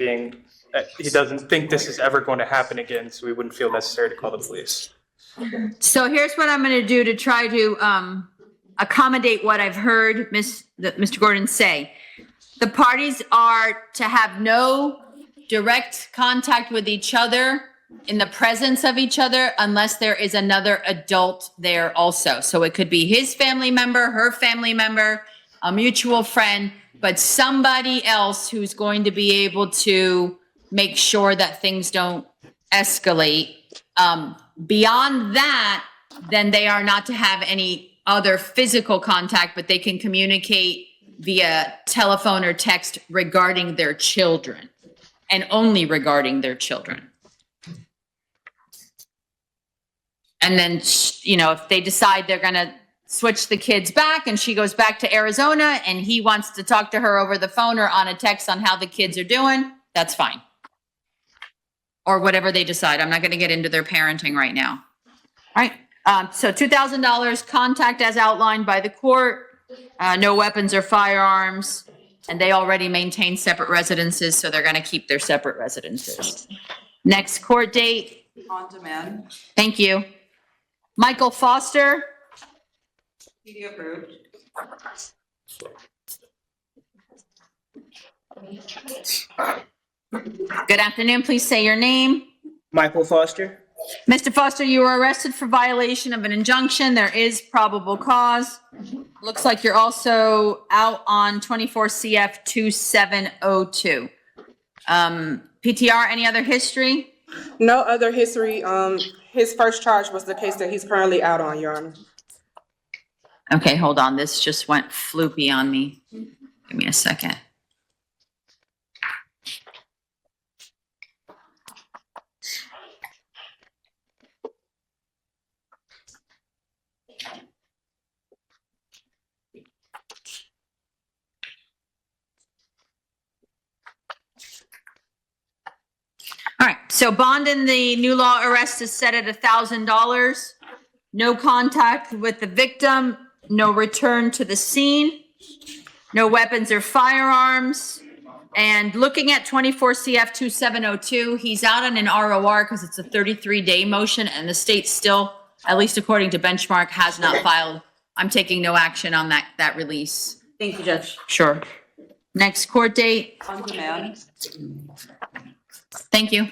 he doesn't think this is ever going to happen again, so we wouldn't feel necessary to call the police. So here's what I'm going to do to try to accommodate what I've heard Mr. Gordon say. The parties are to have no direct contact with each other in the presence of each other unless there is another adult there also. So it could be his family member, her family member, a mutual friend, but somebody else who's going to be able to make sure that things don't escalate. Beyond that, then they are not to have any other physical contact, but they can communicate via telephone or text regarding their children and only regarding their children. And then, if they decide they're going to switch the kids back and she goes back to Arizona and he wants to talk to her over the phone or on a text on how the kids are doing, that's fine. Or whatever they decide. I'm not going to get into their parenting right now. All right. So $2,000 contact as outlined by the court. no weapons or firearms, and they already maintain separate residences, so they're going to keep their separate residences. Next court date. On demand. Thank you. Michael Foster. PD approved. Good afternoon. Please say your name. Michael Foster. Mr. Foster, you were arrested for violation of an injunction. There is probable cause. Looks like you're also out on 24 CF 2702. PTR, any other history? No other history. His first charge was the case that he's currently out on, Your Honor. Okay, hold on. This just went floopy on me. Give me a second. All right, so bond in the new law arrest is set at $1,000. No contact with the victim, no return to the scene, no weapons or firearms. And looking at 24 CF 2702, he's out on an ROR because it's a 33-day motion and the state still, at least according to benchmark, has not filed. I'm taking no action on that release. Thank you, Judge. Sure. Next court date. On demand. Thank you.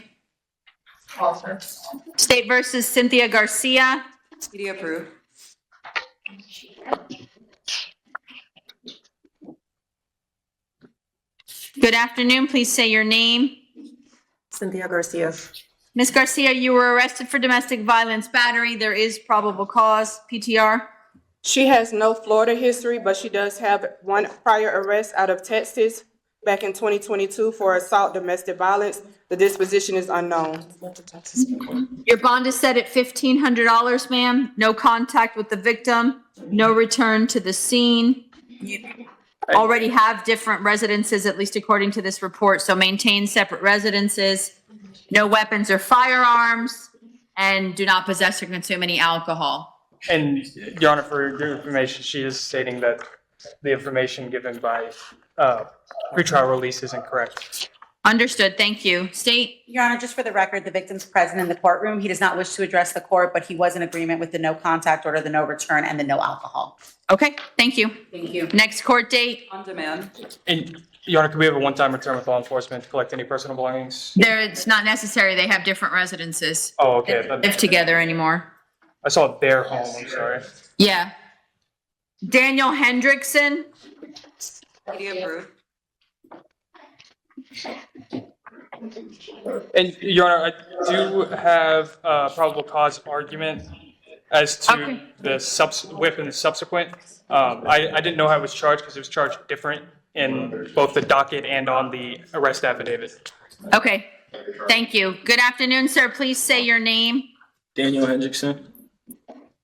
State versus Cynthia Garcia. PD approved. Good afternoon. Please say your name. Cynthia Garcia. Ms. Garcia, you were arrested for domestic violence battery. There is probable cause. PTR. She has no Florida history, but she does have one prior arrest out of Texas back in 2022 for assault, domestic violence. The disposition is unknown. Your bond is set at $1,500, ma'am. No contact with the victim, no return to the scene. You already have different residences, at least according to this report, so maintain separate residences, no weapons or firearms, and do not possess or consume any alcohol. And Your Honor, for your information, she is stating that the information given by pretrial release is incorrect. Understood. Thank you. State. Your Honor, just for the record, the victim's present in the courtroom. He does not wish to address the court, but he was in agreement with the no contact order, the no return, and the no alcohol. Okay, thank you. Thank you. Next court date. On demand. And Your Honor, could we have a one-time return with law enforcement to collect any personal belongings? There, it's not necessary. They have different residences. Oh, okay. They don't live together anymore. I saw their home, I'm sorry. Yeah. Daniel Hendrickson. PD approved. And Your Honor, I do have a probable cause argument as to Okay. the weapon subsequent. I didn't know how it was charged because it was charged different in both the docket and on the arrest affidavit. Okay, thank you. Good afternoon, sir. Please say your name. Daniel Hendrickson.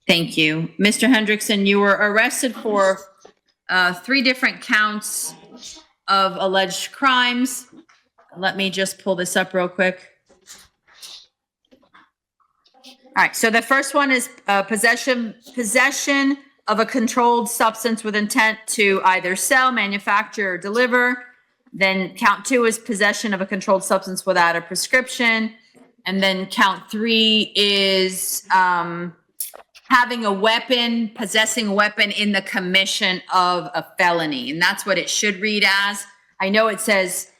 Thank you. Mr. Hendrickson, you were arrested for 3 different counts of alleged crimes. Let me just pull this up real quick. All right, so the first one is possession of a controlled substance with intent to either sell, manufacture, or deliver. Then count 2 is possession of a controlled substance without a prescription. And then count 3 is having a weapon, possessing a weapon in the commission of a felony. And that's what it should read as. I know it says,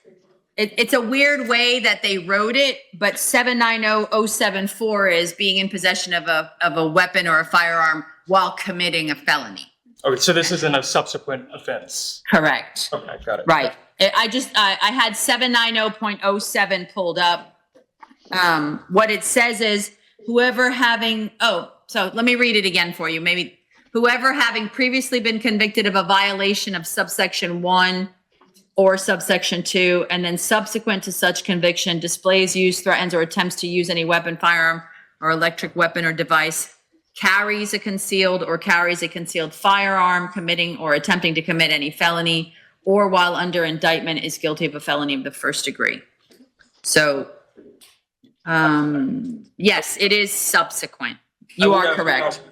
it's a weird way that they wrote it, but 790074 is being in possession of a weapon or a firearm while committing a felony. Okay, so this isn't a subsequent offense? Correct. Okay, got it. Right. I had 790.07 pulled up. What it says is whoever having, so let me read it again for you. Maybe whoever having previously been convicted of a violation of subsection 1 or subsection 2, and then subsequent to such conviction displays, use, threatens, or attempts to use any weapon, firearm, or electric weapon or device, carries a concealed firearm, committing or attempting to commit any felony, or while under indictment is guilty of a felony of the first degree. So, yes, it is subsequent. You are correct.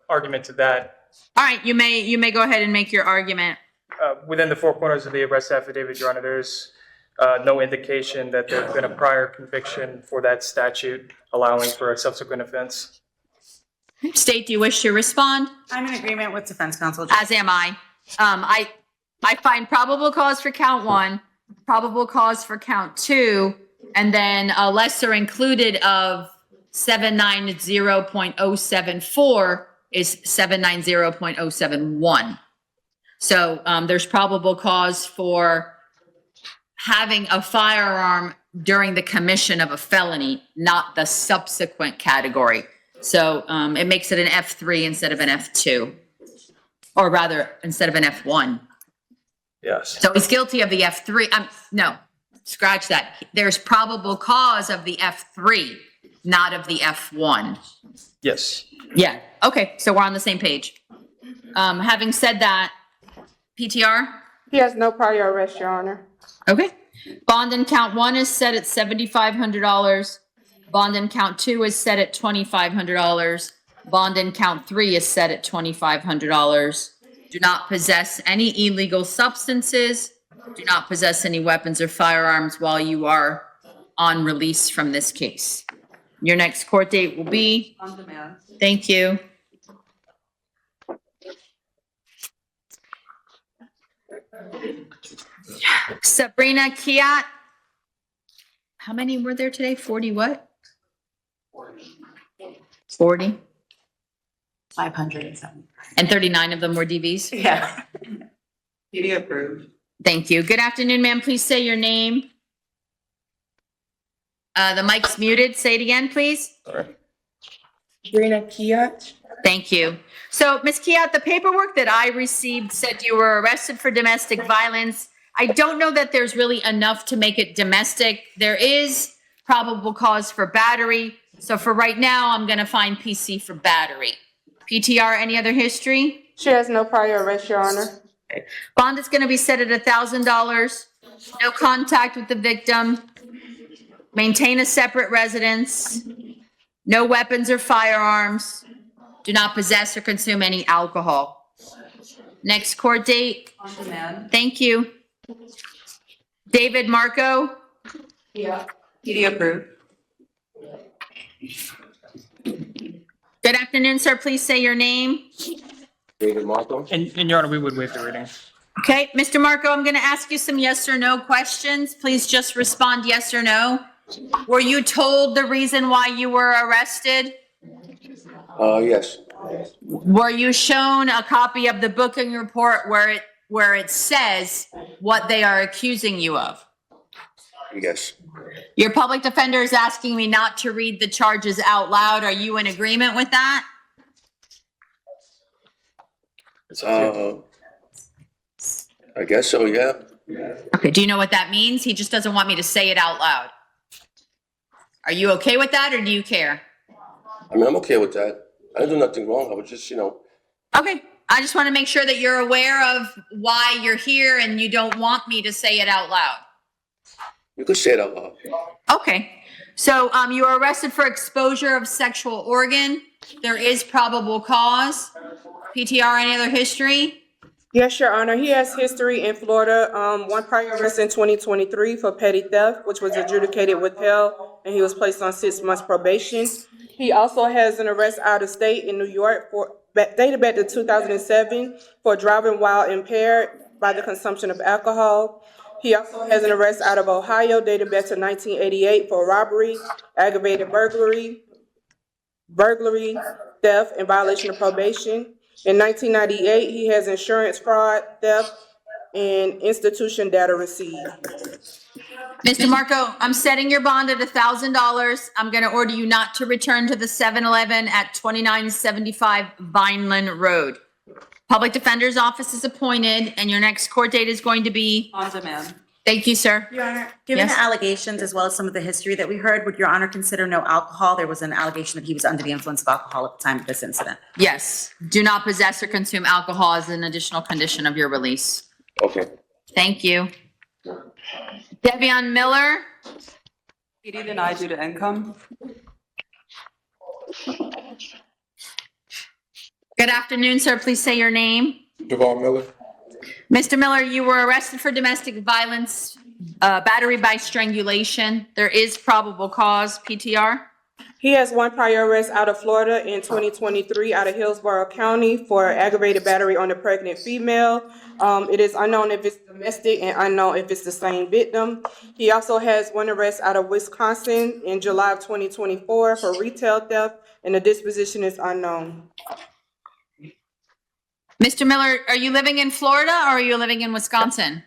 Argument to that. All right, you may go ahead and make your argument. Within the four corners of the arrest affidavit, Your Honor, there's no indication that there's been a prior conviction for that statute allowing for a subsequent offense. State, do you wish to respond? I'm in agreement with defense counsel. As am I. I find probable cause for count 1, probable cause for count 2, and then a lesser included of 790.074 is 790.071. So there's probable cause for having a firearm during the commission of a felony, not the subsequent category. So it makes it an F3 instead of an F2, or rather, instead of an F1. Yes. So he's guilty of the F3. No, scratch that. There's probable cause of the F3, not of the F1. Yes. Yeah. Okay. So we're on the same page. Having said that, PTR? He has no prior arrest, Your Honor. Okay. Bond in count 1 is set at $7,500. Bond in count 2 is set at $2,500. Bond in count 3 is set at $2,500. Do not possess any illegal substances. Do not possess any weapons or firearms while you are on release from this case. Your next court date will be? On demand. Thank you. Sabrina Kiat. How many were there today? 40 what? 40? 507. And 39 of them were DVs? Yeah. PD approved. Thank you. Good afternoon, ma'am. Please say your name. The mic's muted. Say it again, please. Sabrina Kiat. Thank you. So, Ms. Kiat, the paperwork that I received said you were arrested for domestic violence. I don't know that there's really enough to make it domestic. There is probable cause for battery. So for right now, I'm going to find PC for battery. PTR, any other history? She has no prior arrest, Your Honor. Bond is going to be set at $1,000. No contact with the victim. Maintain a separate residence. No weapons or firearms. Do not possess or consume any alcohol. Next court date. On demand. Thank you. David Marco. Yeah. PD approved. Good afternoon, sir. Please say your name. David Marco? And Your Honor, we would waive the reading. Okay, Mr. Marco, I'm going to ask you some yes or no questions. Please just respond yes or no. Were you told the reason why you were arrested? Yes. Were you shown a copy of the booking report where it says what they are accusing you of? Yes. Your public defender is asking me not to read the charges out loud. Are you in agreement with that? I guess so, yeah. Okay, do you know what that means? He just doesn't want me to say it out loud. Are you okay with that, or do you care? I mean, I'm okay with that. I didn't do nothing wrong. I was just, Okay, I just want to make sure that you're aware of why you're here and you don't want me to say it out loud. you could say it out loud. Okay, so you were arrested for exposure of sexual organ. There is probable cause. PTR, any other history? Yes, Your Honor. He has history in Florida. One prior arrest in 2023 for petty theft, which was adjudicated withheld, and he was placed on 6 months probation. He also has an arrest out of state in New York dated back to 2007 for driving while impaired by the consumption of alcohol. He also has an arrest out of Ohio dated back to 1988 for robbery, aggravated burglary, theft, and violation of probation. In 1998, he has insurance fraud, theft, and institution data received. Mr. Marco, I'm setting your bond at $1,000. I'm going to order you not to return to the 7-Eleven at 2975 Vineland Road. Public Defender's Office is appointed, and your next court date is going to be? On demand. Thank you, sir. Your Honor, given Yes. the allegations as well as some of the history that we heard, would Your Honor consider no alcohol? There was an allegation that he was under the influence of alcohol at the time of this incident. Yes. Do not possess or consume alcohol as an additional condition of your release. Okay. Thank you. Devion Miller. PD denied due to income. Good afternoon, sir. Please say your name. Duval Miller. Mr. Miller, you were arrested for domestic violence, battery by strangulation. There is probable cause, PTR. He has one prior arrest out of Florida in 2023 out of Hillsborough County for aggravated battery on a pregnant female. It is unknown if it's domestic and unknown if it's the same victim. He also has one arrest out of Wisconsin in July of 2024 for retail theft, and the disposition is unknown. Mr. Miller, are you living in Florida or are you living in Wisconsin?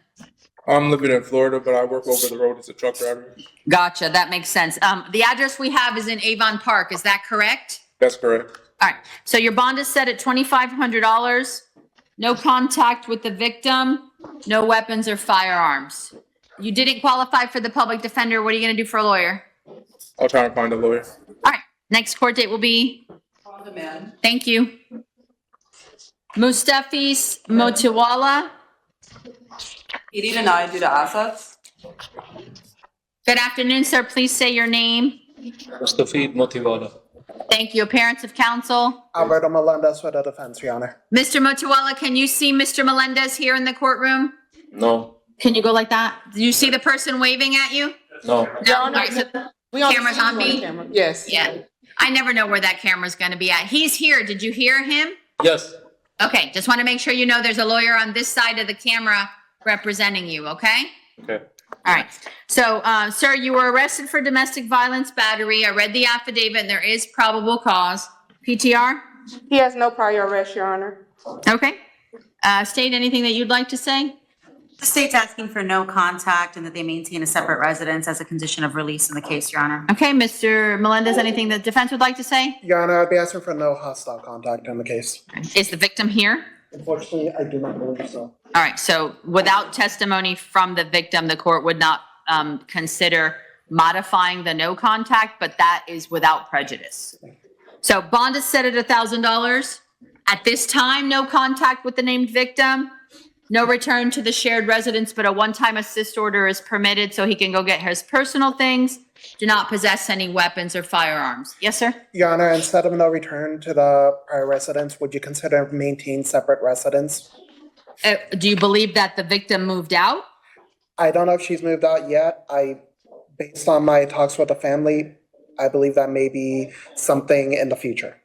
I'm living in Florida, but I work over the road as a truck driver. Gotcha, that makes sense. The address we have is in Avon Park, is that correct? That's correct. All right, so your bond is set at $2,500. No contact with the victim, no weapons or firearms. You didn't qualify for the public defender. What are you gonna do for a lawyer? I'll try and find a lawyer. All right, next court date will be? On demand. Thank you. Mustafis Motiwala. He denied due to assets. Good afternoon, sir. Please say your name. Mustafid Motiwala. Thank you. Appearance of counsel. Alberto Melendez for the defense, Your Honor. Mr. Motiwala, can you see Mr. Melendez here in the courtroom? No, Can you go like that? Do you see the person waving at you? no. No. All right, so camera's on me? Yes. Yeah. I never know where that camera's gonna be at. He's here. Did you hear him? Yes. Okay, just want to make sure you know there's a lawyer on this side of the camera representing you, okay? Okay. All right. So, sir, you were arrested for domestic violence battery. I read the affidavit and there is probable cause. PTR? He has no prior arrest, Your Honor. Okay. State, anything that you'd like to say? The state's asking for no contact and that they maintain a separate residence as a condition of release in the case, Your Honor. Okay, Mr. Melendez, anything the defense would like to say? Your Honor, I'd be asking for no hostile contact in the case. Is the victim here? Unfortunately, I do not believe so. All right, so without testimony from the victim, the court would not consider modifying the no contact, but that is without prejudice. So bond is set at $1,000. At this time, no contact with the named victim, no return to the shared residence, but a one-time assist order is permitted so he can go get his personal things. Do not possess any weapons or firearms. Yes, sir? Your Honor, instead of no return to the prior residence, would you consider maintain separate residence? Do you believe that the victim moved out? I don't know if she's moved out yet. Based on my talks with the family, I believe that may be something in the future.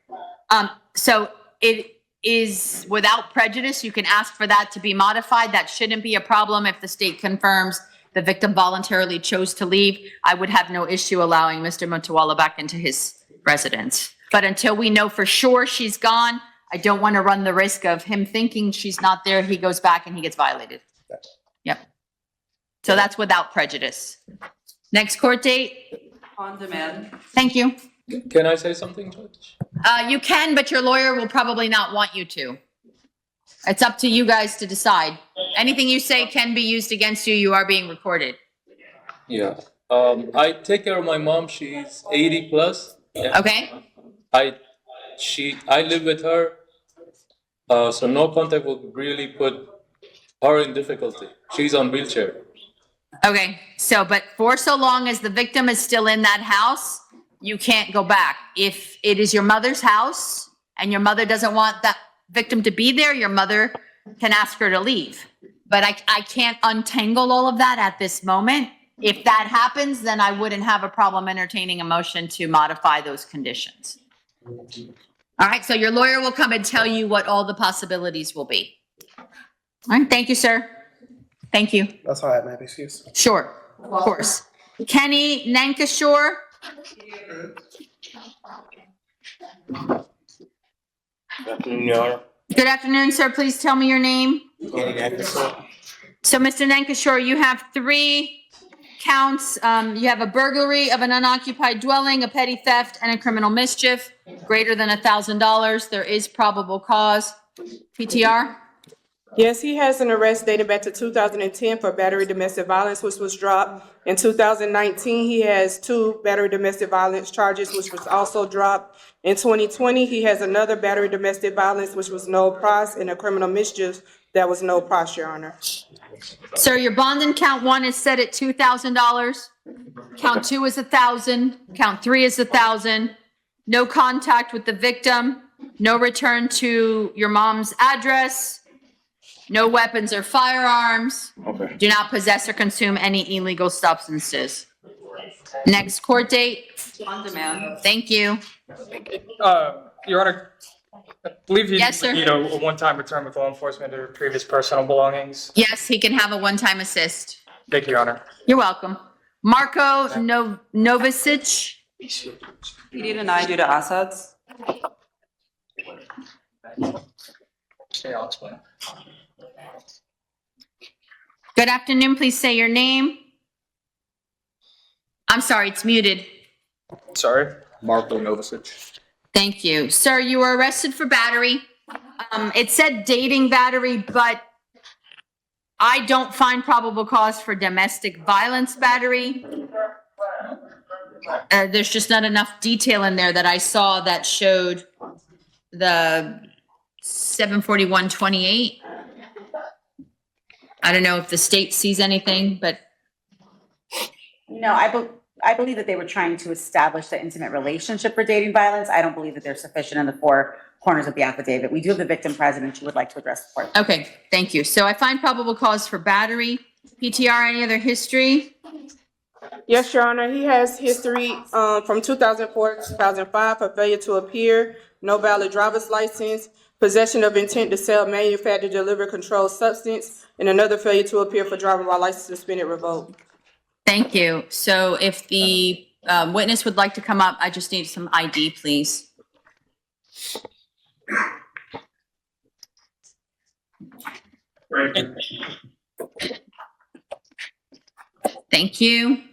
So it is without prejudice. You can ask for that to be modified. That shouldn't be a problem if the state confirms the victim voluntarily chose to leave. I would have no issue allowing Mr. Motiwala back into his residence. But until we know for sure she's gone, I don't want to run the risk of him thinking she's not there. He goes back and he gets violated. Yep. So that's without prejudice. Next court date. On demand. Thank you. Can I say something, Judge? You can, but your lawyer will probably not want you to. It's up to you guys to decide. Anything you say can be used against you. You are being recorded. Yeah. I take care of my mom. She's 80 plus. Yeah. Okay? I live with her. So no contact will really put her in difficulty. She's on wheelchair. Okay, so, but for so long as the victim is still in that house, you can't go back. If it is your mother's house and your mother doesn't want that victim to be there, your mother can ask her to leave. But I can't untangle all of that at this moment. If that happens, then I wouldn't have a problem entertaining a motion to modify those conditions. All right, so your lawyer will come and tell you what all the possibilities will be. All right, thank you, sir. Thank you. That's all I have, may I be excused? Sure, of course. Kenny Nankashore. Good afternoon, Your Honor. Good afternoon, sir. Please tell me your name. So, Mr. Nankashore, you have 3 counts. You have a burglary of an unoccupied dwelling, a petty theft, and a criminal mischief greater than $1,000. There is probable cause. PTR? Yes, he has an arrest dating back to 2010 for battery domestic violence, which was dropped. In 2019, he has 2 battery domestic violence charges, which was also dropped. In 2020, he has another battery domestic violence, which was no pros, and a criminal mischief that was no pros, Your Honor. Sir, your bond in count 1 is set at $2,000. Count 2 is $1,000. Count 3 is $1,000. No contact with the victim. no return to your mom's address, no weapons or firearms, Okay. do not possess or consume any illegal substances. Next court date? On demand. Thank you. Your Honor, I believe you Yes, sir. need a one-time return with law enforcement or previous personal belongings. Yes, he can have a one-time assist. Thank you, Your Honor. You're welcome. Marco Novicic. PD denied due to assets. I'll explain. Good afternoon. Please say your name. I'm sorry, it's muted. Sorry. Marco Novicic. Thank you. Sir, you were arrested for battery. It said dating battery, but I don't find probable cause for domestic violence battery. There's just not enough detail in there that I saw that showed the 74128. I don't know if the state sees anything, but No, I believe that they were trying to establish the intimate relationship for dating violence. I don't believe that they're sufficient in the four corners of the affidavit. We do have the victim present and she would like to address the court. okay, thank you. So I find probable cause for battery. PTR, any other history? Yes, Your Honor, he has history from 2004 to 2005 for failure to appear, no valid driver's license, possession of intent to sell, manufacture, deliver controlled substance, and another failure to appear for driving while license suspended, revoked. Thank you. So if the witness would like to come up, I just need some ID, please. Thank you.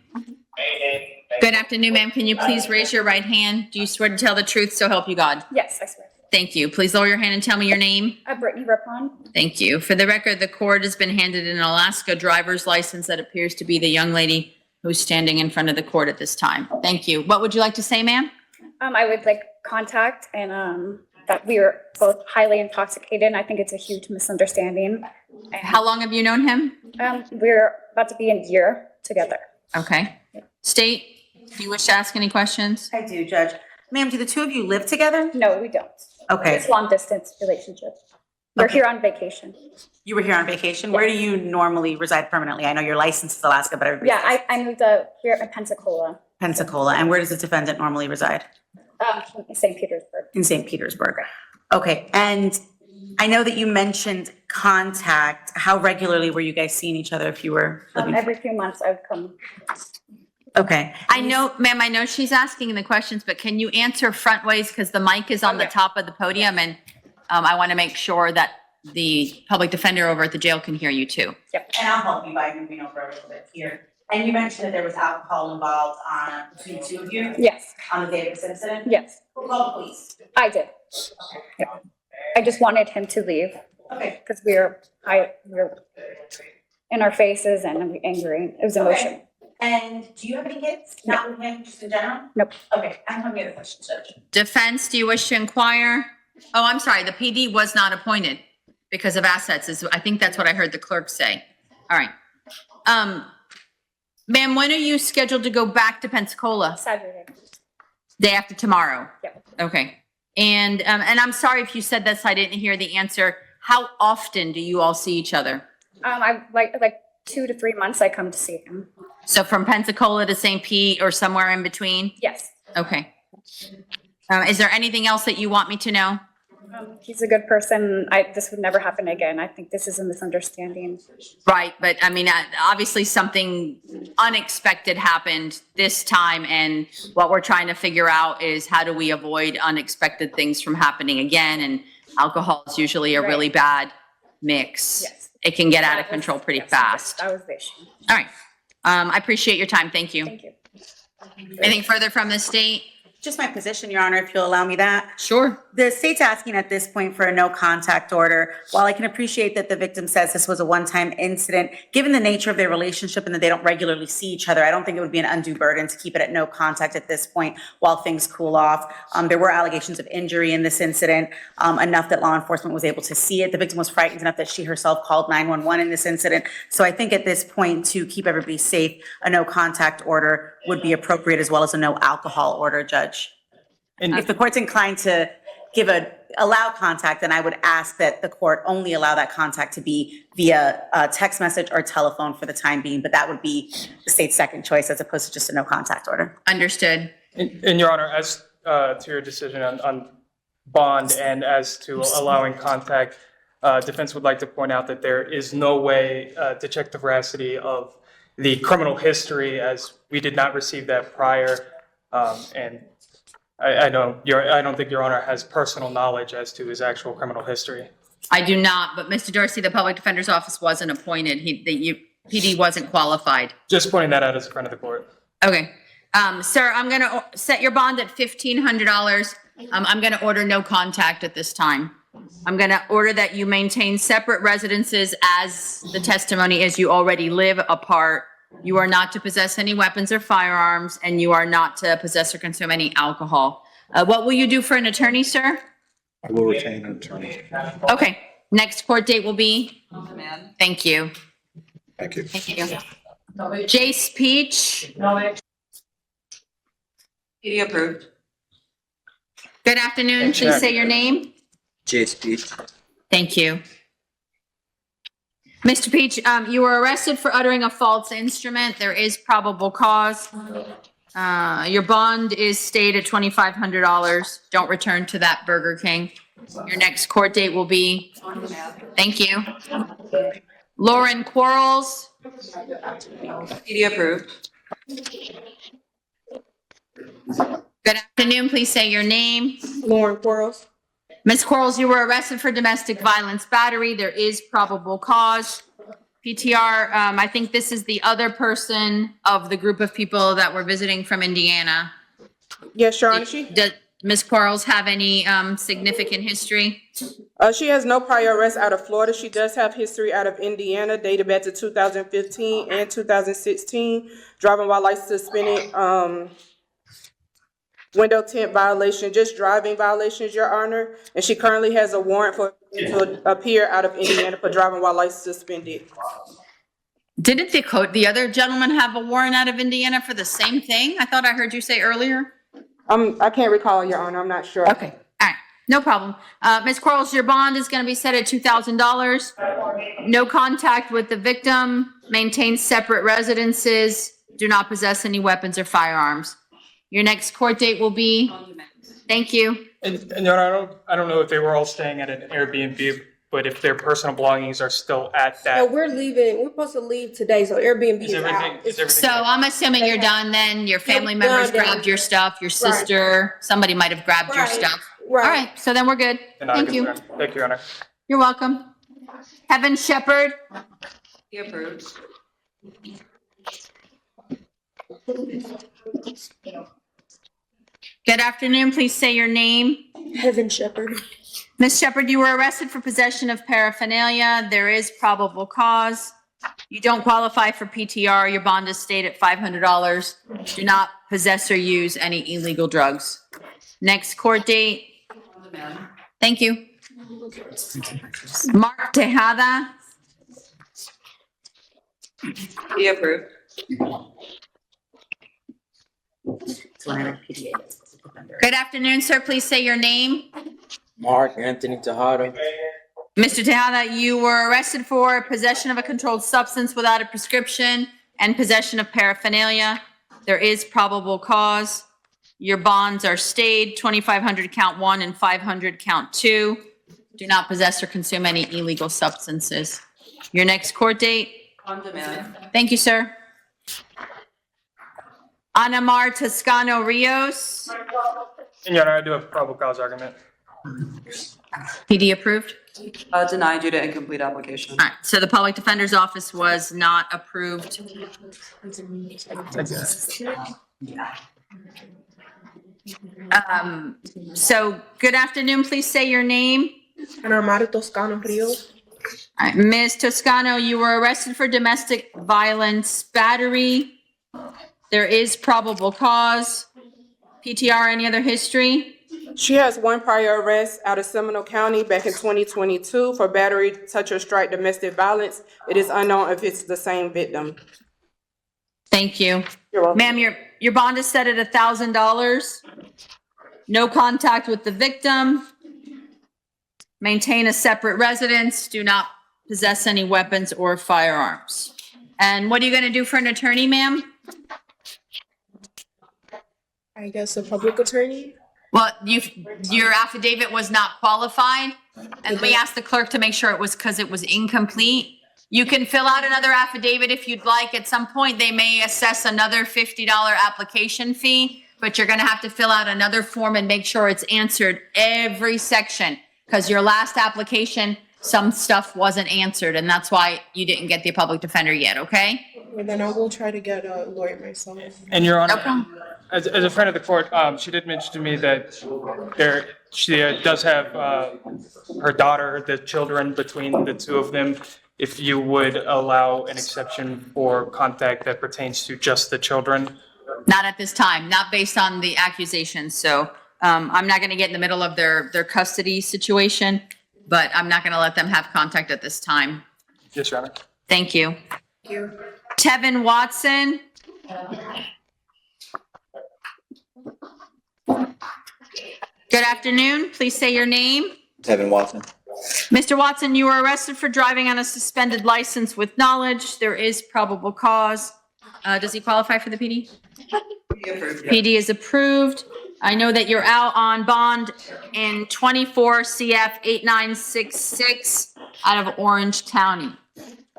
Good afternoon, ma'am. Can you please raise your right hand? Do you swear to tell the truth, so help you God? Yes, I swear. Thank you. Please lower your hand and tell me your name. Brittany Rippon. Thank you. For the record, the court has been handed an Alaska driver's license that appears to be the young lady who's standing in front of the court at this time. Thank you. What would you like to say, ma'am? I would like contact and that we were both highly intoxicated. I think it's a huge misunderstanding. How long have you known him? We're about to be a year together. Okay. State, do you wish to ask any questions? I do, Judge. Ma'am, do the two of you live together? No, we don't. Okay. It's long distance relationship. We're here on vacation. You were here on vacation. Where do you normally reside permanently? I know your license is Alaska, but everybody. Yeah, I moved here in Pensacola, Pensacola. And where does the defendant normally reside? St. Petersburg. In St. Petersburg. Okay. And I know that you mentioned contact. How regularly were you guys seeing each other if you were living? Every few months I would come. Okay. I know, ma'am, I know she's asking the questions, but can you answer front ways? Because the mic is on the top of the podium and I want to make sure that the public defender over at the jail can hear you too. Yep. And I'll help you by moving over a little bit here. And you mentioned that there was alcohol involved between the two of you? Yes. On the day of this incident? Yes. Who called the police? I did. I just wanted him to leave Okay. because we were in our faces and angry. It was emotional. And do you have any kids? Not with him, just in general? Nope. Okay. I don't have any other questions, Judge. Defense, do you wish to inquire? Oh, I'm sorry, the PD was not appointed because of assets. I think that's what I heard the clerk say. All right. Ma'am, when are you scheduled to go back to Pensacola? Saturday. Day after tomorrow? Yep. Okay. And I'm sorry if you said this, I didn't hear the answer. How often do you all see each other? I like 2 to 3 months I come to see him. So from Pensacola to St. Pete or somewhere in between? Yes. Okay. Is there anything else that you want me to know? He's a good person. This would never happen again. I think this is a misunderstanding. Right, but I mean, obviously something unexpected happened this time, and what we're trying to figure out is how do we avoid unexpected things from happening again, and alcohol is usually a really bad mix. Yes. It can get out of control pretty fast. That was the issue. All right. I appreciate your time. Thank you. Thank you. Anything further from the state? Just my position, Your Honor, if you'll allow me that. Sure. The state's asking at this point for a no contact order. While I can appreciate that the victim says this was a one-time incident, given the nature of their relationship and that they don't regularly see each other, I don't think it would be an undue burden to keep it at no contact at this point while things cool off. There were allegations of injury in this incident, enough that law enforcement was able to see it. The victim was frightened enough that she herself called 911 in this incident. So I think at this point, to keep everybody safe, a no contact order would be appropriate, as well as a no alcohol order, Judge. And If the court's inclined to allow contact, then I would ask that the court only allow that contact to be via text message or telephone for the time being, but that would be the state's second choice as opposed to just a no contact order. Understood. In Your Honor, as to your decision on bond and as to allowing contact, defense would like to point out that there is no way to check the veracity of the criminal history, as we did not receive that prior. And I don't think Your Honor has personal knowledge as to his actual criminal history. I do not, but Mr. Dorsey, the public defender's office wasn't appointed. PD wasn't qualified. Just pointing that out as a friend of the court. Okay. Sir, I'm going to set your bond at $1,500. I'm going to order no contact at this time. I'm going to order that you maintain separate residences as the testimony is you already live apart. You are not to possess any weapons or firearms, and you are not to possess or consume any alcohol. What will you do for an attorney, sir? I will retain an attorney. Okay. Next court date will be? Thank you. Thank you. Thank you. Jace Peach. PD approved. Good afternoon. Please say your name. Jace Peach. Thank you. Mr. Peach, you were arrested for uttering a false instrument. There is probable cause. Your bond is stayed at $2,500. Don't return to that Burger King. Your next court date will be, thank you. Lauren Quarles. PD approved. Good afternoon. Please say your name. Lauren Quarles. Ms. Quarles, you were arrested for domestic violence battery. There is probable cause. PTR, I think this is the other person of the group of people that were visiting from Indiana. Yes, Your Honor. Does Ms. Quarles have any significant history? She has no prior arrests out of Florida. She does have history out of Indiana, dated back to 2015 and 2016. Driving while license suspended, window tint violation, just driving violations, Your Honor. And she currently has a warrant to appear out of Indiana for driving while license suspended. Didn't the other gentleman have a warrant out of Indiana for the same thing? I thought I heard you say earlier. I can't recall, Your Honor. I'm not sure. Okay, all right, no problem. Ms. Quarles, your bond is going to be set at $2,000. No contact with the victim. Maintain separate residences. Do not possess any weapons or firearms. Your next court date will be, thank you. And Your Honor, I don't know if they were all staying at an Airbnb, but if their personal belongings are still at that. No, we're leaving. We're supposed to leave today, so Airbnb is out. Is everything? So I'm assuming you're done then. Your family members done. grabbed your stuff, your sister, somebody might have grabbed your Right. stuff. Right. All right, so then we're good. And I Thank you. concur. Thank you, Your Honor. You're welcome. Kevin Shepherd. PD approved. Good afternoon. Please say your name. Heaven Shepherd. Ms. Shepherd, you were arrested for possession of paraphernalia. There is probable cause. You don't qualify for PTR. Your bond is stayed at $500. Do not possess or use any illegal drugs. Next court date. Thank you. Mark Tejada. PD approved. Good afternoon, sir. Please say your name. Mark Anthony Tejada. Mr. Tejada, you were arrested for possession of a controlled substance without a prescription and possession of paraphernalia. There is probable cause. Your bonds are stayed, $2,500 count 1 and $500 count 2. Do not possess or consume any illegal substances. Your next court date? On demand. Thank you, sir. Anamar Toscano Rios. And Your Honor, I do have a probable cause argument. PD approved? Denied due to incomplete application. All right, so the public defender's office was not approved. So good afternoon, please say your name. Ana Toscano Rio. All right, Ms. Toscano, you were arrested for domestic violence battery. There is probable cause. PTR, any other history? She has one prior arrest out of Seminole County back in 2022 for battery, touch or strike domestic violence. It is unknown if it's the same victim. Thank you. You're welcome. Ma'am, your bond is set at $1,000. No contact with the victim. maintain a separate residence, do not possess any weapons or firearms. And what are you going to do for an attorney, ma'am? I guess a public attorney? Well, your affidavit was not qualified, and we asked the clerk to make sure it was because it was incomplete. You can fill out another affidavit if you'd like. At some point, they may assess another $50 application fee, but you're gonna have to fill out another form and make sure it's answered every section, because your last application, some stuff wasn't answered, and that's why you didn't get the public defender yet, okay? Well, then I will try to get a lawyer myself. And Your Honor, Okay. as a friend of the court, she did mention to me that she does have her daughter, the children between the two of them. If you would allow an exception for contact that pertains to just the children. Not at this time, not based on the accusations, so I'm not gonna get in the middle of their custody situation, but I'm not gonna let them have contact at this time. Yes, Your Honor. Thank you. Thank you. Tevin Watson. Good afternoon. Please say your name. Tevin Watson. Mr. Watson, you were arrested for driving on a suspended license with knowledge. There is probable cause. Does he qualify for the PD? PD is approved. I know that you're out on bond in 24 CF 8966 out of Orange County.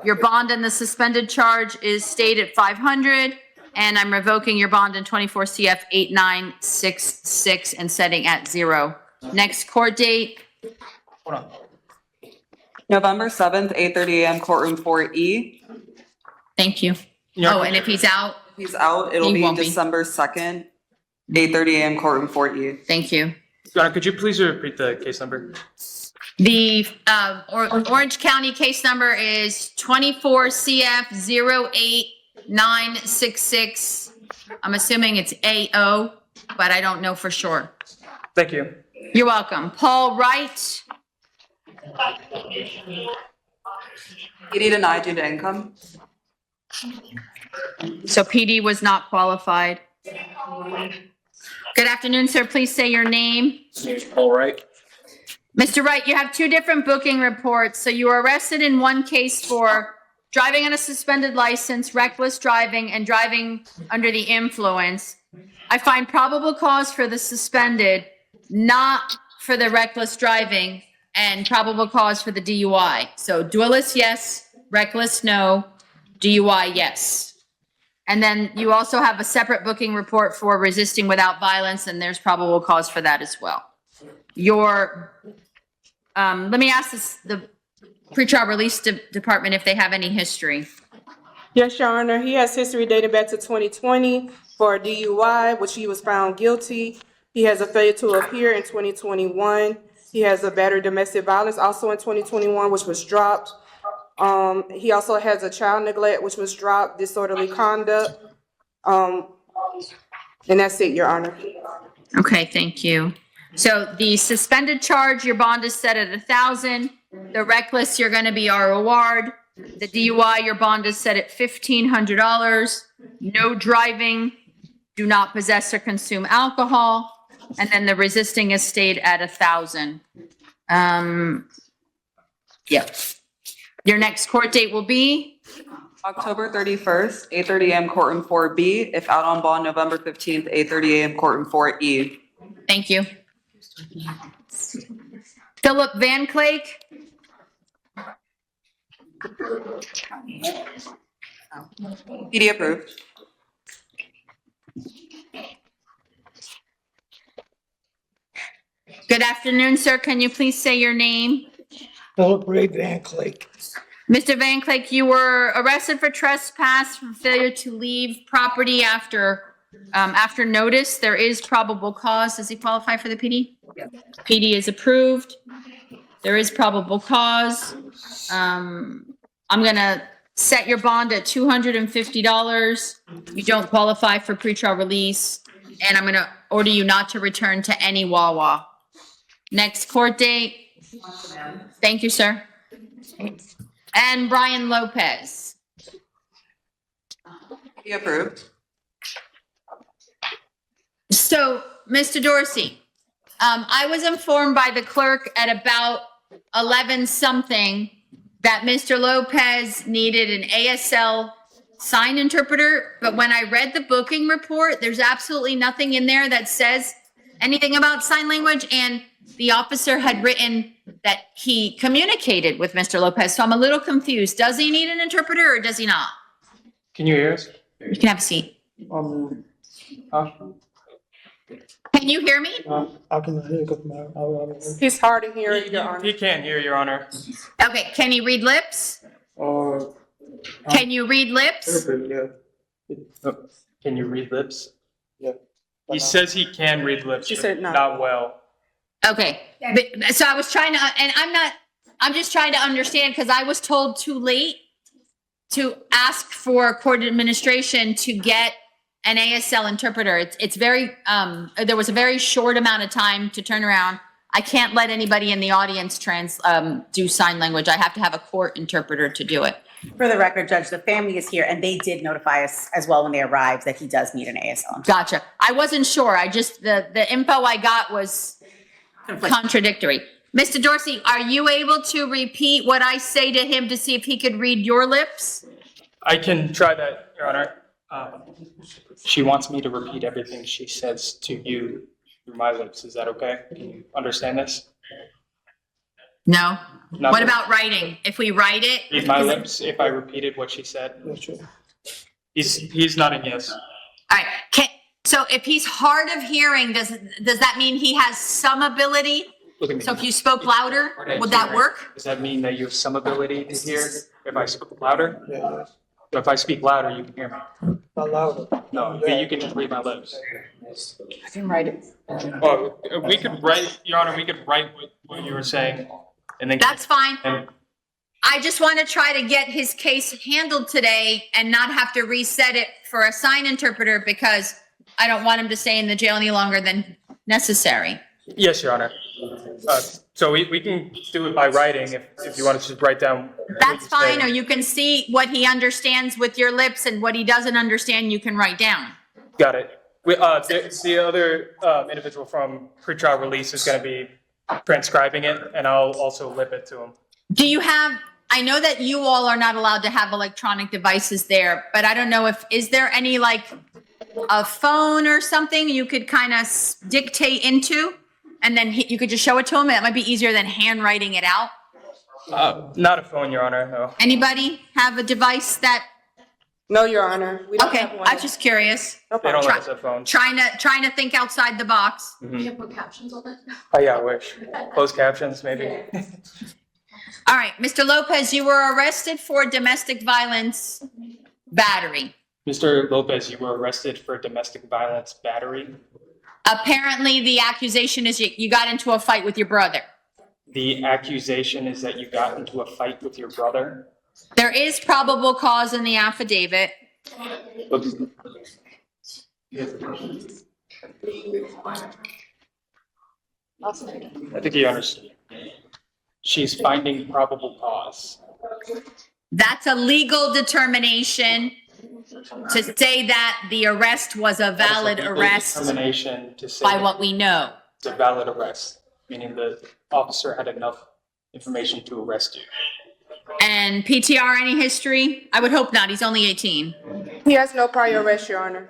Your bond and the suspended charge is stayed at 500, and I'm revoking your bond in 24 CF 8966 and setting at 0. Next court date. Hold on. November 7th, 8:30 a.m., courtroom 4E. Thank you. Oh, and if he's out? If he's out, it'll He be won't be. December 2nd, 8:30 a.m., courtroom 4E. Thank you. Your Honor, could you please repeat the case number? The Orange County case number is 24 CF 08966. I'm assuming it's AO, but I don't know for sure. Thank you. You're welcome. Paul Wright. PD denied due to income. So PD was not qualified. Good afternoon, sir. Please say your name. All right. Mr. Wright, you have two different booking reports. So you were arrested in one case for driving on a suspended license, reckless driving, and driving under the influence. I find probable cause for the suspended, not for the reckless driving, and probable cause for the DUI. So dualist, yes. Reckless, no. DUI, yes. And then you also have a separate booking report for resisting without violence, and there's probable cause for that as well. Let me ask the pretrial release department if they have any history. Yes, Your Honor, he has history dating back to 2020 for a DUI, which he was found guilty. He has a failure to appear in 2021. He has a battery domestic violence also in 2021, which was dropped. He also has a child neglect, which was dropped, disorderly conduct. And that's it, Your Honor. Okay, thank you. So the suspended charge, your bond is set at 1,000. The reckless, you're gonna be ROR'd. The DUI, your bond is set at $1,500. No driving, do not possess or consume alcohol. And then the resisting is stayed at 1,000. Yeah. Your next court date will be? October 31st, 8:30 a.m., courtroom 4B. If out on bond, November 15th, 8:30 a.m., courtroom 4E. Thank you. Philip Van Clayk. PD approved. Good afternoon, sir. Can you please say your name? Philip Ray Van Clayk. Mr. Van Clayk, you were arrested for trespass for failure to leave property after notice. There is probable cause. Does he qualify for the PD? PD is approved. There is probable cause. I'm gonna set your bond at $250. You don't qualify for pretrial release, and I'm gonna order you not to return to any Wawa. Next court date. Thank you, sir. And Brian Lopez. PD approved. So, Mr. Dorsey, I was informed by the clerk at about 11 something that Mr. Lopez needed an ASL sign interpreter, but when I read the booking report, there's absolutely nothing in there that says anything about sign language, and the officer had written that he communicated with Mr. Lopez, so I'm a little confused. Does he need an interpreter or does he not? Can you hear us? You can have a seat. Huh? Can you hear me? I can hear you. He's hard of hearing, Your Honor. He can't hear, Your Honor. Okay, can he read lips? Can you read lips? Can you read lips? Yeah. He says he can read lips, She but said no. not well. Okay, but, so I was trying to, and I'm just trying to understand, because I was told too late to ask for court administration to get an ASL interpreter. It's very, there was a very short amount of time to turn around. I can't let anybody in the audience do sign language. I have to have a court interpreter to do it. For the record, Judge, the family is here and they did notify us as well when they arrived that he does need an ASL. Gotcha. I wasn't sure. I just, the info I got was contradictory. Mr. Dorsey, are you able to repeat what I say to him to see if he could read your lips? I can try that, Your Honor. She wants me to repeat everything she says to you through my lips. Is that okay? Can you understand this? No. Not What really. about writing? If we write it? Read my lips if I repeated what she said. He's nodding yes. All right. So if he's hard of hearing, does that mean he has some ability? Look at me. So if you spoke louder, would that work? Does that mean that you have some ability to hear if I speak louder? So if I speak louder, you can hear me. Not louder. No, but you can just read my lips. I can write it. Well, we could write, Your Honor, we could write what you were saying and then. That's fine. And I just want to try to get his case handled today and not have to reset it for a sign interpreter because I don't want him to stay in the jail any longer than necessary. yes, Your Honor. So we can do it by writing if you want to just write down. what That's you fine, say. or you can see what he understands with your lips and what he doesn't understand, you can write down. Got it. The other individual from pretrial release is going to be transcribing it, and I'll also lip it to him. Do you have, I know that you all are not allowed to have electronic devices there, but I don't know is there any like a phone or something you could kind of dictate into? And then you could just show it to him? That might be easier than handwriting it out. Not a phone, Your Honor, no. Anybody have a device that, No, Your Honor. We don't okay, have one. I'm just curious. No They don't problem. let us have phones. Trying to think outside the box. Mhm. Oh, yeah, I wish. Closed captions, maybe. All right, Mr. Lopez, you were arrested for domestic violence battery. Mr. Lopez, you were arrested for domestic violence battery. Apparently, the accusation is you got into a fight with your brother. The accusation is that you got into a fight with your brother. There is probable cause in the affidavit. I think you understand. She's finding probable cause. That's a legal determination to say that the arrest was a valid Legal arrest Determination to say by that what we know. it's a valid arrest, meaning the officer had enough information to arrest you. And PTR, any history? I would hope not. He's only 18. He has no prior arrest, Your Honor.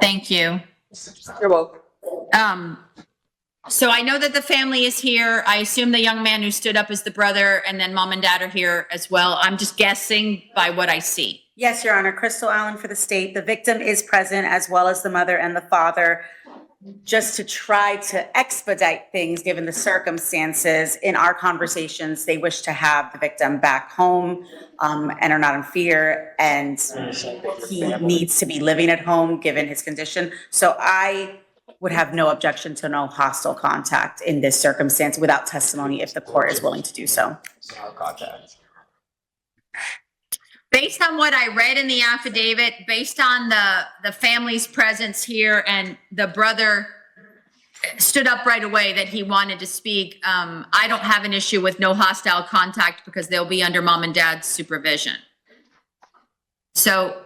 Thank you. You're welcome. So I know that the family is here. I assume the young man who stood up is the brother, and then mom and dad are here as well. I'm just guessing by what I see. Yes, Your Honor. Crystal Allen for the state. The victim is present as well as the mother and the father. Just to try to expedite things, given the circumstances, in our conversations, they wish to have the victim back home and are not in fear. And he needs to be living at home, given his condition. So I would have no objection to no hostile contact in this circumstance without testimony if the court is willing to do so. Based on what I read in the affidavit, based on the family's presence here and the brother stood up right away that he wanted to speak, I don't have an issue with no hostile contact because they'll be under mom and dad's supervision. So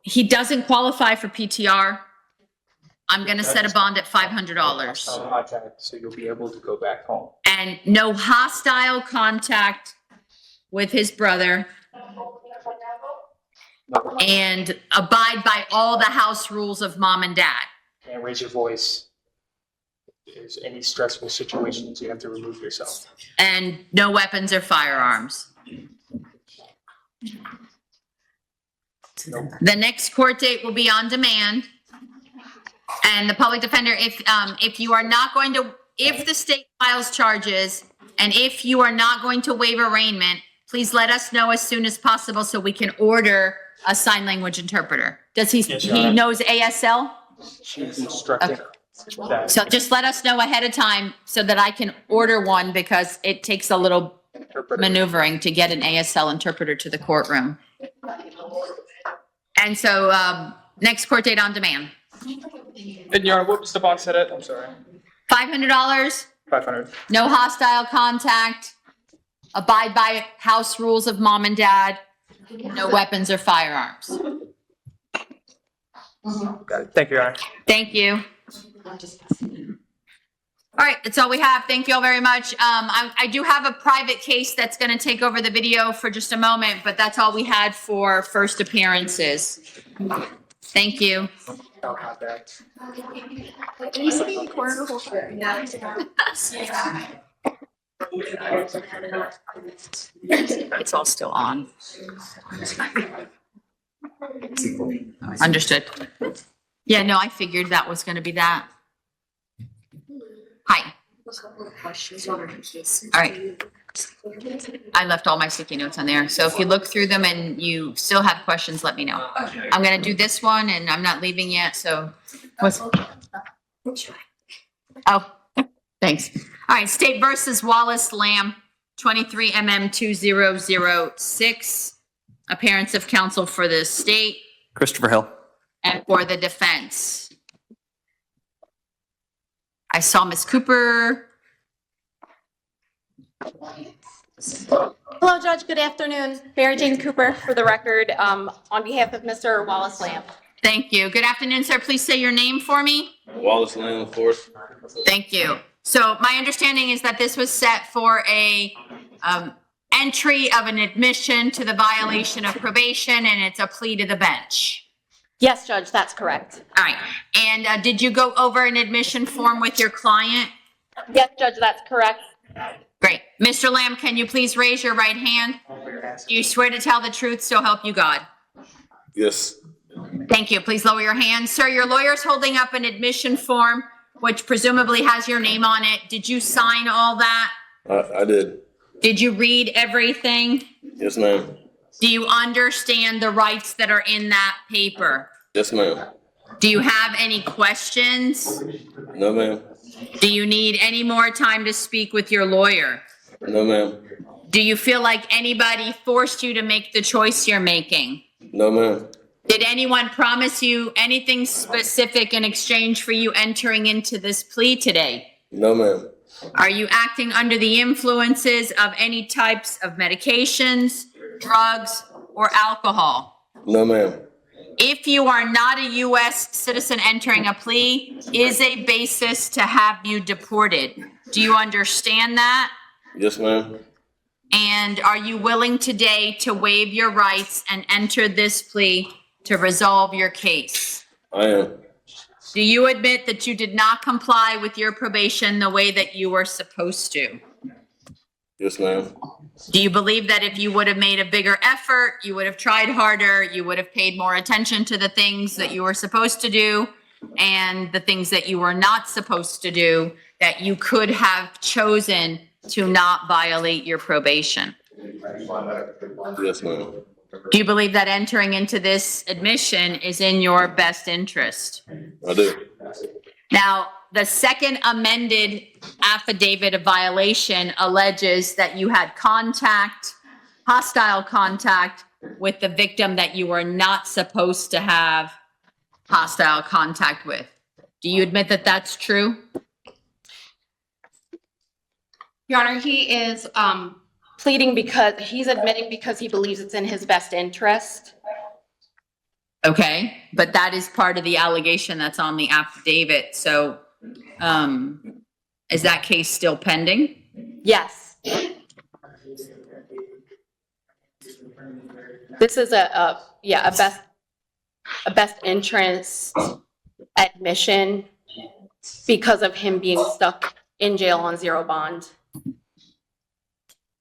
he doesn't qualify for PTR. I'm gonna set a bond at $500. Contact, so you'll be able to go back home. And no hostile contact with his brother. And abide by all the house rules of mom and dad. Can't raise your voice. If there's any stressful situations, you have to remove yourself. And no weapons or firearms. The next court date will be on demand. And the public defender, if you are not going to, if the state files charges, and if you are not going to waive arraignment, please let us know as soon as possible so we can order a sign language interpreter. Does he, Yes, Your he Honor. knows ASL? She's instructed that. So just let us know ahead of time so that I can order one because it takes a little maneuvering to get an ASL interpreter to the courtroom. And so, next court date on demand. And Your Honor, what was the bond set at? I'm sorry. $500, 500. no hostile contact, abide by house rules of mom and dad, no weapons or firearms. Got it. Thank you, Your Honor. Thank you. All right, that's all we have. Thank you all very much. I do have a private case that's going to take over the video for just a moment, but that's all we had for first appearances. Thank you. No contact. It's all still on. Understood. Yeah, no, I figured that was going to be that. Hi. All right. I left all my sticky notes on there. So if you look through them and you still have questions, let me know. I'm going to do this one and I'm not leaving yet. So what's, oh, thanks. All right. State versus Wallace Lamb, 23 MM 2006. Appearance of counsel for the state Christopher Hill. and for the defense. I saw Ms. Cooper. Hello, Judge. Good afternoon. Mary Jane Cooper for the record, on behalf of Mr. Wallace Lamb. Thank you. Good afternoon, sir. Please say your name for me. Wallace Lamb, of course. Thank you. So my understanding is that this was set for a entry of an admission to the violation of probation, and it's a plea to the bench. Yes, Judge, that's correct. All right. And did you go over an admission form with your client? Yes, Judge, that's correct. Great. Mr. Lamb, can you please raise your right hand? Do you swear to tell the truth, so help you God? Yes, Thank you. Please lower your hand. Sir, your lawyer's holding up an admission form, which presumably has your name on it. Did you sign all that? I did. Did you read everything? Yes, ma'am. Do you understand the rights that are in that paper? Yes, ma'am. Do you have any questions? No, ma'am. Do you need any more time to speak with your lawyer? No, ma'am. Do you feel like anybody forced you to make the choice you're making? No, ma'am. Did anyone promise you anything specific in exchange for you entering into this plea today? No, ma'am. Are you acting under the influences of any types of medications, drugs, or alcohol? No, ma'am. If you are not a U.S. citizen entering a plea, is a basis to have you deported. Do you understand that? Yes, ma'am. And are you willing today to waive your rights and enter this plea to resolve your case? I am. Do you admit that you did not comply with your probation the way that you were supposed to? Yes, ma'am. Do you believe that if you would have made a bigger effort, you would have tried harder, you would have paid more attention to the things that you were supposed to do and the things that you were not supposed to do, that you could have chosen to not violate your probation? Yes, ma'am. Do you believe that entering into this admission is in your best interest? I do. Now, the second amended affidavit of violation alleges that you had contact, hostile contact with the victim that you were not supposed to have hostile contact with. Do you admit that that's true? Your Honor, he is pleading because, he's admitting because he believes it's in his best interest. Okay, but that is part of the allegation that's on the affidavit, so, is that case still pending? Yes. This is a best interest admission because of him being stuck in jail on zero bond.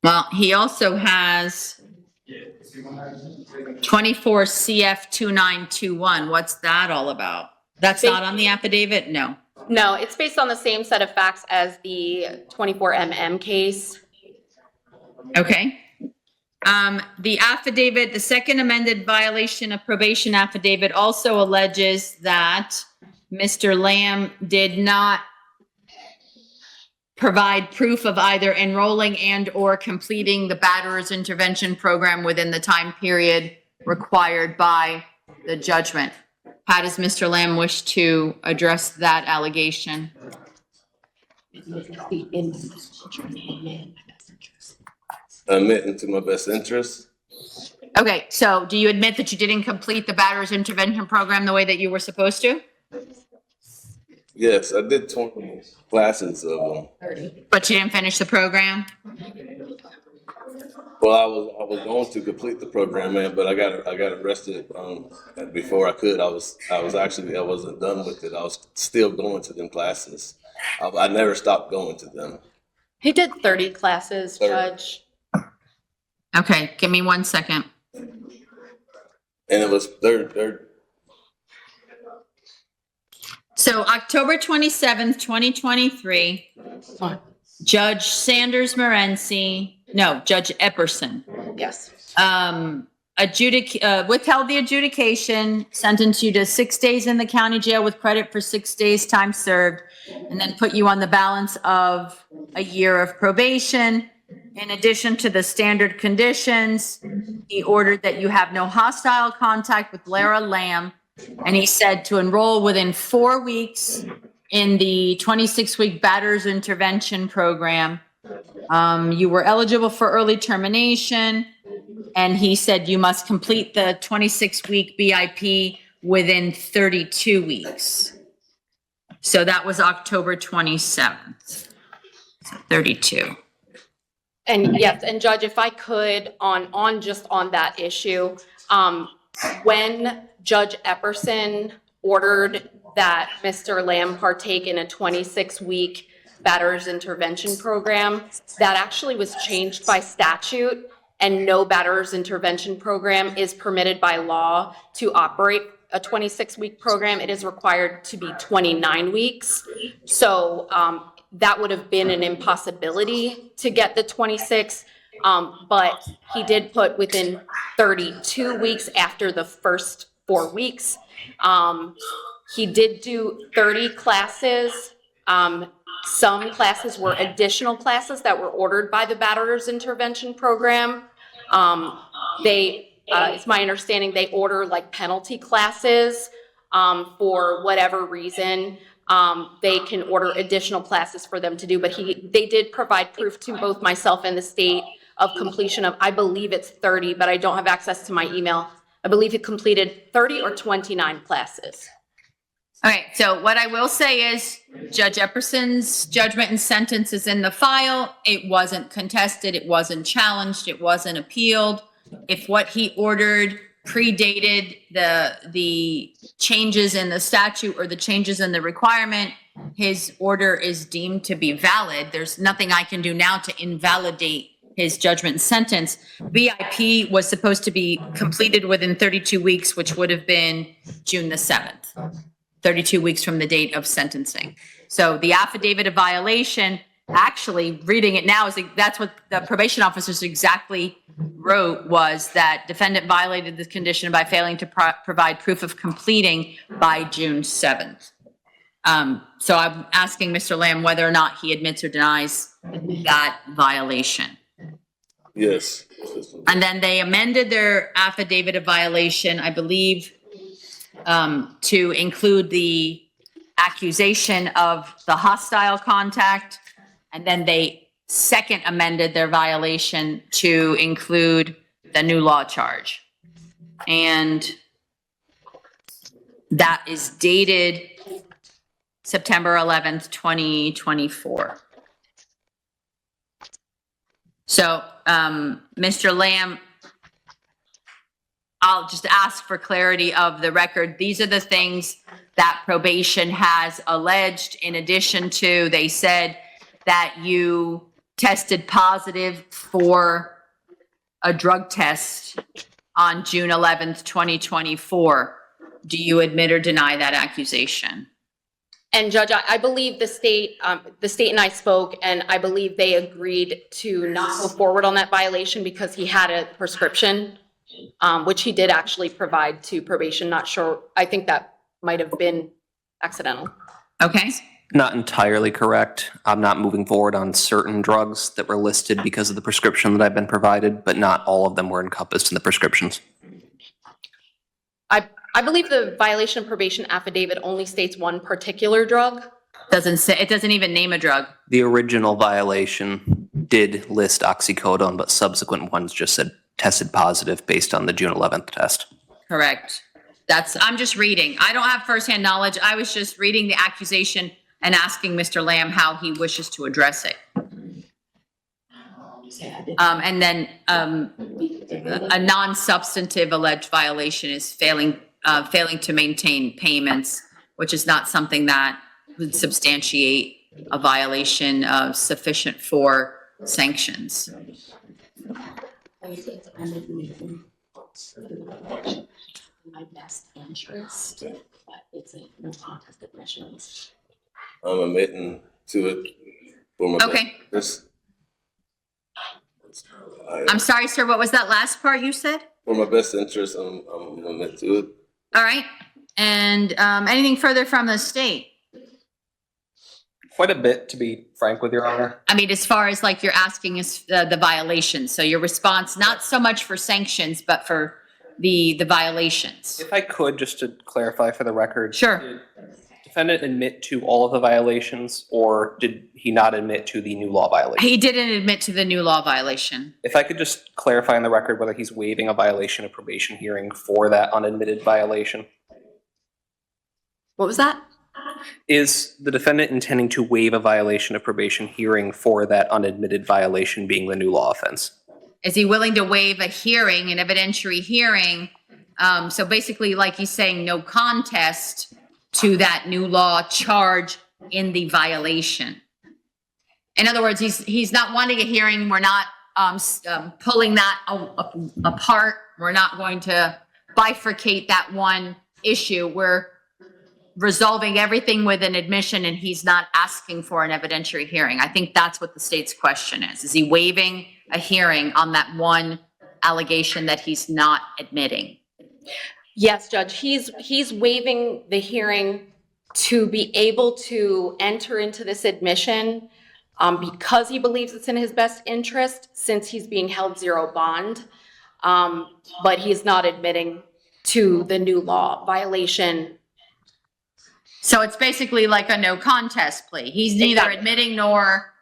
Well, he also has 24 CF 2921. What's that all about? That's not on the affidavit? No. No, it's based on the same set of facts as the 24MM case. Okay. The affidavit, the second amended violation of probation affidavit also alleges that Mr. Lamb did not provide proof of either enrolling and or completing the batterer's intervention program within the time period required by the judgment. How does Mr. Lamb wish to address that allegation? Admitting to my best interest. Okay, so do you admit that you didn't complete the batterer's intervention program the way that you were supposed to? Yes, I did 20 classes of them. But you didn't finish the program? Well, I was going to complete the program, man, but I got arrested before I could. I wasn't done with it. I was still going to them classes. I never stopped going to them. He did 30 classes, Judge. Okay, give me 1 second. And it was third. So October 27th, 2023, Judge Sanders Morency, no, Judge Epperson, Yes. withheld the adjudication, sentenced you to 6 days in the county jail with credit for 6 days time served, and then put you on the balance of a year of probation. In addition to the standard conditions, he ordered that you have no hostile contact with Lara Lamb, and he said to enroll within 4 weeks in the 26-week batterer's intervention program. You were eligible for early termination, and he said you must complete the 26-week BIP within 32 weeks. So that was October 27th, 32. And yes, and Judge, if I could, on that issue, when Judge Epperson ordered that Mr. Lamb partake in a 26-week batterer's intervention program, that actually was changed by statute, and no batterer's intervention program is permitted by law to operate a 26-week program. It is required to be 29 weeks. So that would have been an impossibility to get the 26, but he did put within 32 weeks after the first 4 weeks. He did do 30 classes. Some classes were additional classes that were ordered by the batterer's intervention program. It's my understanding they order like penalty classes for whatever reason. They can order additional classes for them to do, but they did provide proof to both myself and the state of completion of, I believe it's 30, but I don't have access to my email. I believe he completed 30 or 29 classes. All right, so what I will say is Judge Epperson's judgment and sentence is in the file. It wasn't contested, it wasn't challenged, it wasn't appealed. If what he ordered predated the changes in the statute or the changes in the requirement, his order is deemed to be valid. There's nothing I can do now to invalidate his judgment and sentence. BIP was supposed to be completed within 32 weeks, which would have been June the 7th. 32 weeks from the date of sentencing. So the affidavit of violation, actually reading it now, that's what the probation officers exactly wrote, was that defendant violated this condition by failing to provide proof of completing by June 7th. So I'm asking Mr. Lamb whether or not he admits or denies that violation. Yes. And then they amended their affidavit of violation, I believe, to include the accusation of the hostile contact. And then they second amended their violation to include the new law charge. And that is dated September 11th, 2024. So, Mr. Lamb, I'll just ask for clarity of the record. These are the things that probation has alleged. In addition to, they said that you tested positive for a drug test on June 11th, 2024. Do you admit or deny that accusation? And Judge, I believe the state and I spoke, and I believe they agreed to not go forward on that violation because he had a prescription, which he did actually provide to probation. Not sure. I think that might have been accidental. Okay. Not entirely correct. I'm not moving forward on certain drugs that were listed because of the prescription that I've been provided, but not all of them were encompassed in the prescriptions. I believe the violation of probation affidavit only states one particular drug. Doesn't say, it doesn't even name a drug. The original violation did list oxycodone, but subsequent ones just said tested positive based on the June 11th test. Correct. I'm just reading. I don't have firsthand knowledge. I was just reading the accusation and asking Mr. Lamb how he wishes to address it. And then a non-substantive alleged violation is failing to maintain payments, which is not something that would substantiate a violation of sufficient for sanctions. My best interest, but it's a no contest admission. I'm admitting to it for my Okay. best. I'm sorry, sir, what was that last part you said? For my best interest, I'm admitting to it. All right. And anything further from the state? Quite a bit, to be frank with Your Honor. I mean, as far as like you're asking us the violations, so your response, not so much for sanctions, but for the violations. If I could, just to clarify for the record. Sure. Did defendant admit to all of the violations, or did he not admit to the new law violation? He didn't admit to the new law violation. If I could just clarify on the record whether he's waiving a violation of probation hearing for that unadmitted violation. What was that? Is the defendant intending to waive a violation of probation hearing for that unadmitted violation being the new law offense? Is he willing to waive a hearing, an evidentiary hearing? So basically, like he's saying, no contest to that new law charge in the violation. In other words, he's not wanting a hearing. We're not pulling that apart. We're not going to bifurcate that one issue. We're resolving everything with an admission, and he's not asking for an evidentiary hearing. I think that's what the state's question is. Is he waiving a hearing on that one allegation that he's not admitting? Yes, Judge. He's waiving the hearing to be able to enter into this admission because he believes it's in his best interest since he's being held zero bond. But he's not admitting to the new law violation. So it's basically like a no contest plea. He's neither Exactly. admitting nor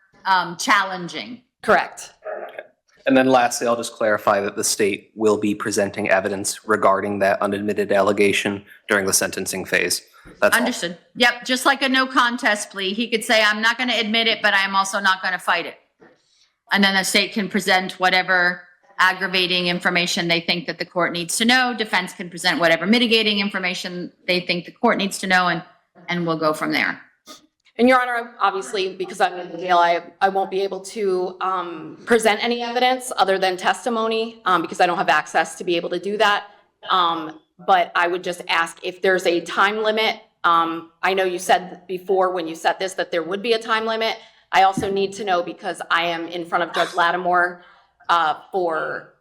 challenging. Correct. And then lastly, I'll just clarify that the state will be presenting evidence regarding that unadmitted allegation during the sentencing phase. That's all. Understood. Yep, just like a no contest plea. He could say, I'm not going to admit it, but I'm also not going to fight it. And then the state can present whatever aggravating information they think that the court needs to know. Defense can present whatever mitigating information they think the court needs to know, and we'll go from there. And Your Honor, obviously, because I'm in the jail, I won't be able to present any evidence other than testimony because I don't have access to be able to do that. But I would just ask if there's a time limit. I know you said before when you said this that there would be a time limit. I also need to know because I am in front of Judge Lattimore for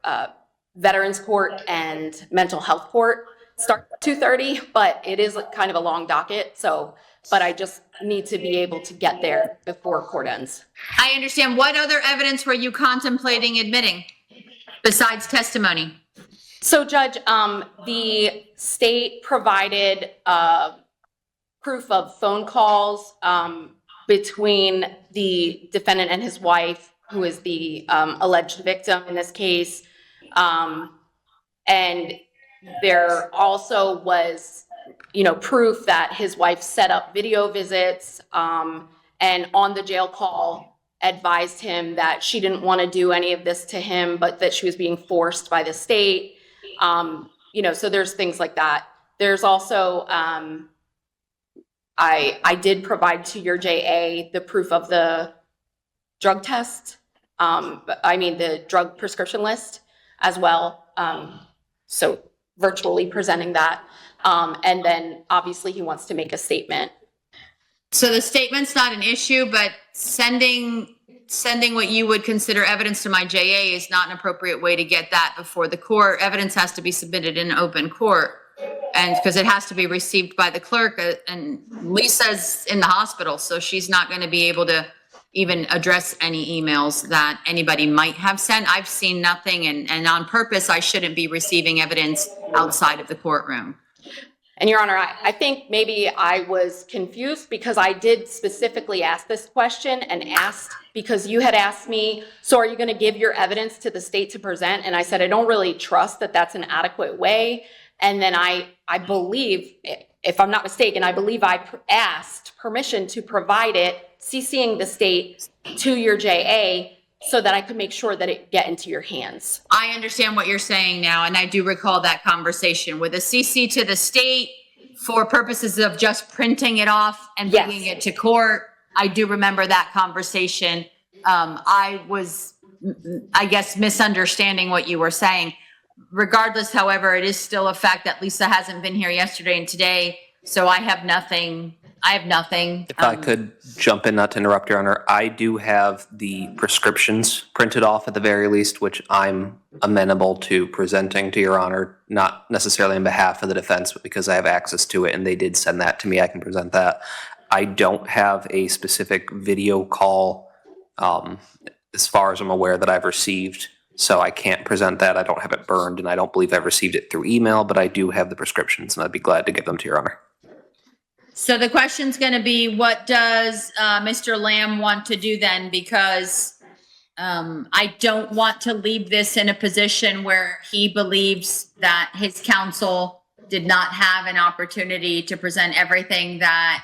Veterans Court and Mental Health Court. Start at 2:30, but it is kind of a long docket. But I just need to be able to get there before court ends. I understand. What other evidence were you contemplating admitting besides testimony? So Judge, the state provided proof of phone calls between the defendant and his wife, who is the alleged victim in this case. And there also was proof that his wife set up video visits, and on the jail call advised him that she didn't want to do any of this to him, but that she was being forced by the state. So there's things like that. There's also, I did provide to your JA the proof of the drug test, the drug prescription list as well. So virtually presenting that. And then obviously he wants to make a statement. So the statement's not an issue, but sending what you would consider evidence to my JA is not an appropriate way to get that before the court. Evidence has to be submitted in open court. And because it has to be received by the clerk, and Lisa's in the hospital, so she's not going to be able to even address any emails that anybody might have sent. I've seen nothing, and on purpose, I shouldn't be receiving evidence outside of the courtroom. And Your Honor, I think maybe I was confused because I did specifically ask this question and asked because you had asked me, so are you going to give your evidence to the state to present? And I said, I don't really trust that that's an adequate way. And then I believe, if I'm not mistaken, I believe I asked permission to provide it, CCing the state to your JA so that I could make sure that it get into your hands. I understand what you're saying now, and I do recall that conversation with a CC to the state for purposes of just printing it off and bringing it to court. I do remember that conversation. I was, I guess, misunderstanding what you were saying. Regardless, however, it is still a fact that Lisa hasn't been here yesterday and today, so I have nothing. If I could jump in, not to interrupt, Your Honor, I do have the prescriptions printed off at the very least, which I'm amenable to presenting to Your Honor, not necessarily on behalf of the defense, but because I have access to it and they did send that to me, I can present that. I don't have a specific video call, as far as I'm aware, that I've received, so I can't present that. I don't have it burned, and I don't believe I've received it through email, but I do have the prescriptions, and I'd be glad to give them to Your Honor. So the question's going to be, what does Mr. Lamb want to do then? Because I don't want to leave this in a position where he believes that his counsel did not have an opportunity to present everything that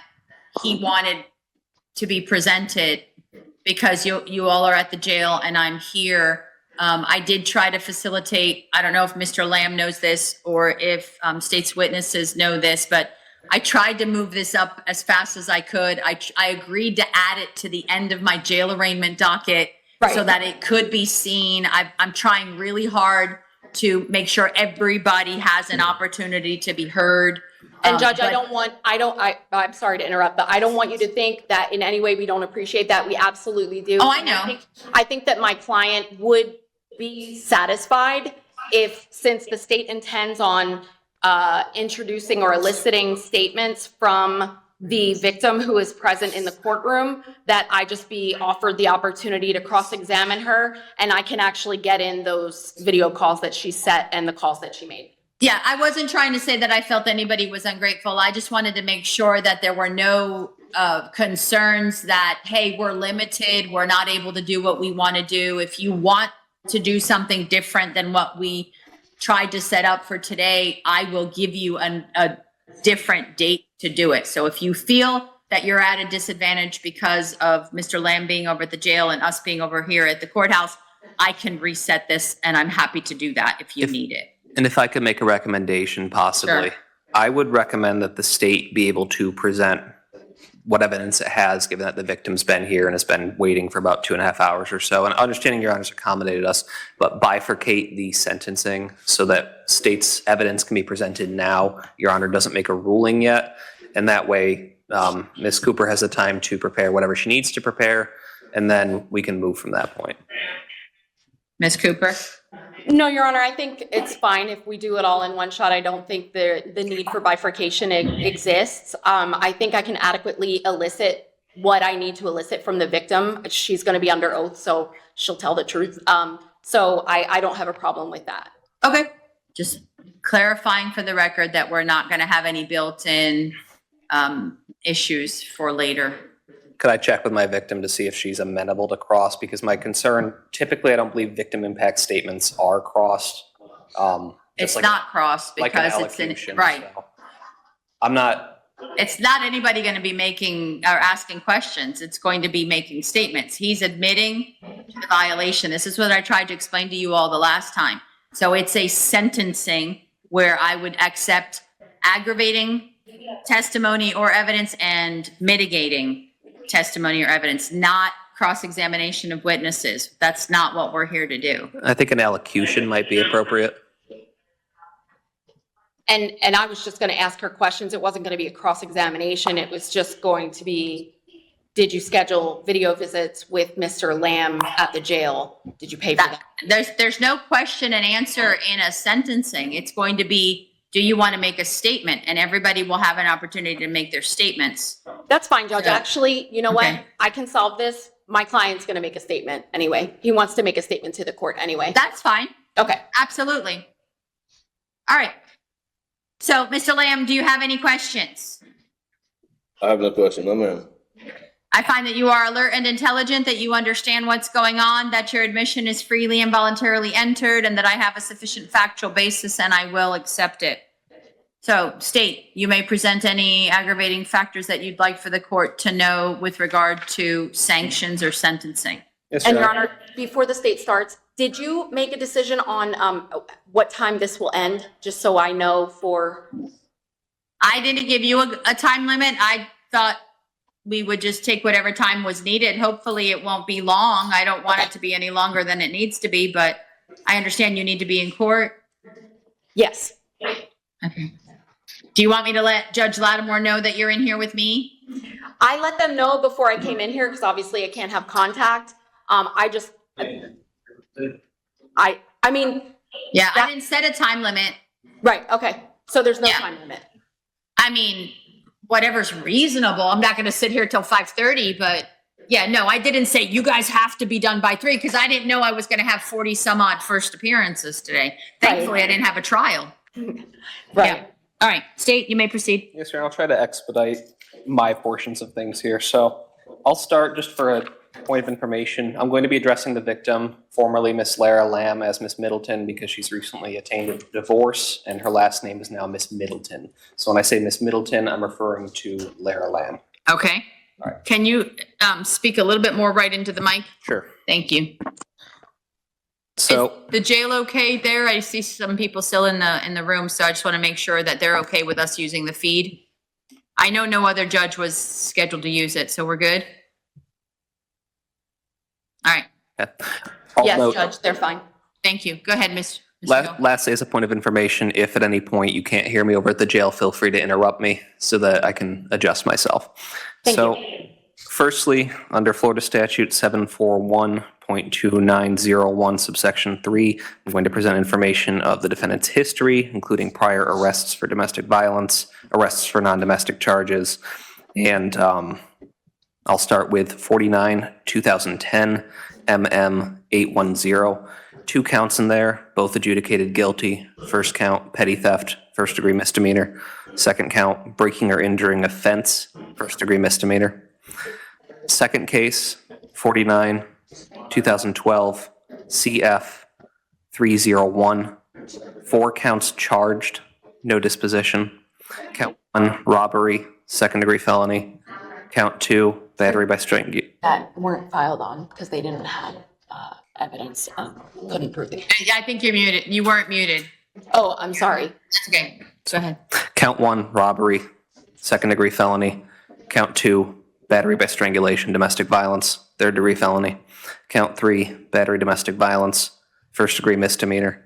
he wanted to be presented, because you all are at the jail and I'm here. I did try to facilitate, I don't know if Mr. Lamb knows this or if state's witnesses know this, but I tried to move this up as fast as I could. I agreed to add it to the end of my jail arraignment docket so that it could be seen. I'm trying really hard to make sure everybody has an opportunity to be heard. And Judge, I'm sorry to interrupt, but I don't want you to think that in any way we don't appreciate that. We absolutely do. Oh, I know. I think that my client would be satisfied if, since the state intends on introducing or eliciting statements from the victim who is present in the courtroom, that I just be offered the opportunity to cross-examine her, and I can actually get in those video calls that she set and the calls that she made. Yeah, I wasn't trying to say that I felt anybody was ungrateful. I just wanted to make sure that there were no concerns that, hey, we're limited, we're not able to do what we want to do. If you want to do something different than what we tried to set up for today, I will give you a different date to do it. So if you feel that you're at a disadvantage because of Mr. Lamb being over at the jail and us being over here at the courthouse, I can reset this, and I'm happy to do that if you need it. And if I could make a recommendation, possibly, Sure. I would recommend that the state be able to present what evidence it has, given that the victim's been here and has been waiting for about 2.5 hours or so. And understanding Your Honor's accommodated us, but bifurcate the sentencing so that state's evidence can be presented now. Your Honor doesn't make a ruling yet. And that way, Ms. Cooper has the time to prepare whatever she needs to prepare, and then we can move from that point. Ms. Cooper? No, Your Honor, I think it's fine if we do it all in one shot. I don't think the need for bifurcation exists. I think I can adequately elicit what I need to elicit from the victim. She's going to be under oath, so she'll tell the truth. So I don't have a problem with that. Okay. Just clarifying for the record that we're not going to have any built-in issues for later. Could I check with my victim to see if she's amenable to cross? Because my concern, typically, I don't believe victim impact statements are crossed. It's not crossed because it's in, right. I'm not, It's not anybody going to be making or asking questions. It's going to be making statements. He's admitting to the violation. This is what I tried to explain to you all the last time. So it's a sentencing where I would accept aggravating testimony or evidence and mitigating testimony or evidence, not cross-examination of witnesses. That's not what we're here to do. I think an allocution might be appropriate. And I was just gonna ask her questions. It wasn't gonna be a cross-examination. It was just going to be, did you schedule video visits with Mr. Lamb at the jail? Did you pay for that? There's no question and answer in a sentencing. It's going to be, do you want to make a statement? And everybody will have an opportunity to make their statements. That's fine, Judge. Yeah. Actually, you know what? Okay. I can solve this. My client's gonna make a statement anyway. He wants to make a statement to the court anyway. That's fine. Okay. Absolutely. All right. So, Mr. Lamb, do you have any questions? I have no question, no ma'am. I find that you are alert and intelligent, that you understand what's going on, that your admission is freely and voluntarily entered, and that I have a sufficient factual basis and I will accept it. So, State, you may present any aggravating factors that you'd like for the court to know with regard to sanctions or sentencing. Yes, And Your Honor, before the state starts, did you make a decision on what time this will end? Just so I know for, I didn't give you a time limit. I thought we would just take whatever time was needed. Hopefully it won't be long. I don't want it to be any longer than it needs to be, but I understand you need to be in court. yes. Okay. Do you want me to let Judge Lattimore know that you're in here with me? I let them know before I came in here because obviously I can't have contact. I mean, Yeah, I didn't set a time limit. right, okay. So there's no Yeah. time limit. I mean, whatever's reasonable. I'm not going to sit here till 5:30, but yeah, no, I didn't say you guys have to be done by 3 because I didn't know I was going to have 40 some odd first appearances today. Thankfully, I didn't have a trial. Right. All right, State, you may proceed. Yes, sir. I'll try to expedite my portions of things here. So I'll start just for a point of information. I'm going to be addressing the victim, formerly Miss Lara Lamb, as Miss Middleton because she's recently attained a divorce and her last name is now Miss Middleton. So when I say Miss Middleton, I'm referring to Lara Lamb. Okay. All right. Can you speak a little bit more right into the mic? Sure. Thank you. So The jail okay there? I see some people still in the room, so I just want to make sure that they're okay with us using the feed. I know no other judge was scheduled to use it, so we're good? All right, I'll Yes, note- Judge, they're fine. thank you. Go ahead, Ms. Lastly, as a point of information, if at any point you can't hear me over at the jail, feel free to interrupt me so that I can adjust myself. Thank So, firstly, under Florida Statute 741.2901 subsection 3, I'm going to present information of the defendant's history, including prior arrests for domestic violence, arrests for non-domestic charges, and I'll start with 49/2010 MM 810. 2 counts in there, both adjudicated guilty. First count, petty theft, first degree misdemeanor. Second count, breaking or injuring offense, first degree misdemeanor. Second case, 49/2012 CF 301. 4 counts charged, no disposition. Count 1, robbery, second degree felony. Count 2, battery by strangulation. That weren't filed on because they didn't have evidence, couldn't prove it. I think you're muted. You weren't muted. Oh, I'm sorry. That's okay. Go ahead. Count 1, robbery, second degree felony. Count 2, battery by strangulation, domestic violence, third degree felony. Count 3, battery domestic violence, first degree misdemeanor.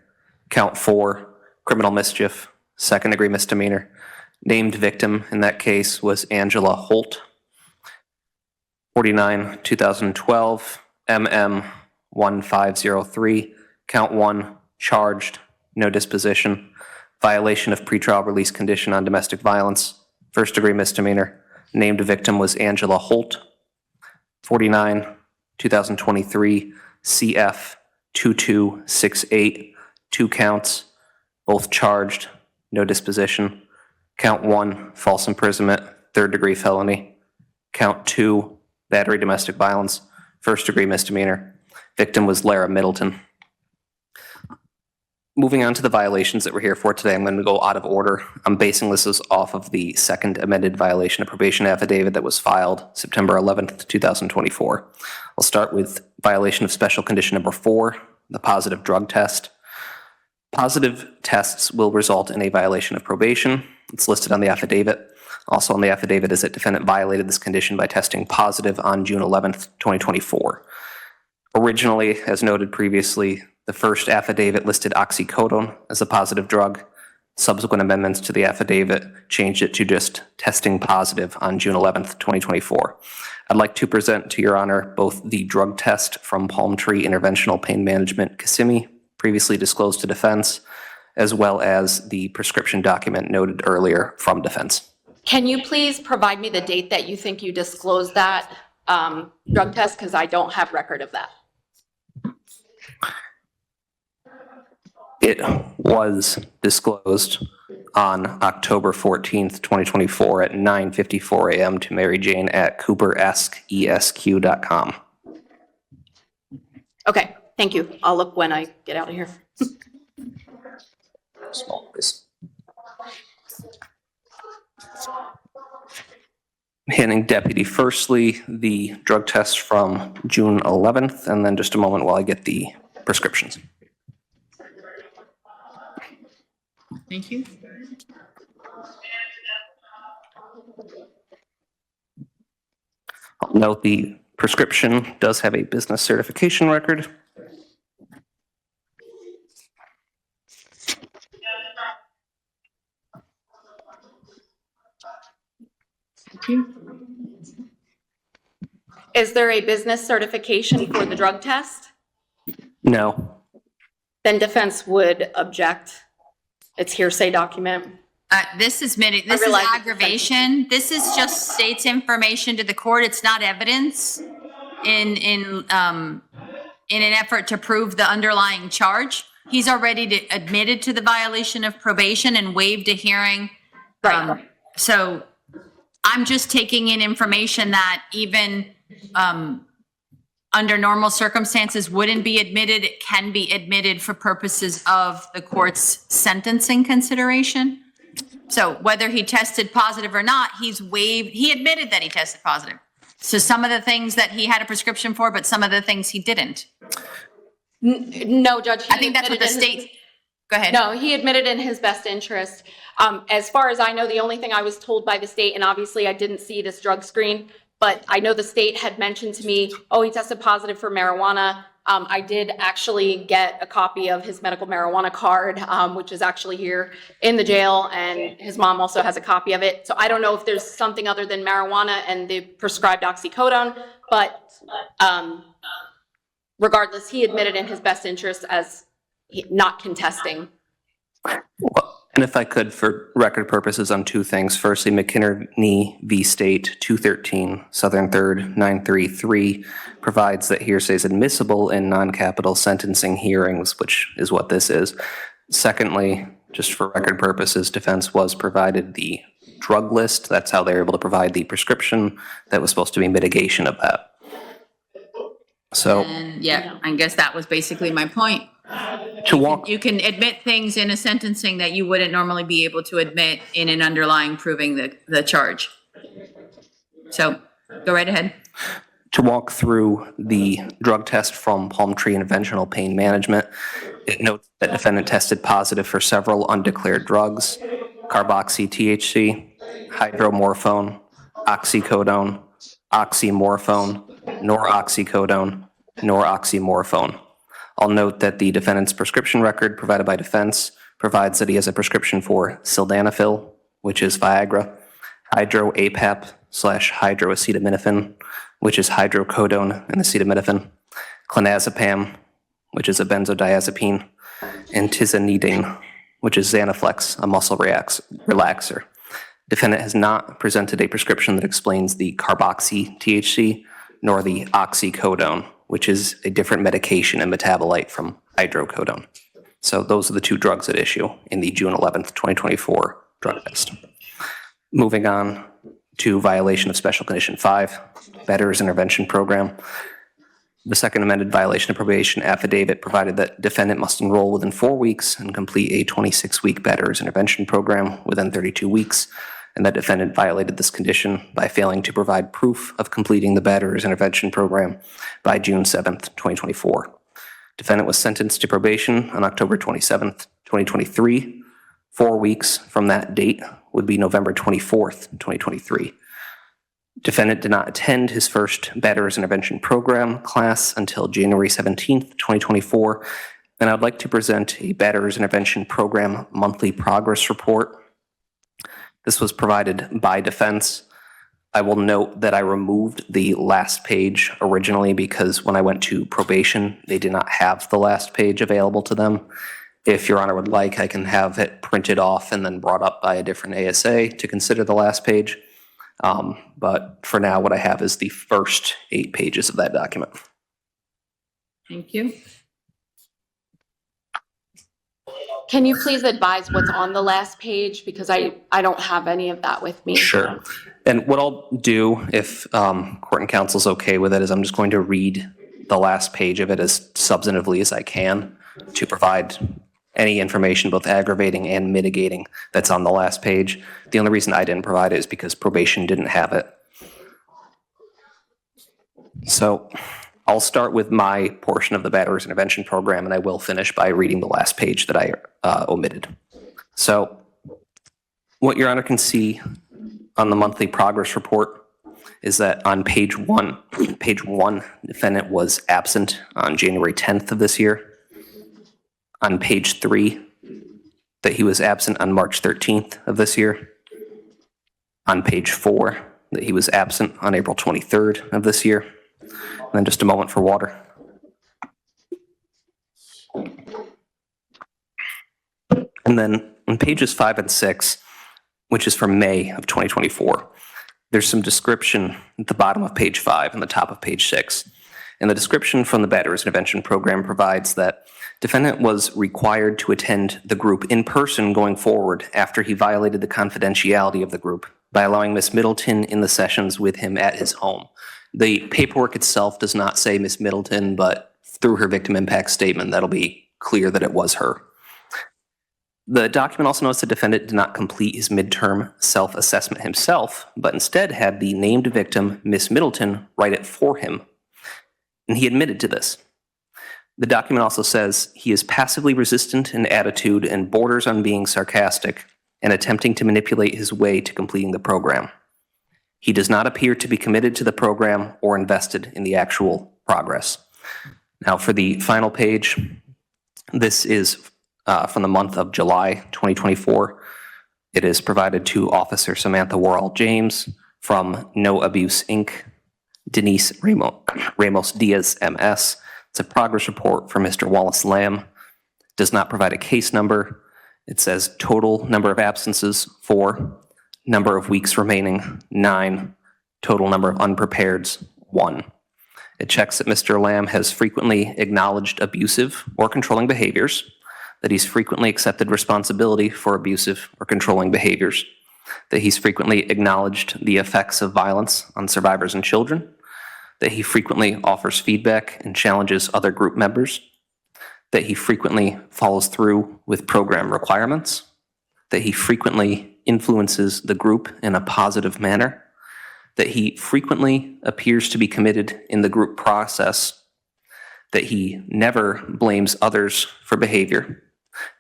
Count 4, criminal mischief, second degree misdemeanor. Named victim in that case was Angela Holt. 49/2012 MM 1503. Count 1, charged, no disposition. Violation of pretrial release condition on domestic violence, first degree misdemeanor. Named victim was Angela Holt. 49/2023 CF 2268. 2 counts, both charged, no disposition. Count 1, false imprisonment, third degree felony. Count 2, battery domestic violence, first degree misdemeanor. Victim was Lara Middleton. Moving on to the violations that we're here for today, I'm going to go out of order. I'm basing this off of the second amended violation of probation affidavit that was filed September 11th, 2024. I'll start with violation of special condition number 4, the positive drug test. Positive tests will result in a violation of probation. It's listed on the affidavit. Also on the affidavit is that defendant violated this condition by testing positive on June 11th, 2024. Originally, as noted previously, the first affidavit listed oxycodone as a positive drug. Subsequent amendments to the affidavit changed it to just testing positive on June 11th, 2024. I'd like to present to Your Honor both the drug test from Palm Tree Interventional Pain Management, Kissimmee, previously disclosed to defense, as well as the prescription document noted earlier from defense. Can you please provide me the date that you think you disclosed that drug test? Because I don't have record of that. It was disclosed on October 14th, 2024 at 9:54 a.m. to Mary Jane at cooperesq.com. Okay, thank you. I'll look when I get out of here. Small, please. Handing Deputy Firstly the drug test from June 11th, and then just a moment while I get the prescriptions. Thank you. I'll note the prescription does have a business certification record. Thank you. Is there a business certification for the drug test? No. Then defense would object. It's hearsay document. This is this is realize it's aggravation. This is just states information to the court. It's not evidence in an effort to prove the underlying charge. He's already admitted to the violation of probation and waived a hearing. So I'm just taking in information that even under normal circumstances wouldn't be admitted. It can be admitted for purposes of the court's sentencing consideration. So whether he tested positive or not, he admitted that he tested positive. So some of the things that he had a prescription for, but some of the things he didn't. No, Judge. I think that's what the state, go ahead. No, he admitted in his best interest. As far as I know, the only thing I was told by the state, and obviously I didn't see this drug screen, but I know the state had mentioned to me, oh, he tested positive for marijuana. I did actually get a copy of his medical marijuana card, which is actually here in the jail, and his mom also has a copy of it. So I don't know if there's something other than marijuana and the prescribed oxycodone, but regardless, he admitted in his best interest as not contesting. And if I could, for record purposes, on two things. Firstly, McInerney v. State 213, Southern 3rd 933, provides that hearsay is admissible in non-capital sentencing hearings, which is what this is. Secondly, just for record purposes, defense was provided the drug list. That's how they were able to provide the prescription that was supposed to be mitigation of that. So, And yeah, I guess that was basically my point. You can admit things in a sentencing that you wouldn't normally be able to admit in an underlying proving the charge. So go right ahead. to walk through the drug test from Palm Tree Interventional Pain Management, it notes that defendant tested positive for several undeclared drugs: carboxy-THC, hydromorphone, oxycodone, oxymorphone, noroxycodone, noroxymorphone. I'll note that the defendant's prescription record provided by defense provides that he has a prescription for sildenafil, which is Viagra, hydroapap/hydroacetaminophen, which is hydrocodone and acetaminophen, clonazepam, which is a benzodiazepine, and tizanidine, which is Xanaflex, a muscle relaxer. Defendant has not presented a prescription that explains the carboxy-THC nor the oxycodone, which is a different medication and metabolite from hydrocodone. So those are the two drugs at issue in the June 11th, 2024 drug test. Moving on to violation of Special Condition 5, Betters Intervention Program. The second amended violation of probation affidavit provided that defendant must enroll within 4 weeks and complete a 26-week batterers intervention program within 32 weeks, and that defendant violated this condition by failing to provide proof of completing the batterers intervention program by June 7th, 2024. Defendant was sentenced to probation on October 27th, 2023. 4 weeks from that date would be November 24th, 2023. Defendant did not attend his first batterers intervention program class until January 17th, 2024, and I'd like to present a batterers intervention program monthly progress report. This was provided by defense. I will note that I removed the last page originally because when I went to probation, they did not have the last page available to them. If Your Honor would like, I can have it printed off and then brought up by a different ASA to consider the last page. But for now, what I have is the first 8 pages of that document. Thank you. Can you please advise what's on the last page? Because I don't have any of that with me. Sure. And what I'll do, if court and counsel is okay with it, is I'm just going to read the last page of it as substantively as I can to provide any information, both aggravating and mitigating, that's on the last page. The only reason I didn't provide it is because probation didn't have it. So I'll start with my portion of the batterers intervention program, and I will finish by reading the last page that I omitted. So what Your Honor can see on the monthly progress report is that on page one, defendant was absent on January 10th of this year. On page 3, that he was absent on March 13th of this year. On page 4, that he was absent on April 23rd of this year. And then just a moment for water. And then on pages 5 and 6, which is from May of 2024, there's some description at the bottom of page 5 and the top of page 6. And the description from the batterers intervention program provides that defendant was required to attend the group in person going forward after he violated the confidentiality of the group by allowing Ms. Middleton in the sessions with him at his home. The paperwork itself does not say Ms. Middleton, but through her victim impact statement, that'll be clear that it was her. The document also notes the defendant did not complete his midterm self-assessment himself, but instead had the named victim, Ms. Middleton, write it for him. And he admitted to this. The document also says he is passively resistant in attitude and borders on being sarcastic and attempting to manipulate his way to completing the program. He does not appear to be committed to the program or invested in the actual progress. Now for the final page, this is from the month of July 2024. It is provided to Officer Samantha Worrell James from No Abuse Inc., Denise Ramos Diaz, MS. It's a progress report for Mr. Wallace Lamb. Does not provide a case number. It says total number of absences, 4. Number of weeks remaining, 9. Total number of unprepareds, 1. It checks that Mr. Lamb has frequently acknowledged abusive or controlling behaviors, that he's frequently accepted responsibility for abusive or controlling behaviors, that he's frequently acknowledged the effects of violence on survivors and children, that he frequently offers feedback and challenges other group members, that he frequently follows through with program requirements, that he frequently influences the group in a positive manner, that he frequently appears to be committed in the group process, that he never blames others for behavior,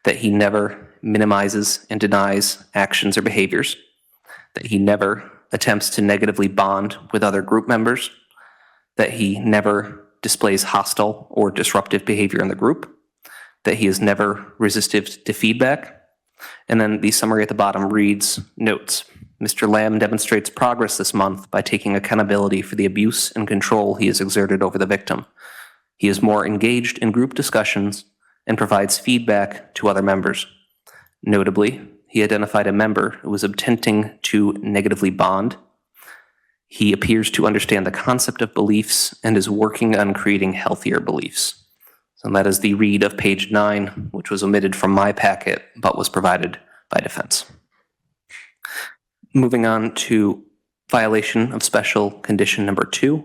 that he never minimizes and denies actions or behaviors, that he never attempts to negatively bond with other group members, that he never displays hostile or disruptive behavior in the group, that he is never resistive to feedback. And then the summary at the bottom reads, notes, Mr. Lamb demonstrates progress this month by taking accountability for the abuse and control he has exerted over the victim. He is more engaged in group discussions and provides feedback to other members. Notably, he identified a member who was attempting to negatively bond. He appears to understand the concept of beliefs and is working on creating healthier beliefs. So that is the read of page 9, which was omitted from my packet, but was provided by defense. Moving on to violation of special condition number 2,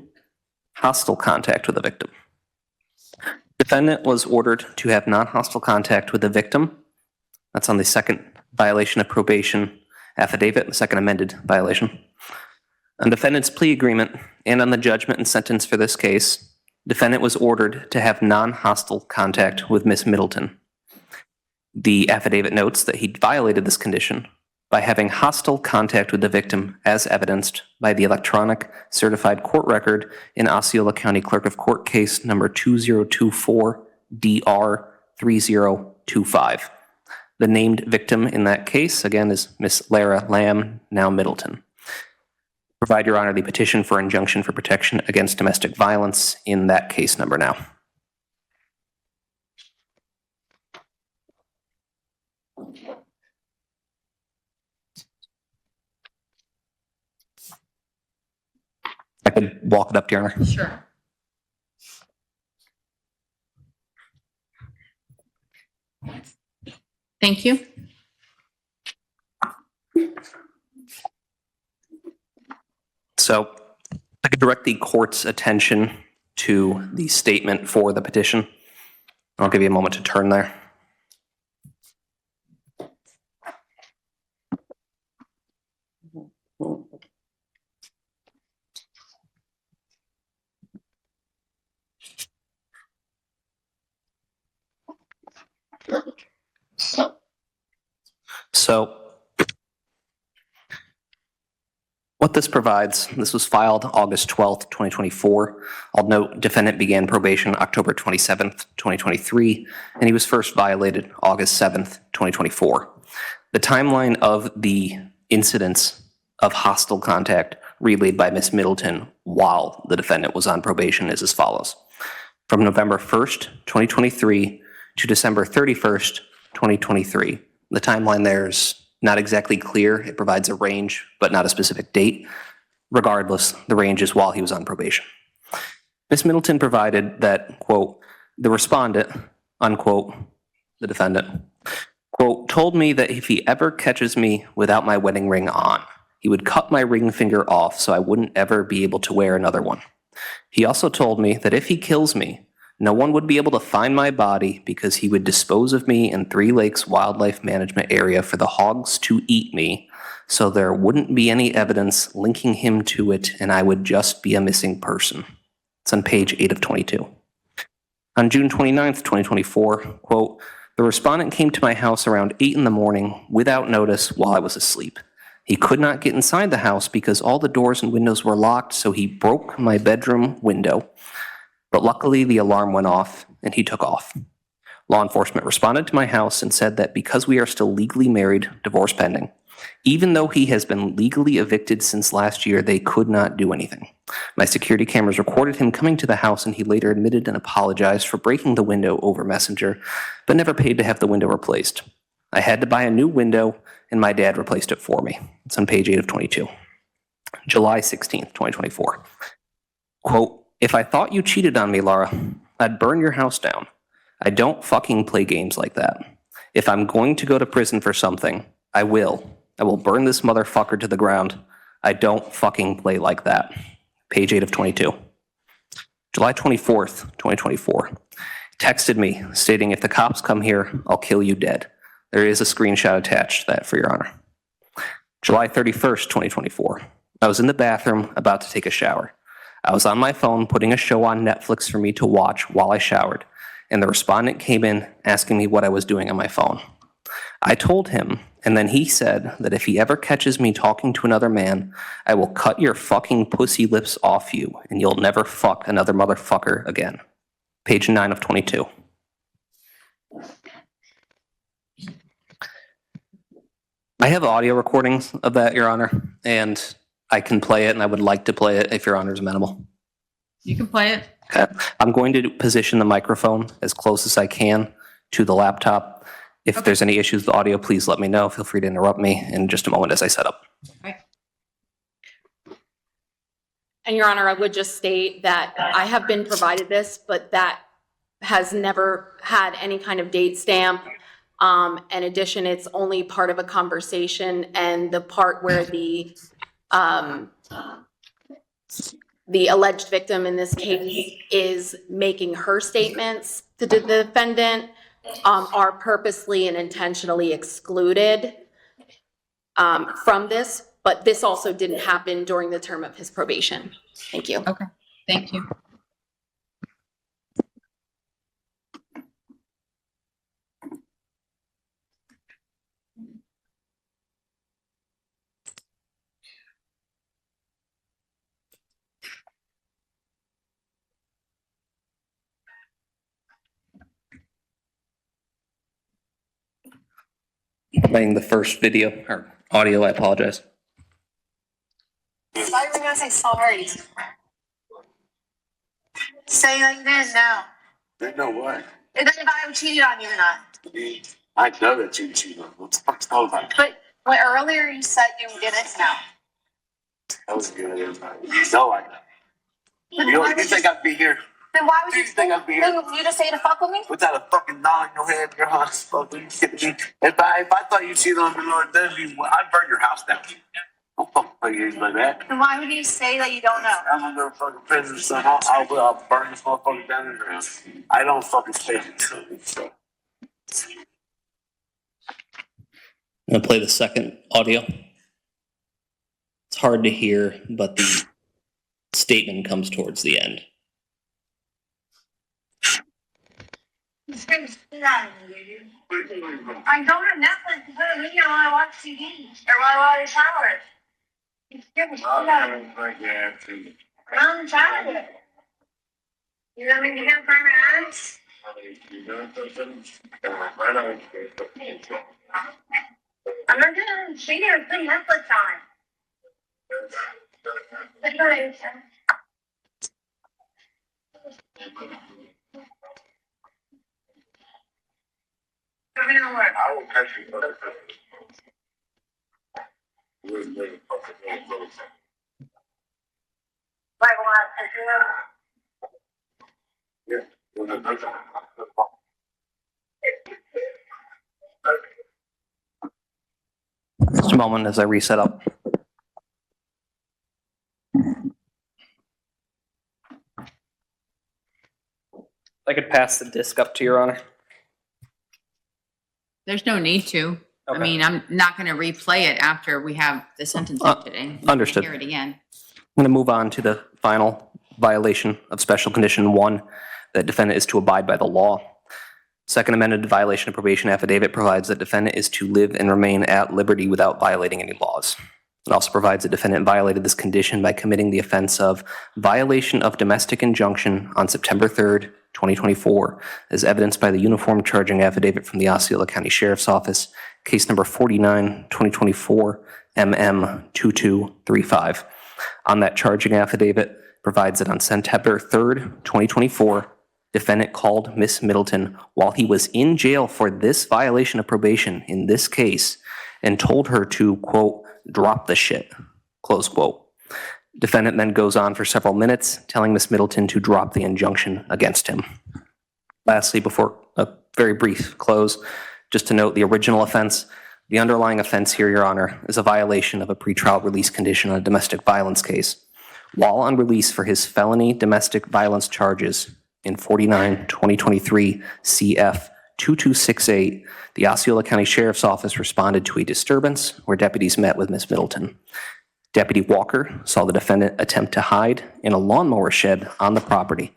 hostile contact with the victim. Defendant was ordered to have non-hostile contact with the victim. That's on the second violation of probation affidavit, the second amended violation. On defendant's plea agreement and on the judgment and sentence for this case, defendant was ordered to have non-hostile contact with Ms. Middleton. The affidavit notes that he violated this condition by having hostile contact with the victim as evidenced by the electronic certified court record in Osceola County Clerk of Court case number 2024 DR 3025. The named victim in that case, again, is Miss Lara Lamb, now Middleton. Provide, Your Honor, the petition for injunction for protection against domestic violence in that case number now. I could walk it up to Your Honor. Sure. Thank you. So I could direct the court's attention to the statement for the petition. I'll give you a moment to turn there. So what this provides, this was filed August 12th, 2024. I'll note defendant began probation October 27th, 2023, and he was first violated August 7th, 2024. The timeline of the incidents of hostile contact relayed by Ms. Middleton while the defendant was on probation is as follows. From November 1st, 2023 to December 31st, 2023. The timeline there's not exactly clear. It provides a range, but not a specific date. Regardless, the range is while he was on probation. Ms. Middleton provided that, quote, the respondent, unquote, the defendant, quote, told me that if he ever catches me without my wedding ring on, he would cut my ring finger off so I wouldn't ever be able to wear another one. He also told me that if he kills me, no one would be able to find my body because he would dispose of me in Three Lakes Wildlife Management Area for the hogs to eat me, so there wouldn't be any evidence linking him to it and I would just be a missing person. It's on page 8 of 22. On June 29th, 2024, quote, the respondent came to my house around 8 in the morning without notice while I was asleep. He could not get inside the house because all the doors and windows were locked, so he broke my bedroom window. But luckily, the alarm went off, and he took off. Law enforcement responded to my house and said that because we are still legally married, divorce pending, even though he has been legally evicted since last year, they could not do anything. My security cameras recorded him coming to the house, and he later admitted and apologized for breaking the window over Messenger, but never paid to have the window replaced. I had to buy a new window, and my dad replaced it for me. It's on page 8 of 22. July 16th, 2024. Quote, if I thought you cheated on me, Laura, I'd burn your house down. I don't fucking play games like that. If I'm going to go to prison for something, I will. I will burn this motherfucker to the ground. I don't fucking play like that. Page 8 of 22. July 24th, 2024. Texted me stating if the cops come here, I'll kill you dead. There is a screenshot attached to that for your honor. July 31st, 2024. I was in the bathroom about to take a shower. I was on my phone putting a show on Netflix for me to watch while I showered, and the respondent came in asking me what I was doing on my phone. I told him, and then he said that if he ever catches me talking to another man, I will cut your fucking pussy lips off you, and you'll never fuck another motherfucker again. Page 9 of 22. I have audio recordings of that, Your Honor, and I can play it, and I would like to play it if Your Honor is amenable. You can play it. Okay. I'm going to position the microphone as close as I can to the laptop. If there's any issues with the audio, please let me know. Feel free to interrupt me in just a moment as I set up. And Your Honor, I would just state that I have been provided this, but that has never had any kind of date stamp. In addition, it's only part of a conversation, and the part where the alleged victim in this case is making her statements the defendant are purposely and intentionally excluded from this, but this also didn't happen during the term of his probation. Thank you. Okay, thank you. Playing the first video or audio, I apologize. I thought you were gonna say sorry. Say like you didn't know. Didn't know what? It doesn't matter who cheated on you or not. I know that you cheated. What the fuck's all about? But when earlier you said you didn't know. That was good. You know I know. You think I'd be here? Then why would Do you you think I'd be here? Then you just say to fuck with me? Without a fucking dollar in your head, your house fucking kidding me. If I thought you cheated on me, Lord, then I'd burn your house down. Don't fucking play games like that. Then why would you say that you don't know? I'm gonna go to fucking prison, son. I'll burn this motherfucker down in the ground. I don't fucking stay until me, so. I'm going to play the second audio. It's hard to hear, but the statement comes towards the end. I go to Netflix to put a video when I watch TV or when I water shower. It's getting I'm tired of it. You want me to get for my ass? I'm not gonna see you put Netflix on. I will catch you. Like what? Just a moment as I reset up. I could pass the disc up to Your Honor. There's no need to. I Okay. mean, I'm not gonna replay it after we have the sentencing today. Understood. Hear it again. I'm going to move on to the final violation of Special Condition 1, that defendant is to abide by the law. Second amended violation of probation affidavit provides that defendant is to live and remain at liberty without violating any laws. It also provides that defendant violated this condition by committing the offense of violation of domestic injunction on September 3rd, 2024, as evidenced by the uniform charging affidavit from the Osceola County Sheriff's Office, case number 49, 2024, MM 2235. On that charging affidavit provides that on September 3rd, 2024, defendant called Miss Middleton while he was in jail for this violation of probation in this case and told her to, quote, drop the shit, close quote. Defendant then goes on for several minutes telling Miss Middleton to drop the injunction against him. Lastly, before a very brief close, just to note the original offense, the underlying offense here, Your Honor, is a violation of a pretrial release condition on a domestic violence case. While on release for his felony domestic violence charges in 49-2023 CF 2268, the Osceola County Sheriff's Office responded to a disturbance where deputies met with Miss Middleton. Deputy Walker saw the defendant attempt to hide in a lawnmower shed on the property,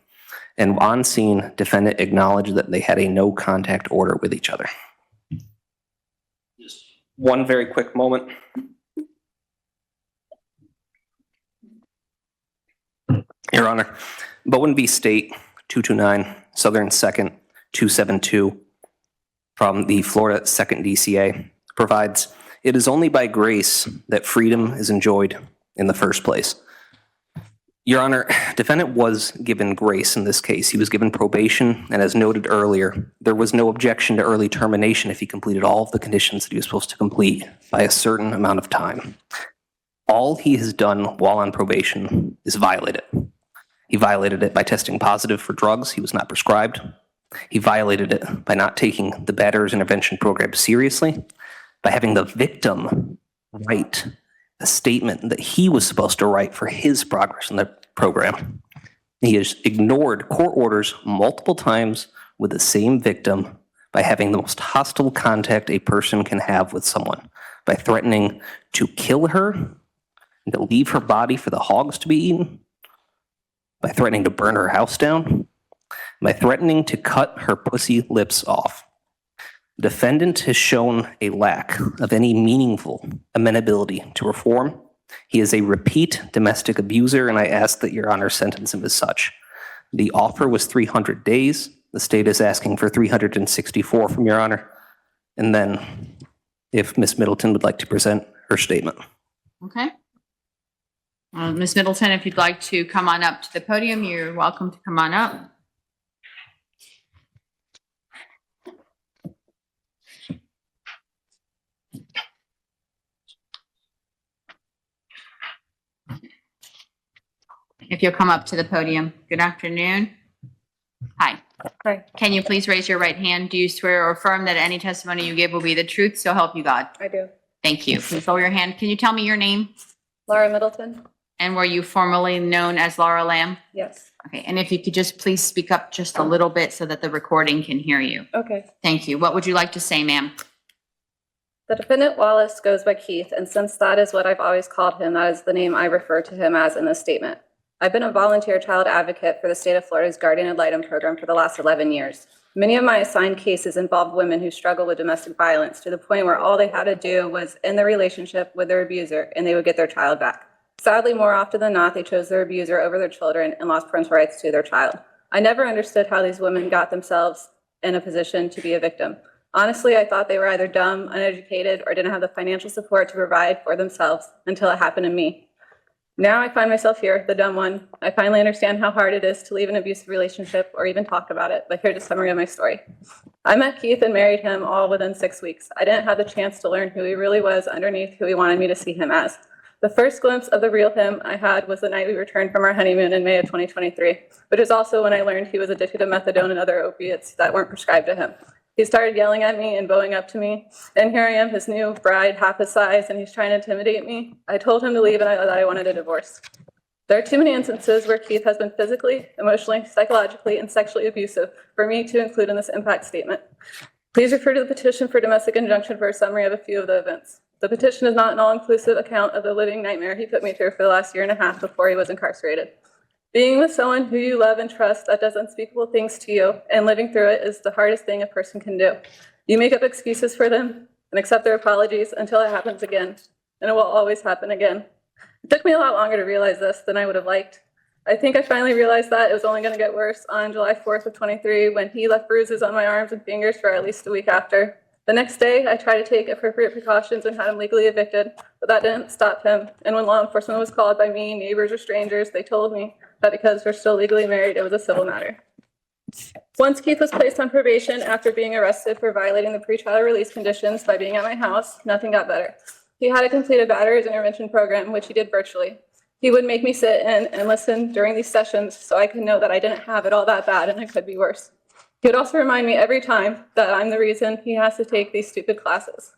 and on scene, defendant acknowledged that they had a no contact order with each other. Just one very quick moment. Your Honor, Bowen v. State 229, Southern 2nd 272 from the Florida 2nd DCA provides, it is only by grace that freedom is enjoyed in the first place. Your Honor, defendant was given grace in this case. He was given probation, and as noted earlier, there was no objection to early termination if he completed all of the conditions that he was supposed to complete by a certain amount of time. All he has done while on probation is violate it. He violated it by testing positive for drugs he was not prescribed. He violated it by not taking the batterers intervention program seriously, by having the victim write a statement that he was supposed to write for his progress in the program. He has ignored court orders multiple times with the same victim by having the most hostile contact a person can have with someone, by threatening to kill her and to leave her body for the hogs to be eaten, by threatening to burn her house down, by threatening to cut her pussy lips off. The defendant has shown a lack of any meaningful amenability to reform. He is a repeat domestic abuser, and I ask that Your Honor sentence him as such. The offer was 300 days. The state is asking for 364 from Your Honor. And then if Ms. Middleton would like to present her statement. Okay. Ms. Middleton, if you'd like to come on up to the podium, you're welcome to come on up. If you'll come up to the podium. Good afternoon. Hi. Hi. Can you please raise your right hand? Do you swear or affirm that any testimony you give will be the truth, so help you God? I do. Thank you. Please lower your hand. Can you tell me your name? Laura Middleton? And were you formerly known as Laura Lamb? Yes. Okay, and if you could just please speak up just a little bit so that the recording can hear you. Okay. Thank you. What would you like to say, ma'am? The defendant Wallace goes by Keith, and since that is what I've always called him, that is the name I refer to him as in this statement. I've been a volunteer child advocate for the state of Florida's Guardian Ad Litem program for the last 11 years. Many of my assigned cases involved women who struggle with domestic violence to the point where all they had to do was end the relationship with their abuser and they would get their child back. Sadly, more often than not, they chose their abuser over their children and lost parental rights to their child. I never understood how these women got themselves in a position to be a victim. Honestly, I thought they were either dumb, uneducated, or didn't have the financial support to provide for themselves until it happened to me. Now I find myself here, the dumb one. I finally understand how hard it is to leave an abusive relationship or even talk about it, but here's a summary of my story. I met Keith and married him all within 6 weeks. I didn't have the chance to learn who he really was underneath who he wanted me to see him as. The first glimpse of the real him I had was the night we returned from our honeymoon in May of 2023, which is also when I learned he was addicted to methadone and other opiates that weren't prescribed to him. He started yelling at me and bowing up to me, and here I am, his new bride, half his size, and he's trying to intimidate me. I told him to leave and that I wanted a divorce. There are too many instances where Keith has been physically, emotionally, psychologically, and sexually abusive for me to include in this impact statement. Please refer to the petition for domestic injunction for a summary of a few of the events. The petition is not an all-inclusive account of the living nightmare he put me through for the last year and a half before he was incarcerated. Being with someone who you love and trust that does unspeakable things to you and living through it is the hardest thing a person can do. You make up excuses for them and accept their apologies until it happens again, and it will always happen again. It took me a lot longer to realize this than I would have liked. I think I finally realized that it was only going to get worse on July 4th of 23 when he left bruises on my arms and fingers for at least a week after. The next day, I tried to take appropriate precautions and had him legally evicted, but that didn't stop him. And when law enforcement was called by me, neighbors, or strangers, they told me that because we're still legally married, it was a civil matter. Once Keith was placed on probation after being arrested for violating the pretrial release conditions by being at my house, nothing got better. He had to complete a batterers intervention program, which he did virtually. He would make me sit in and listen during these sessions so I could know that I didn't have it all that bad and it could be worse. He would also remind me every time that I'm the reason he has to take these stupid classes.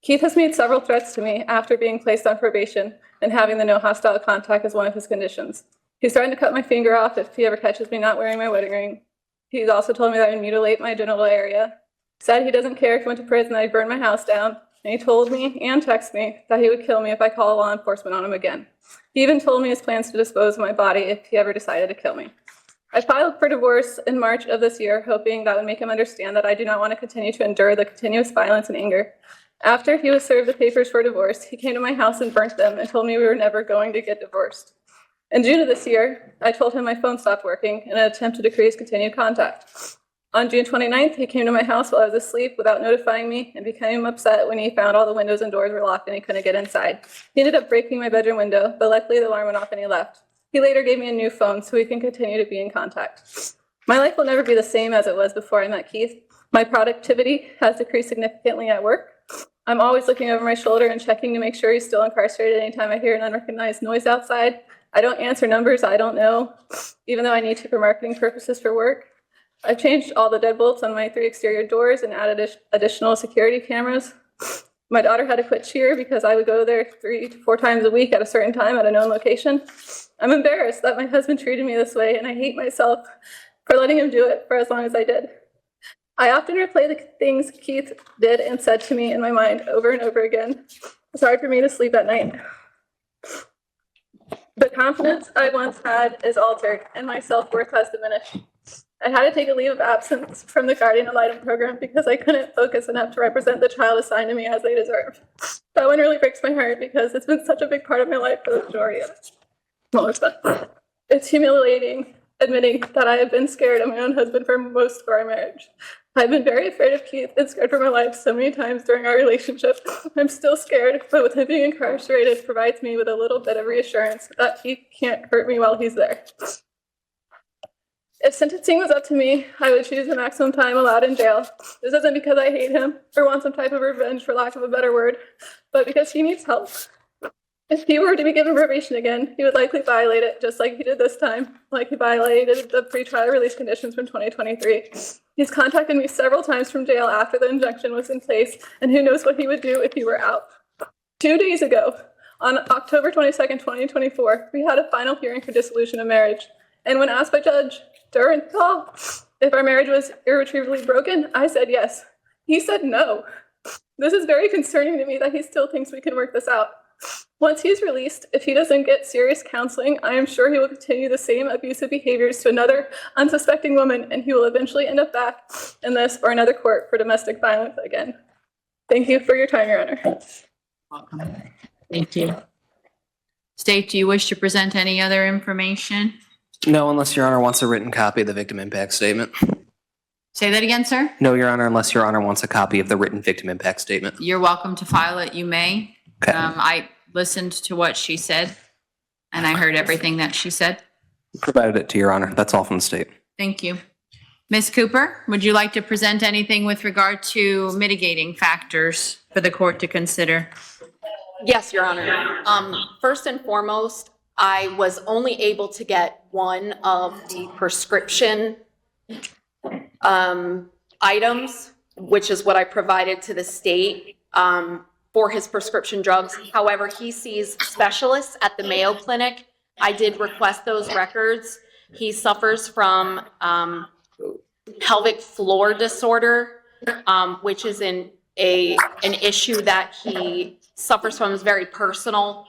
Keith has made several threats to me after being placed on probation and having the no hostile contact as one of his conditions. He's threatened to cut my finger off if he ever catches me not wearing my wedding ring. He's also told me that I would mutilate my genital area. Said he doesn't care if he went to prison that I'd burn my house down. And he told me and texted me that he would kill me if I called law enforcement on him again. He even told me his plans to dispose of my body if he ever decided to kill me. I filed for divorce in March of this year, hoping that would make him understand that I do not want to continue to endure the continuous violence and anger. After he was served the papers for divorce, he came to my house and burnt them and told me we were never going to get divorced. In June of this year, I told him my phone stopped working in an attempt to decrease continued contact. On June 29th, he came to my house while I was asleep without notifying me and became upset when he found all the windows and doors were locked and he couldn't get inside. He ended up breaking my bedroom window, but luckily the alarm went off and he left. He later gave me a new phone so we can continue to be in contact. My life will never be the same as it was before I met Keith. My productivity has decreased significantly at work. I'm always looking over my shoulder and checking to make sure he's still incarcerated anytime I hear an unrecognized noise outside. I don't answer numbers I don't know, even though I need to for marketing purposes for work. I've changed all the deadbolts on my 3 exterior doors and added additional security cameras. My daughter had to quit cheer because I would go there 3 to 4 times a week at a certain time at a known location. I'm embarrassed that my husband treated me this way, and I hate myself for letting him do it for as long as I did. I often replay the things Keith did and said to me in my mind over and over again. It's hard for me to sleep at night. The confidence I once had is altered, and my self-worth has diminished. I had to take a leave of absence from the guardian ad litem program because I couldn't focus enough to represent the child assigned to me as they deserve. That one really breaks my heart because it's been such a big part of my life for the majority of it. Most of it. It's humiliating admitting that I have been scared of my own husband for most of our marriage. I've been very afraid of Keith and scared for my life so many times during our relationship. I'm still scared, but with him being incarcerated provides me with a little bit of reassurance that he can't hurt me while he's there. If sentencing was up to me, I would choose the maximum time allowed in jail. This isn't because I hate him or want some type of revenge, for lack of a better word, but because he needs help. If he were to be given probation again, he would likely violate it just like he did this time, like he violated the pretrial release conditions from 2023. He's contacted me several times from jail after the injunction was in place, and who knows what he would do if he were out. 2 days ago, on October 22nd, 2024, we had a final hearing for dissolution of marriage. And when asked by Judge Durenthal if our marriage was irretrievably broken, I said yes. He said no. This is very concerning to me that he still thinks we can work this out. Once he's released, if he doesn't get serious counseling, I am sure he will continue the same abusive behaviors to another unsuspecting woman, and he will eventually end up back in this or another court for domestic violence again. Thank you for your time, Your Honor. Welcome. Thank you. State, do you wish to present any other information? No, unless Your Honor wants a written copy of the victim impact statement. Say that again, sir? No, Your Honor, unless Your Honor wants a copy of the written victim impact statement. You're welcome to file it. You may. Okay. I listened to what she said, and I heard everything that she said. Provided it to Your Honor. That's all from the state. Thank you. Ms. Cooper, would you like to present anything with regard to mitigating factors for the court to consider? Yes, Your Honor. First and foremost, I was only able to get one of the prescription items, which is what I provided to the state for his prescription drugs. However, he sees specialists at the Mayo Clinic. I did request those records. He suffers from pelvic floor disorder, which is an issue that he suffers from, is very personal.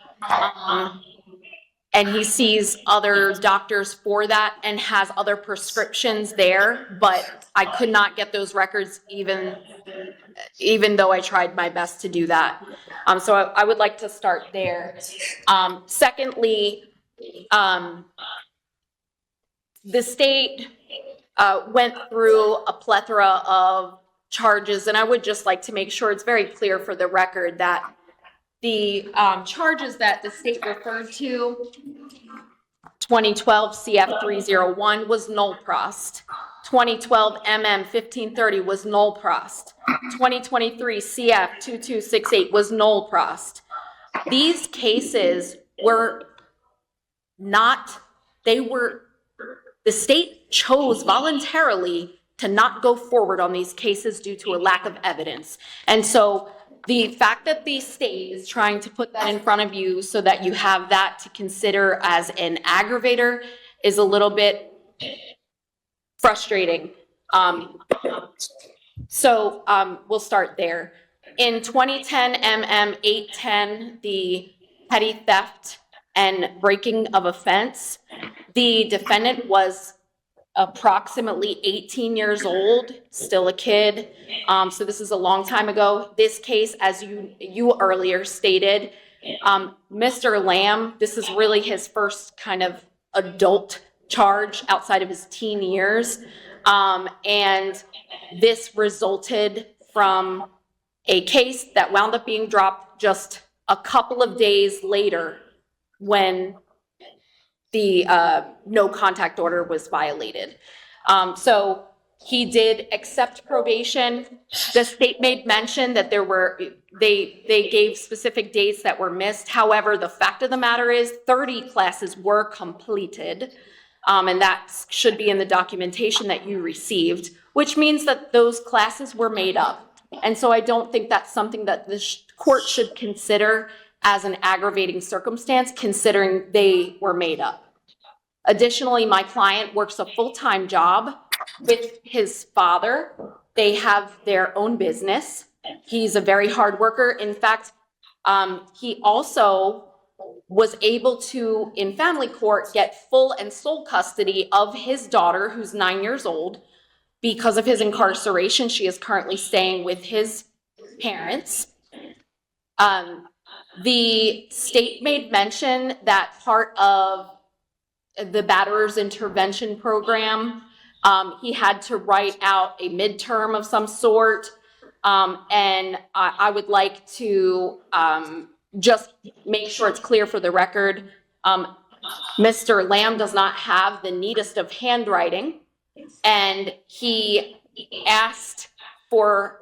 And he sees other doctors for that and has other prescriptions there, but I could not get those records even though I tried my best to do that. So I would like to start there. Secondly, the state went through a plethora of charges, and I would just like to make sure it's very clear for the record that the charges that the state referred to, 2012 CF 301 was null prost. 2012 MM 1530 was null prost. 2023 CF 2268 was null prost. These cases were not, the state chose voluntarily to not go forward on these cases due to a lack of evidence. And so the fact that the state is trying to put that in front of you so that you have that to consider as an aggravator is a little bit frustrating. So we'll start there. In 2010 MM 810, the petty theft and breaking of offense, the defendant was approximately 18 years old, still a kid. So this is a long time ago. This case, as you earlier stated, Mr. Lamb, this is really his first kind of adult charge outside of his teen years. And this resulted from a case that wound up being dropped just a couple of days later when the no contact order was violated. So he did accept probation. The state made mention that they gave specific dates that were missed. However, the fact of the matter is 30 classes were completed. And that should be in the documentation that you received, which means that those classes were made up. And so I don't think that's something that the court should consider as an aggravating circumstance, considering they were made up. Additionally, my client works a full-time job with his father, They have their own business. He's a very hard worker. In fact, he also was able to, in family court, get full and sole custody of his daughter, who's 9 years old. Because of his incarceration, she is currently staying with his parents. The state made mention that part of the batterer's intervention program, he had to write out a midterm of some sort. And I would like to just make sure it's clear for the record. Mr. Lamb does not have the neatest of handwriting, and he asked for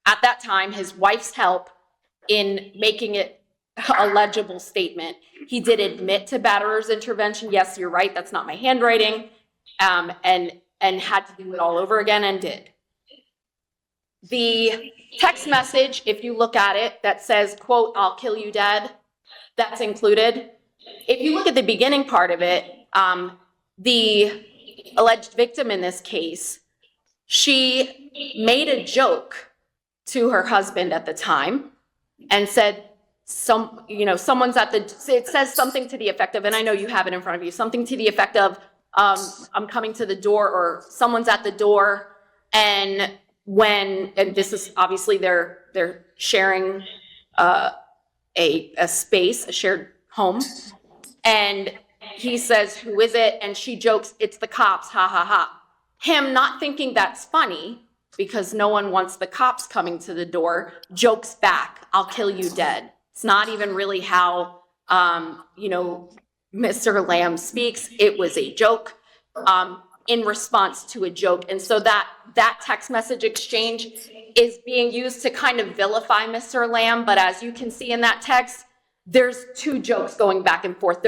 at that time, his wife's help in making it a legible statement. He did admit to batterer's intervention. Yes, you're right, that's not my handwriting. And had to do it all over again and did. The text message, if you look at it, that says, quote, "I'll kill you dead," that's included. If you look at the beginning part of it, the alleged victim in this case, she made a joke to her husband at the time and said, someone's at the, it says something to the effect of, and I know you have it in front of you, something to the effect of, I'm coming to the door, or someone's at the door. And this is obviously they're sharing a space, a shared home. And he says, "Who is it?" And she jokes, "It's the cops, ha ha ha." Him not thinking that's funny, because no one wants the cops coming to the door, jokes back, "I'll kill you dead." It's not even really how, Mr. Lamb speaks. It was a joke in response to a joke. And so that text message exchange is being used to kind of vilify Mr. Lamb. But as you can see in that text, there's two jokes going back and forth.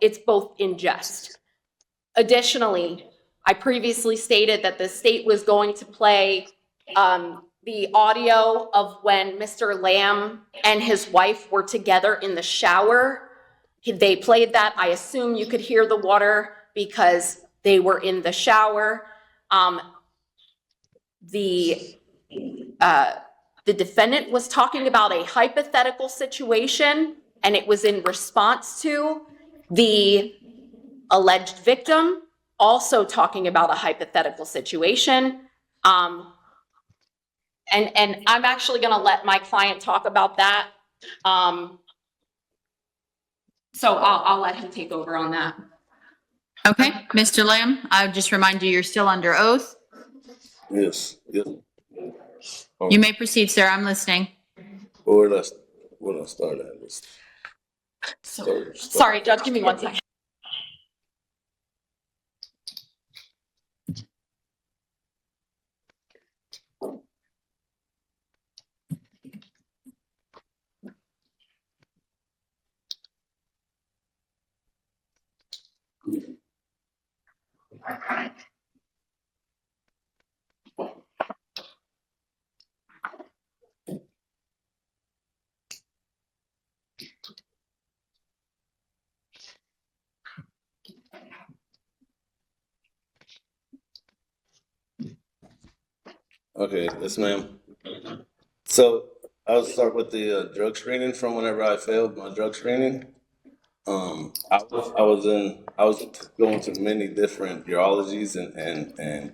It's both in jest. Additionally, I previously stated that the state was going to play the audio of when Mr. Lamb and his wife were together in the shower. They played that. I assume you could hear the water because they were in the shower. The defendant was talking about a hypothetical situation, and it was in response to the alleged victim also talking about a hypothetical situation. And I'm actually going to let my client talk about that. So I'll let him take over on that. Okay, Mr. Lamb, I would just remind you, you're still under oath. Yes, yes. You may proceed, sir. I'm listening. Where did I start at? Sorry, Judge, give me 1 second. Okay, yes, ma'am. So I'll start with the drug screening from whenever I failed my drug screening. I was going to many different urologies and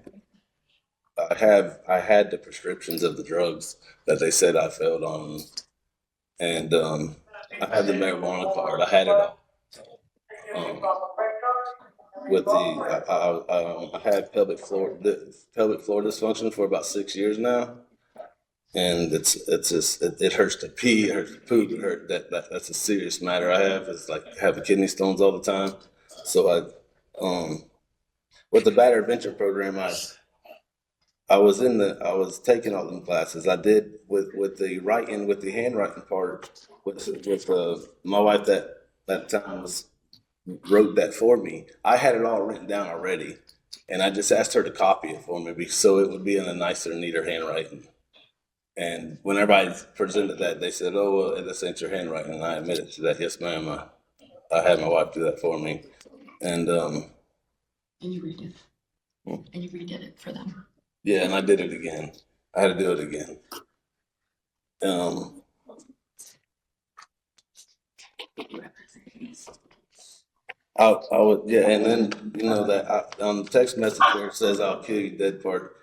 I had the prescriptions of the drugs that they said I failed on, and I had the marijuana card. I had it all. With I had pelvic floor dysfunction for about 6 years now, and it hurts to pee, it hurts to poop, it hurt that's a serious matter I have. It's like having kidney stones all the time. So with the Batter Adventure program, I was taking all them classes. I did with the handwriting part with my wife that time wrote that for me. I had it all written down already, and I just asked her to copy it for me so it would be in a nicer, neater handwriting. And whenever I presented that, they said, "Oh, well, this ain't your handwriting." And I admitted to that. Yes, ma'am. I had my wife do that for me. And Can you read it? And you redid it for them. Yeah, and I did it again. I had to do it again. I would, yeah, and then, you know, that on the text message where it says, "I'll kill you," dead part.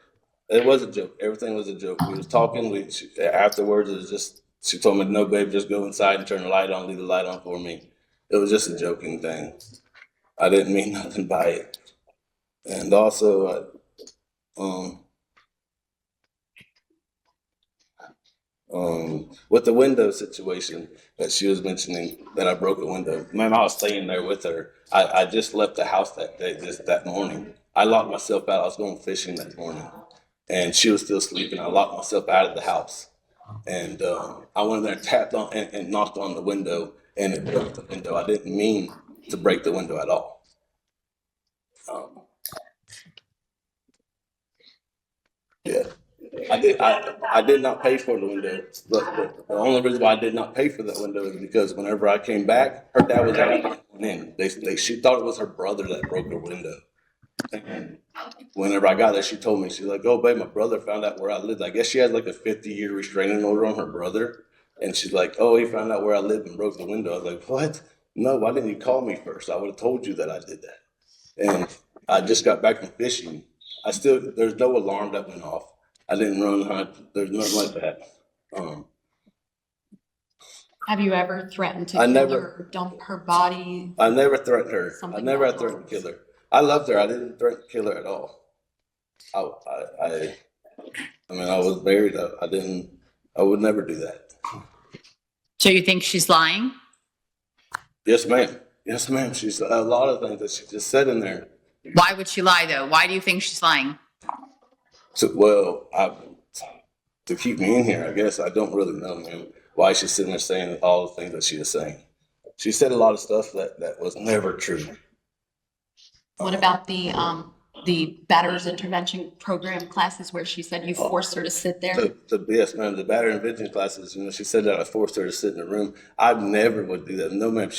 It was a joke. Everything was a joke. We was talking, afterwards, it was just, she told me, "No, babe, just go inside and turn the light on, leave the light on for me." It was just a joking thing. I didn't mean nothing by it. And also, with the window situation that she was mentioning, that I broke a window. Man, I was staying there with her. I just left the house that day, just that morning. I locked myself out. I was going fishing that morning, and she was still sleeping. I locked myself out of the house, and I went in there, tapped on, and knocked on the window, and it broke the window. I didn't mean to break the window at all. Yeah. I did not pay for the window. The only reason why I did not pay for that window is because whenever I came back, her dad was already in. She thought it was her brother that broke her window. And whenever I got there, she told me, she's like, "Oh, babe, my brother found out where I lived." I guess she has like a 50-year restraining order on her brother. And she's like, "Oh, he found out where I lived and broke the window." I was like, "What? No, why didn't you call me first? I would have told you that I did that." And I just got back from fishing. There's no alarm that went off. I didn't run. There's nothing like that. Have you ever threatened to I kill never- her or dump her body? I never threatened her. I Something never like had threatened to kill her. I loved her. I didn't threaten to kill her at all. I mean, I was married. I would never do that. So you think she's lying? Yes, ma'am. Yes, ma'am. She's a lot of things that she just said in there. Why would she lie though? Why do you think she's lying? So, well, to keep me in here, I guess. I don't really know, ma'am, why she's sitting there saying all the things that she was saying. She said a lot of stuff that was never true. What about the batterers intervention program classes where she said you forced her to sit there? Yes, ma'am. The battery intervention classes, you know, she said that I forced her to sit in the room. I never would do that. No, ma'am.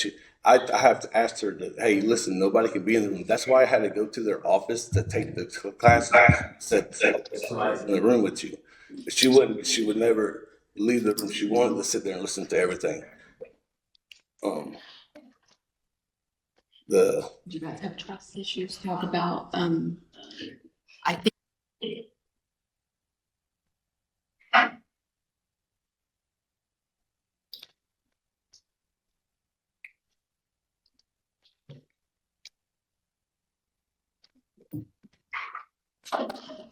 I have to ask her that, "Hey, listen, nobody can be in the room." That's why I had to go to their office to take the class. Said somebody's in the room with you. She would never leave the room. She wanted to sit there and listen to everything. Do you guys have trust issues? Talk about, I think.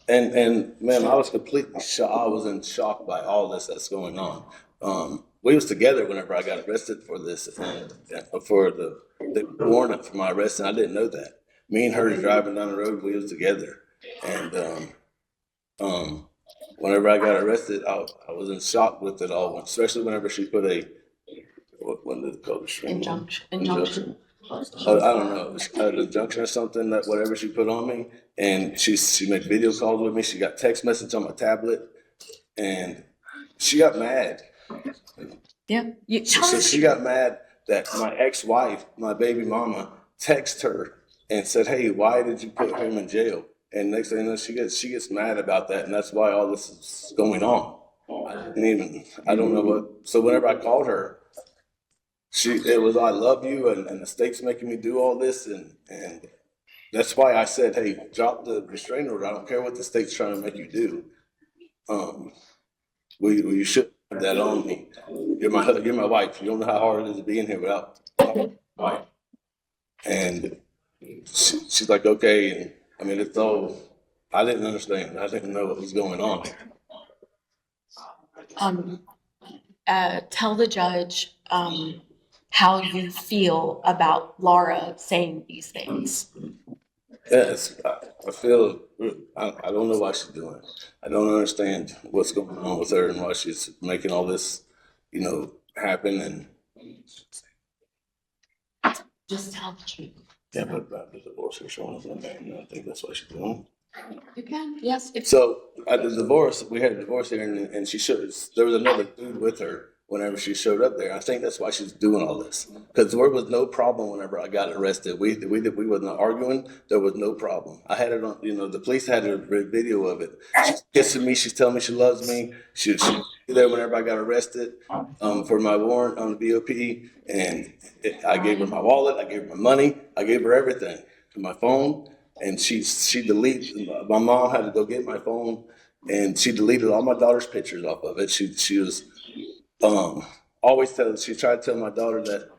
And man, I was completely shocked. I was in shock by all this that's going on. We was together whenever I got arrested for this and for the warrant for my arrest, and I didn't know that. Me and her driving down the road, we was together, and whenever I got arrested, I was in shock with it all, especially whenever she put what did it call, injunction. I don't know, an injunction or something, that whatever she put on me, and she made video calls with me. She got text message on my tablet, and she got mad. Yeah. She got mad that my ex-wife, my baby mama, texted her and said, "Hey, why did you put him in jail?" And next thing you know, she gets mad about that, and that's why all this is going on. I don't know what. So whenever I called her, it was, "I love you," and the state's making me do all this, and that's why I said, "Hey, drop the restraining order. I don't care what the state's trying to make you do. You should have that on me. You're my wife. You don't know how hard it is to be in here without my wife." And she's like, "Okay." And I mean, it's all, I didn't understand. I didn't know what was going on. Tell the judge, how you feel about Laura saying these things. Yes, I feel, I don't know why she's doing it. I don't understand what's going on with her and why she's making all this, happen. And Just tell the truth. yeah, but about the divorce her showing up in there, and I think that's why she's doing it. You can, yes. So at the divorce, we had a divorce here, and there was another dude with her, whenever she showed up there. I think that's why she's doing all this. Because there was no problem whenever I got arrested. We wasn't arguing. There was no problem. I had it on, the police had a video of it. She's kissing me. She's telling me she loves me. She be there whenever I got arrested for my warrant on the BOP. And I gave her my wallet. I gave her my money. I gave her everything, my phone. And she deleted, my mom had to go get my phone, and she deleted all my daughter's pictures off of it. She was she tried to tell my daughter that,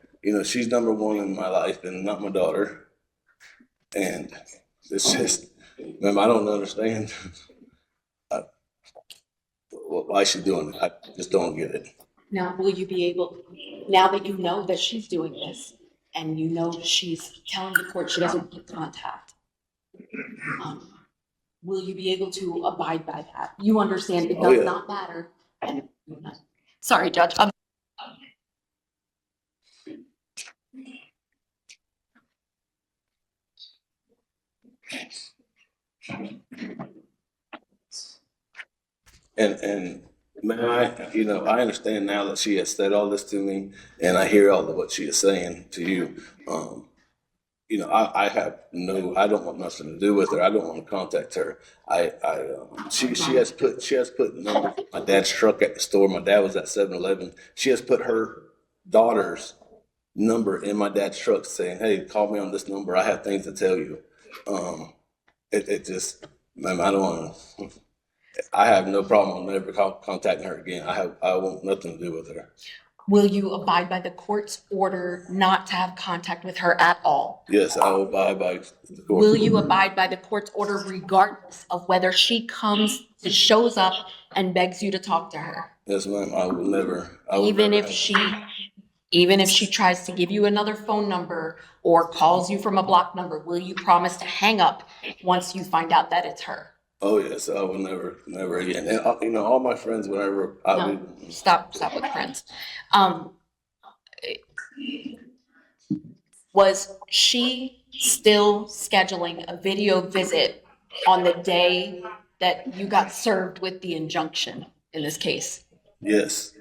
she's number one in my life and not my daughter. And it's just, ma'am, I don't understand why she's doing it. I just don't get it. Now, will you be able, now that you know that she's doing this and you know she's telling the court she doesn't want contact, will you be able to abide by that? You understand it does not matter. Sorry, Judge. And man, I understand now that she has said all this to me, and I hear all of what she is saying to you. I don't want nothing to do with her. I don't want to contact her. She has put numbers in my dad's truck at the store. My dad was at 7-Eleven. She has put her daughter's number in my dad's truck saying, "Hey, call me on this number. I have things to tell you." It just, man, I don't want to. I have no problem never contacting her again. I want nothing to do with her. Will you abide by the court's order not to have contact with her at all? Yes, I will abide by the court. Will you abide by the court's order regardless of whether she shows up and begs you to talk to her? Yes, ma'am. I will never. Even if she tries to give you another phone number or calls you from a blocked number, will you promise to hang up once you find out that it's her? Oh yes, I will never again. And all my friends, whenever Stop with friends. Was she still scheduling a video visit on the day that you got served with the injunction in this case? Yes.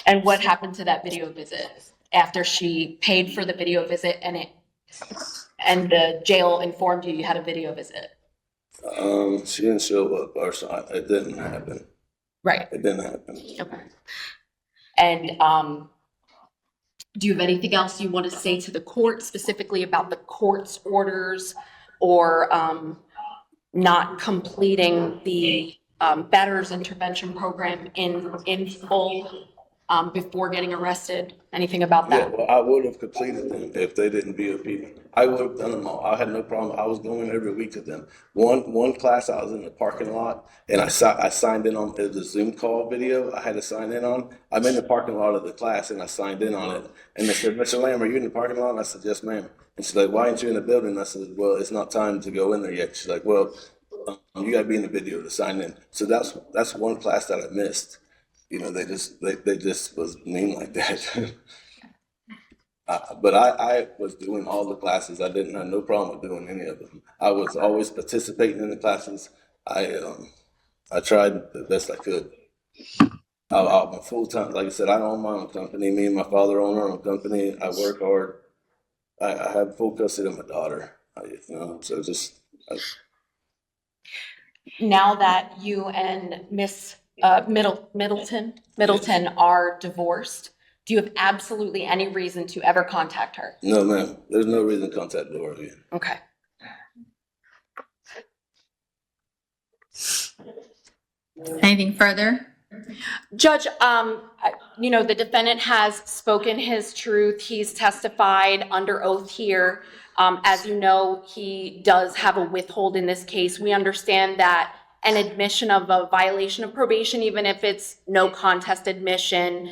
And what happened to that video visit after she paid for the video visit and the jail informed you had a video visit? She didn't show up, or it didn't happen. Right. It didn't happen. Okay. And do you have anything else you want to say to the court specifically about the court's orders or not completing the batterers intervention program in full before getting arrested? Anything about that? Yeah, well, I would have completed them if they didn't BOP me. I would have done them all. I had no problem. I was going every week to them. One class I was in the parking lot, and I signed in on the Zoom call video. I had to sign in on. I'm in the parking lot of the class, and I signed in on it. And they said, "Mr. Lamb, are you in the parking lot?" And I said, "Yes, ma'am." And she's like, "Why aren't you in the building?" And I said, "Well, it's not time to go in there yet." She's like, "Well, you got to be in the video to sign in." So that's one class that I missed. They just was mean like that. But I was doing all the classes. I didn't have no problem with doing any of them. I was always participating in the classes. I tried the best I could. I'm full time. Like I said, I own my own company. Me and my father own our own company. I work hard. I have full custody of my daughter. So just. Now that you and Miss Middleton are divorced, do you have absolutely any reason to ever contact her? No, ma'am. There's no reason to contact Laura again. Okay. Anything further? Judge, the defendant has spoken his truth. He's testified under oath here. As you know, he does have a withhold in this case. We understand that an admission of a violation of probation, even if it's no contest admission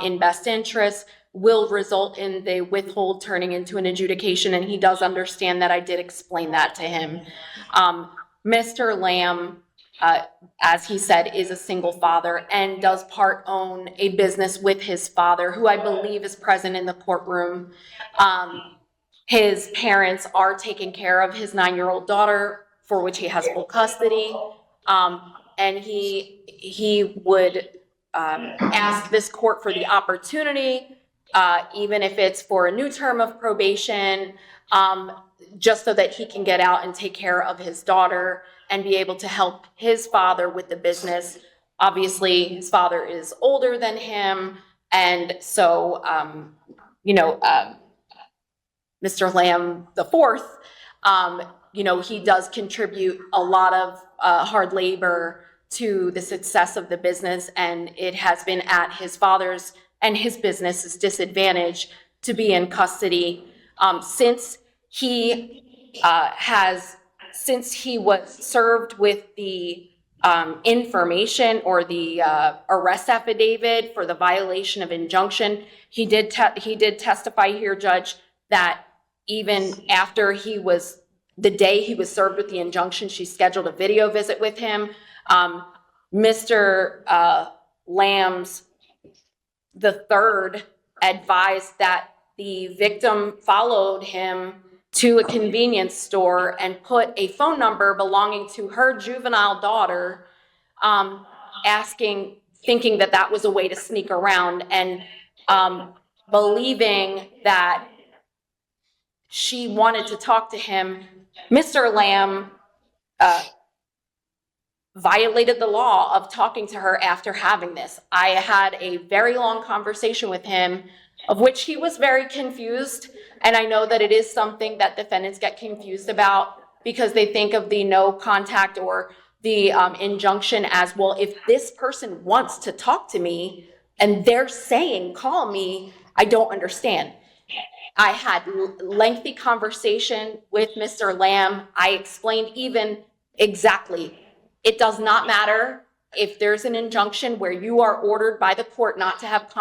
in best interest, will result in the withhold turning into an adjudication, and he does understand that. I did explain that to him. Mr. Lamb, as he said, is a single father and does part own a business with his father, who I believe is present in the courtroom. His parents are taking care of his 9-year-old daughter, for which he has full custody. And he would ask this court for the opportunity, even if it's for a new term of probation, just so that he can get out and take care of his daughter and be able to help his father with the business. Obviously, his father is older than him, and so, Mr. Lamb the fourth, he does contribute a lot of hard labor to the success of the business, and it has been at his father's and his business's disadvantage to be in custody since he was served with the information or the arrest affidavit for the violation of injunction. He did testify here, Judge, that even after the day he was served with the injunction, she scheduled a video visit with him. Mr. Lamb's the third advised that the victim followed him to a convenience store and put a phone number belonging to her juvenile daughter, thinking that that was a way to sneak around, and believing that she wanted to talk to him. Mr. Lamb violated the law of talking to her after having this. I had a very long conversation with him, of which he was very confused. And I know that it is something that defendants get confused about because they think of the no contact or the injunction as, well, if this person wants to talk to me and they're saying, call me, I don't understand. I had lengthy conversation with Mr. Lamb. I explained even exactly, it does not matter if there's an injunction where you are ordered by the court not to have